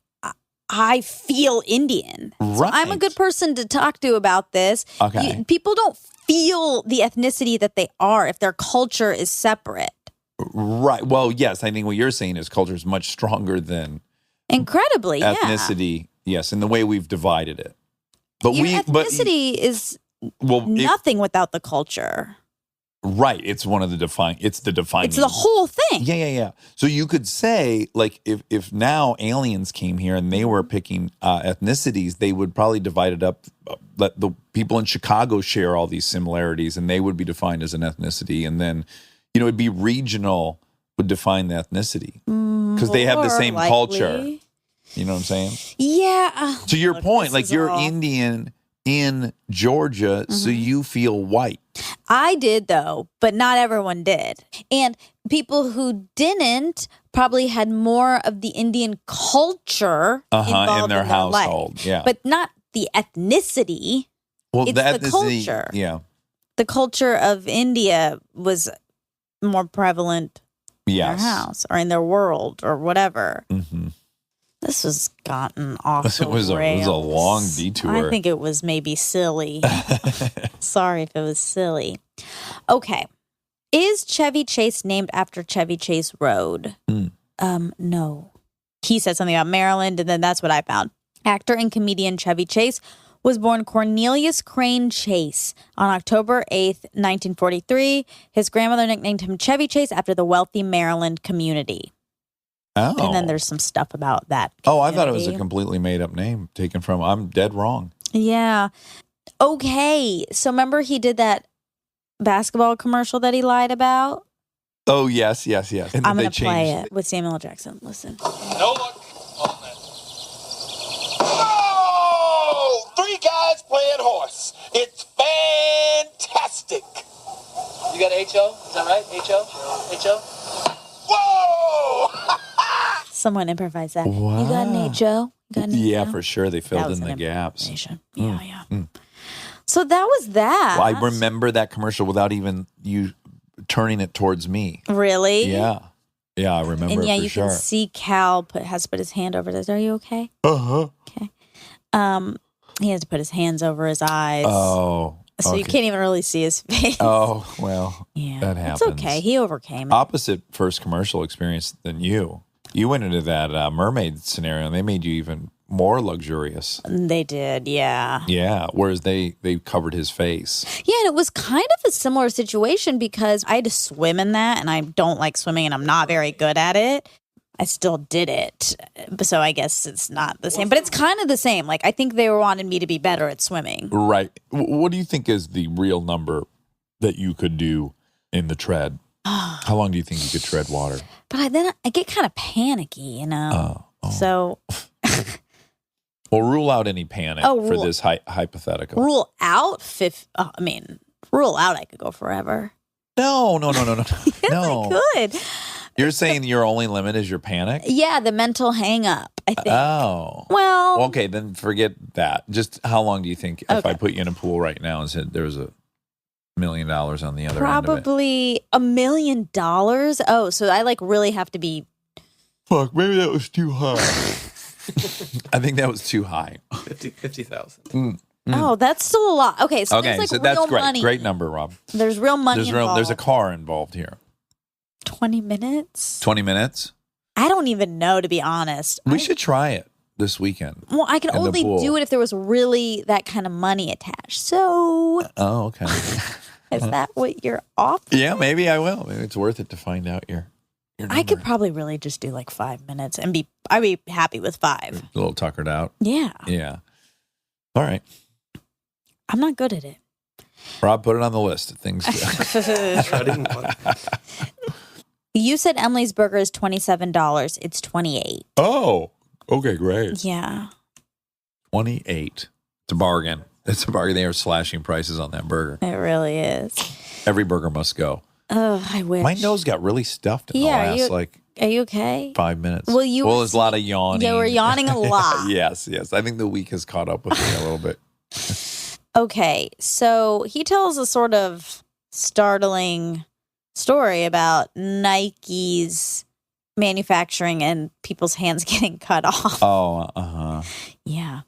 I feel Indian. So Right. I'm a good person to talk to about this. Okay. People don't feel the ethnicity that they are if their culture is separate. Right. Well, yes, I think what you're saying is culture is much stronger than Incredibly, yeah. ethnicity. Yes, in the way we've divided it. But Your ethnicity is nothing without the culture. Right. It's one of the defining. It's the defining. It's the whole thing. Yeah. So you could say, like, if now aliens came here and they were picking ethnicities, they would probably divide it up. Let the people in Chicago share all these similarities, and they would be defined as an ethnicity. And then, it'd be regional would define the ethnicity because they have the same culture. You know what I'm saying? Yeah. To your point, like you're Indian in Georgia, so you feel white. I did, though, but not everyone did. And people who didn't probably had more of the Indian culture involved in their household. life. Yeah. But not the ethnicity. Well, it's the the ethnicity, culture. Yeah. The culture of India was more prevalent in Yes. their house or in their world or whatever. Mm-hmm. This has gotten off It the was a rails. long detour. I think it was maybe silly. Sorry if it was silly. Okay. Is Chevy Chase named after Chevy Chase Road? No. He said something about Maryland, and then that's what I found. Actor and comedian Chevy Chase was born Cornelius Crane Chase on October 8th, 1943. His grandmother nicknamed him Chevy Chase after the wealthy Maryland community. Oh. And then there's some stuff about that. Oh, I thought it was a community. completely made up name taken from. I'm dead wrong. Yeah. Okay. So remember he did that basketball commercial that he lied about? Oh, yes. And then I'm they going to play changed it with Samuel L. Jackson. Listen. No luck on that. Oh! 3 guys playing horse. It's fantastic. You got HO? Is that right? HO? Whoa! Someone improvised that. Wow. You got an HO? You got an Yeah, HO? for sure. They That filled was in the an gaps. improvisation. Yeah. So that was that. Well, I remember that commercial without even you turning it towards me. Really? Yeah, I remember And yeah, it for you sure. can see Kal has put his hand over this. Are you okay? Uh-huh. Okay. He has to put his hands over his eyes. Oh. So you okay. can't even really see his face. Oh, well, yeah. that happens. It's okay. He overcame it. Opposite first commercial experience than you. You went into that mermaid scenario and they made you even more luxurious. They did, yeah. Yeah, whereas they covered his face. Yeah, and it was kind of a similar situation because I had to swim in that, and I don't like swimming, and I'm not very good at it. I still did it. So I guess it's not the same, but it's kind of the same. Like, I think they wanted me to be better at swimming. Right. What do you think is the real number that you could do in the tread? How long do you think you could tread water? But then I get kind of panicky, you know? Oh. So Well, rule out any panic for this hypothetical. rule out rule out I could go forever. No. Yes, No. I could. You're saying your only limit is your panic? Yeah, the mental hang up, I think. Oh. Well, Okay, then forget that. Just how long do you think if I put you in a pool right now and said there was $1 million on the other end of it? probably $1 million. Oh, so I really have to be. Fuck, maybe that was too high. I think that was too high. 50,000. Oh, that's still a lot. Okay, so there's so real that's great. money. Great number, Rob. There's real money involved. There's a car involved here. 20 minutes? 20 minutes? I don't even know, to be honest. We should try it this weekend. Well, I can in the only pool. do it if there was really that kind of money attached. So, Oh, okay. is that what you're offering? Yeah, maybe I will. Maybe it's worth it to find out your I could number. probably really just do 5 minutes and I'd be happy with 5. A little tuckered out. Yeah. Yeah. All right. I'm not good at it. Rob, put it on the list of things. You said Emily's Burger is $27. It's $28. Oh, okay, great. Yeah. 28. It's a bargain. It's a bargain. They are slashing prices on that burger. It really is. Every burger must go. Oh, I wish. My nose got really stuffed in Yeah, the last Are you okay? 5 minutes. Well, there's a lot of yawning. You were yawning a lot. Yes. I think the week has caught up with me a little bit. Okay, so he tells a sort of startling story about Nike's manufacturing and people's hands getting cut off. Oh, uh-huh. Yeah.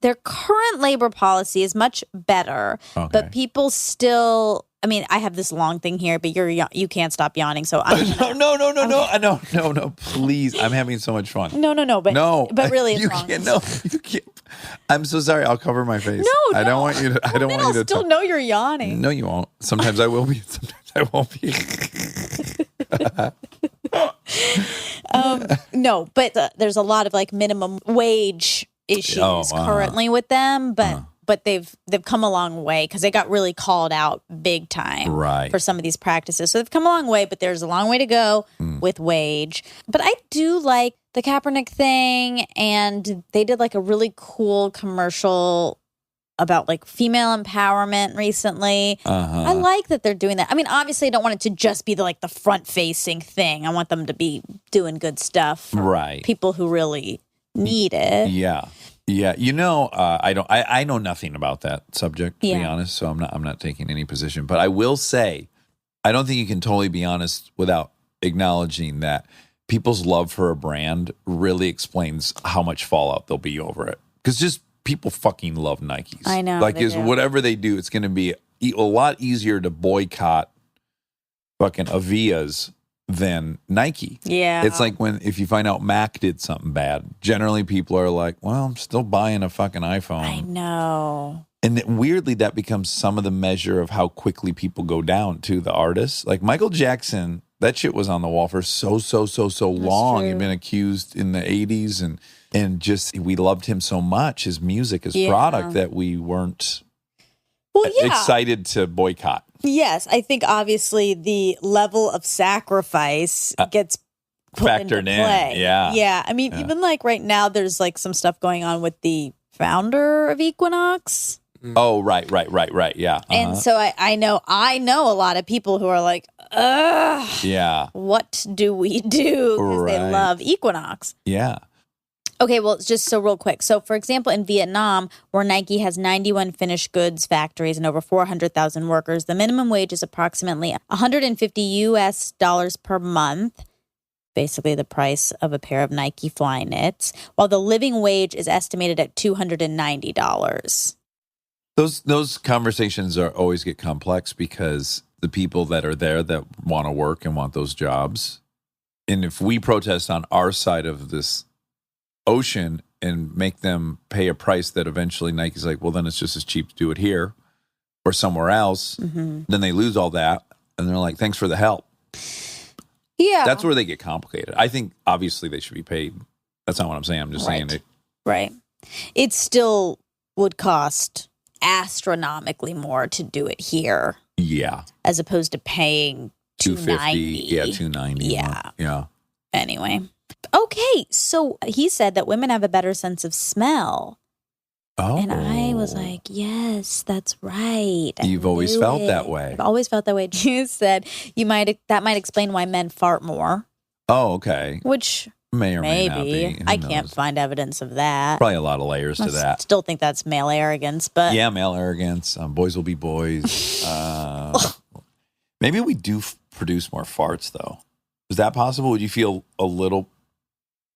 Their current labor policy is much better, Okay. but people still, I mean, I have this long thing here, but you can't stop yawning. So I'm No, please. I'm having so much fun. No, but really, it's you wrong. can't. No, you can't. I'm so sorry. I'll cover my face. No, I don't want you to. I don't Then want you I'll to. still know you're yawning. No, you won't. Sometimes I will be. Sometimes I won't be. No, but there's a lot of like minimum wage issues currently with them, but they've come a long way because they got really called out big time for some of these practices. So they've come a long way, but there's a long way to go with wage. But I do like the Kaepernick thing, and they did like a really cool commercial about like female empowerment recently. I like that they're doing that. I mean, obviously I don't want it to just be the front facing thing. I want them to be doing good stuff for people who really need it. Yeah. You know, I know nothing about that subject, to be honest, so I'm not taking any position. But I will say, I don't think you can totally be honest without acknowledging that people's love for a brand really explains how much fallout there'll be over it. Because just people fucking love Nikes. I know. Like, whatever they do, it's going to be a lot easier to boycott fucking Avias than Nike. Yeah. It's like if you find out Mac did something bad, generally people are like, well, I'm still buying a fucking iPhone. I know. And weirdly, that becomes some of the measure of how quickly people go down to the artists. Like Michael Jackson, that shit was on the wall for so long. true. He'd been accused in the 80s and just we loved him so much, his music, his product, that we weren't excited to boycott. Yes, I think obviously the level of sacrifice gets put into factored play. in. Yeah. Yeah. I mean, even like right now, there's like some stuff going on with the founder of Equinox. Oh, right. Yeah. And so I know a lot of people who are like, ugh. Yeah. What do we do? Because they Right. love Equinox. Yeah. Okay, well, just so real quick. So, for example, in Vietnam, where Nike has 91 finished goods factories and over 400,000 workers, the minimum wage is approximately $150 per month, basically the price of a pair of Nike Fly Knits, while the living wage is estimated at $290. Those conversations always get complex because the people that are there that want to work and want those jobs, and if we protest on our side of this ocean and make them pay a price that eventually Nike's like, well, then it's just as cheap to do it here or somewhere else. Then they lose all that. And they're like, thanks for the help. Yeah. That's where they get complicated. I think obviously they should be paid. That's not what I'm saying. I'm just saying it. Right. It still would cost astronomically more to do it here. Yeah. As opposed to paying $290. Yeah, $290. Yeah. Anyway. Okay, so he said that women have a better sense of smell. Oh. And I was like, yes, that's right. You've always felt that way. I've always felt that way. You said that might explain why men fart more. Oh, okay. Which may or may not maybe. be. Who I can't knows? find evidence of that. Probably a lot of layers to that. Still think that's male arrogance, but Yeah, male arrogance. Boys will be boys. Maybe we do produce more farts, though. Is that possible? Would you feel a little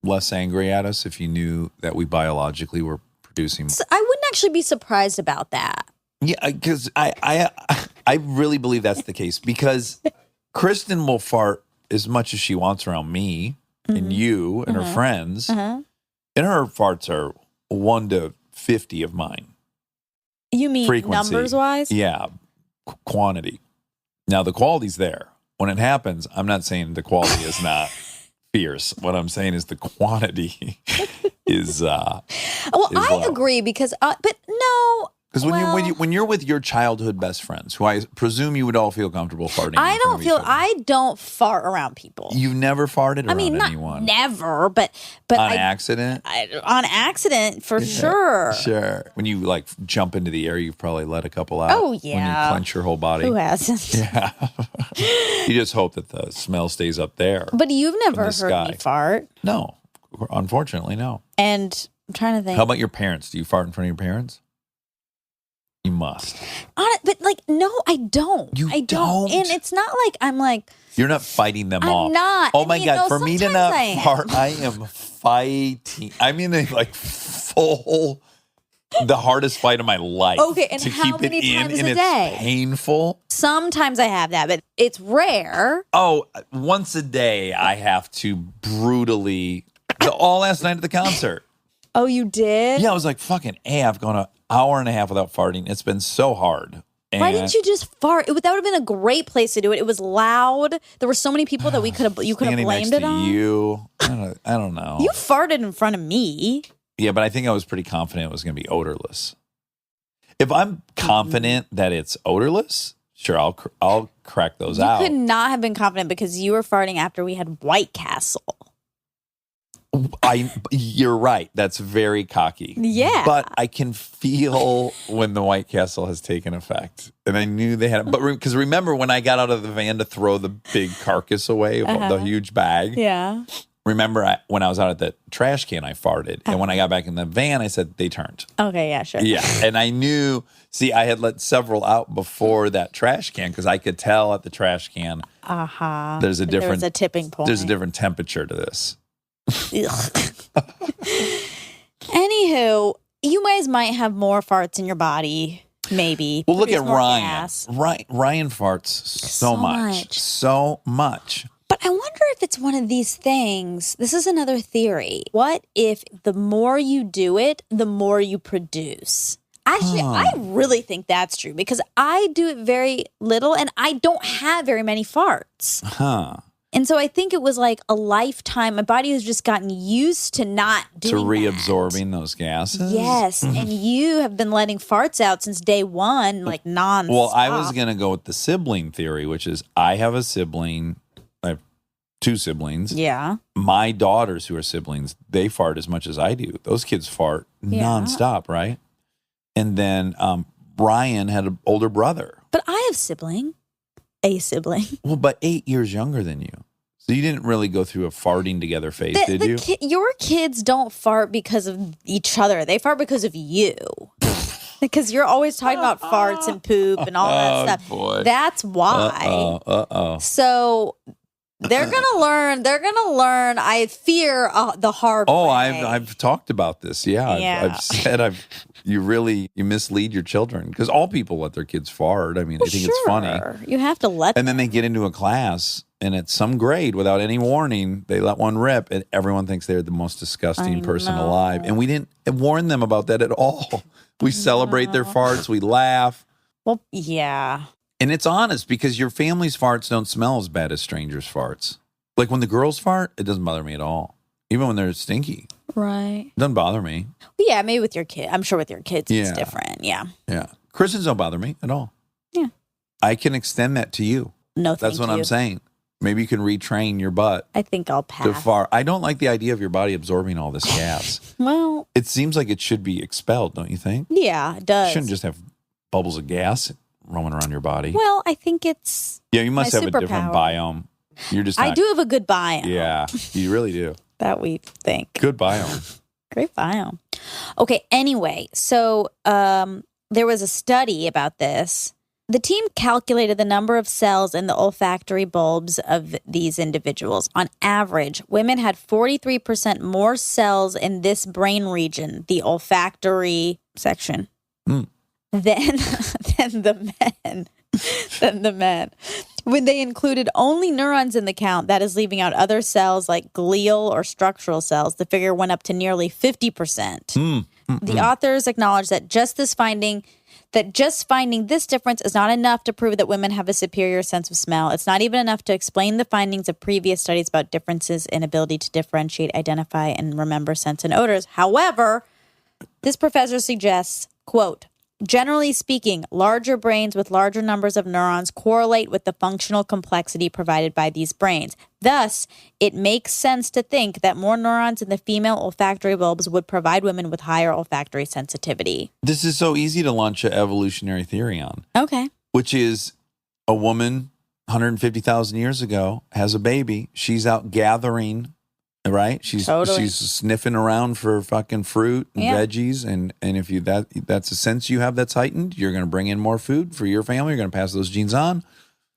less angry at us if you knew that we biologically were producing? So I wouldn't actually be surprised about that. Yeah, because I really believe that's the case. Because Kristen will fart as much as she wants around me and you and her friends, and her farts are 1 to 50 of mine. You mean Frequency. numbers wise? Yeah, quantity. Now the quality's there. When it happens, I'm not saying the quality is not fierce. What I'm saying is the quantity is. Well, I agree because, but no. Because when you're with your childhood best friends, who I presume you would all feel comfortable farting. I don't fart around people. You've never farted around not anyone. never, but on accident. On accident for sure. Sure. When you like jump into the air, you've probably let a couple out. Oh yeah. When you clench your whole body. Who hasn't? Yeah. You just hope that the smell stays up there. But you've never heard sky. me fart. No, unfortunately, no. And I'm trying to think. How about your parents? Do you fart in front of your parents? You must. But like, no, I don't. I don't. And it's not like I'm like. You're not fighting them off. I'm not. Oh my God. For me to not fart, I am fighting. I'm in a like full the hardest fight of my life. Okay, and to how keep many it in, times and a it's day? painful. Sometimes I have that, but it's rare. Oh, once a day I have to brutally. All last night at the concert. Oh, you did? Yeah, I was like, fucking A, I've gone an hour and a half without farting. It's been so hard. And Why didn't you just fart? That would have been a great place to do it. It was loud. There were so many people that you could have standing blamed next it to on. you? I don't know. You farted in front of me. Yeah, but I think I was pretty confident it was going to be odorless. If I'm confident that it's odorless, sure, I'll crack those out. You could not have been confident because you were farting after we had White Castle. You're right. That's very cocky. Yeah. But I can feel when the White Castle has taken effect. And I knew they had it. But because remember when I got out of the van to throw the big carcass away of the huge bag? Yeah. Remember when I was out at the trash can, I farted. And when I got back in the van, I said, they turned. Okay, yeah, sure. Yeah. And I knew, I had let several out before that trash can because I could tell at the trash can there's a different, there was a tipping point. There's a different temperature to this. Anywho, you guys might have more farts in your body, maybe. Well, look at Produce more Ryan. gas. Ryan farts so much. So much. But I wonder if it's one of these things. This is another theory. What if the more you do it, the more you produce? Actually, I really think that's true because I do it very little and I don't have very many farts. Huh. And so I think it was like a lifetime. My body has just gotten used to not doing to reabsorbing those gases. Yes, and you have been letting farts out since day one, like nonstop. Well, I was going to go with the sibling theory, which is I have a sibling. I have 2 siblings. Yeah. My daughters who are siblings, they fart as much as I do. Those kids fart nonstop, right? And then Ryan had an older brother. But I have a sibling. Well, but 8 years younger than you. So you didn't really go through a farting together phase, did you? Your kids don't fart because of each other. They fart because of you. Because you're always talking about farts and poop and all that stuff. Boy. That's why. So they're gonna learn. I fear the hard way. I've talked about this. Yeah. I've said you mislead your children because all people let their kids fart. I mean, I think it's funny. You have to let And then they get into a class and at some grade, without any warning, they let one rip and everyone thinks they're the most disgusting person alive. And we didn't warn them about that at all. We celebrate their farts. We laugh. Well, yeah. And it's honest because your family's farts don't smell as bad as strangers' farts. Like when the girls fart, it doesn't bother me at all. Even when they're stinky. Right. It doesn't bother me. But yeah, maybe with your kid. I'm sure with your kids it's Yeah. different. Yeah. Yeah. Christians don't bother me at all. Yeah. I can extend that to you. No, thank That's what you. I'm saying. Maybe you can retrain your butt I think I'll to pass. fart. I don't like the idea of your body absorbing all this gas. Well, It seems like it should be expelled, don't you think? yeah, it does. You shouldn't just have bubbles of gas roaming around your body. Well, I think it's Yeah, you must my have a different superpower. biome. You're just I not, do have a good biome. Yeah, you really do. That we think. Good biome. Great biome. Okay, anyway, so there was a study about this. The team calculated the number of cells in the olfactory bulbs of these individuals. On average, women had 43% more cells in this brain region, the olfactory section, than the men. When they included only neurons in the count, that is leaving out other cells like glial or structural cells, the figure went up to nearly 50%. The authors acknowledge that just finding this difference is not enough to prove that women have a superior sense of smell. It's not even enough to explain the findings of previous studies about differences in ability to differentiate, identify, and remember scents and odors. However, this professor suggests, quote, generally speaking, larger brains with larger numbers of neurons correlate with the functional complexity provided by these brains. Thus, it makes sense to think that more neurons in the female olfactory bulbs would provide women with higher olfactory sensitivity. This is so easy to launch an evolutionary theory on, Okay. which is a woman 150,000 years ago has a baby. She's out gathering, right? She's sniffing around for fucking fruit and veggies, and if you that's a sense you have that's heightened, you're going to bring in more food for your family. You're going to pass those genes on.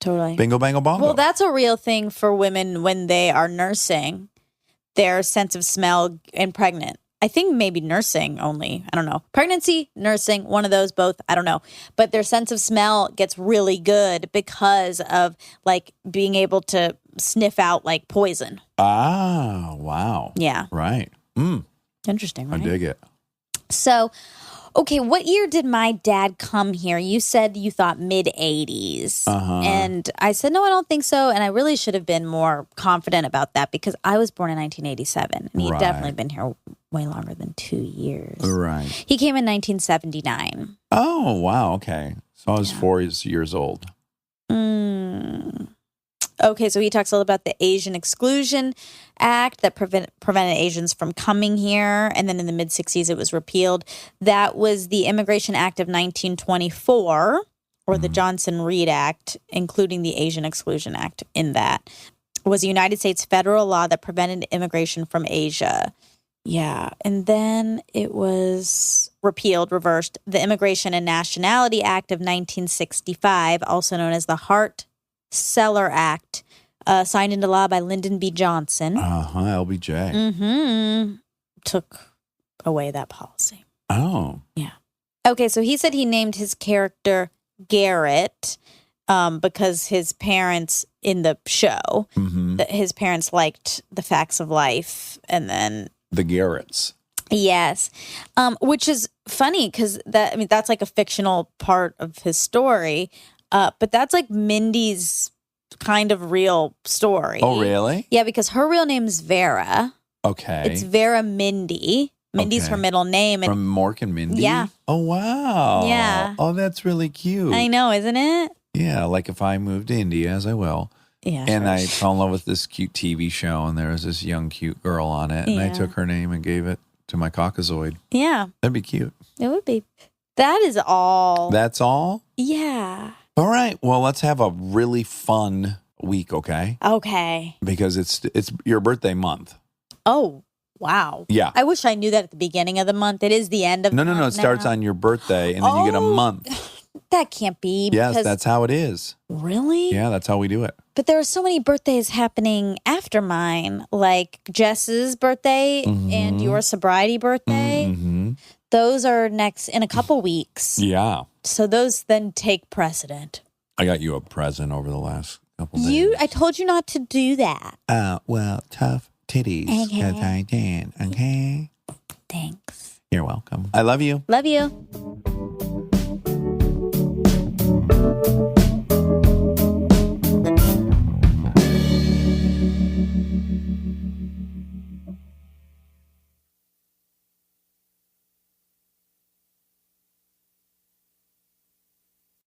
Totally. Bingo, bango, bongo. Well, that's a real thing for women when they are nursing. Their sense of smell and pregnant I think maybe nursing only. I don't know. Pregnancy, nursing, one of those both. I don't know. But their sense of smell gets really good because of like being able to sniff out like poison. Ah, wow. Yeah. Right. Interesting, I right? dig it. So, okay, what year did my dad come here? You said you thought mid-'80s. And I said, no, I don't think so. And I really should have been more confident about that because I was born in 1987. And he'd Right. definitely been here way longer than 2 years. Right. He came in 1979. Oh, wow. Okay. So I was 4 years old. Okay, so he talks a little about the Asian Exclusion Act that prevented Asians from coming here. And then in the mid-'60s, it was repealed. That was the Immigration Act of 1924, or the Johnson-Reed Act, including the Asian Exclusion Act in that. It was a United States federal law that prevented immigration from Asia. Yeah, and then it was reversed. The Immigration and Nationality Act of 1965, also known as the Hart-Celler Act, signed into law by Lyndon B. Johnson. LBJ. Took away that policy. Oh. Yeah. Okay, so he said he named his character Garrett because his parents in the show, his parents liked the facts of life, and then The Garretts. yes, which is funny because that's like a fictional part of his story, but that's like Mindy's kind of real story. Oh, really? Yeah, because her real name's Vera. Okay. It's Vera Mindy. Mindy's Okay. her middle name, and From Mork and Mindy? Yeah. Oh, wow. Yeah. Oh, that's really cute. I know, isn't it? Yeah, like if I moved to India, as I will, Yeah. and I fell in love with this cute TV show, and there was this young, cute girl on it, and I Yeah. took her name and gave it to my Caucasoid. Yeah, That'd be cute. it would be. That is all. That's all? Yeah. All right. Well, let's have a really fun week, okay? Okay. Because it's your birthday month. Oh, wow. Yeah. I wish I knew that at the beginning of the month. It is the end of No. the month It starts now. on your birthday, and then you get a Oh. month. That can't be. Yes, because- that's how it is. Really? Yeah, that's how we do it. But there are so many birthdays happening after mine, like Jess's birthday and your sobriety birthday. Mm-hmm. Those are next in a couple weeks. Yeah. So those then take precedent. I got you a present over the last couple days. I told you not to do that. Well, tough titties. Okay. 'Cause I did. Okay. Thanks. You're welcome. I love you. Love you.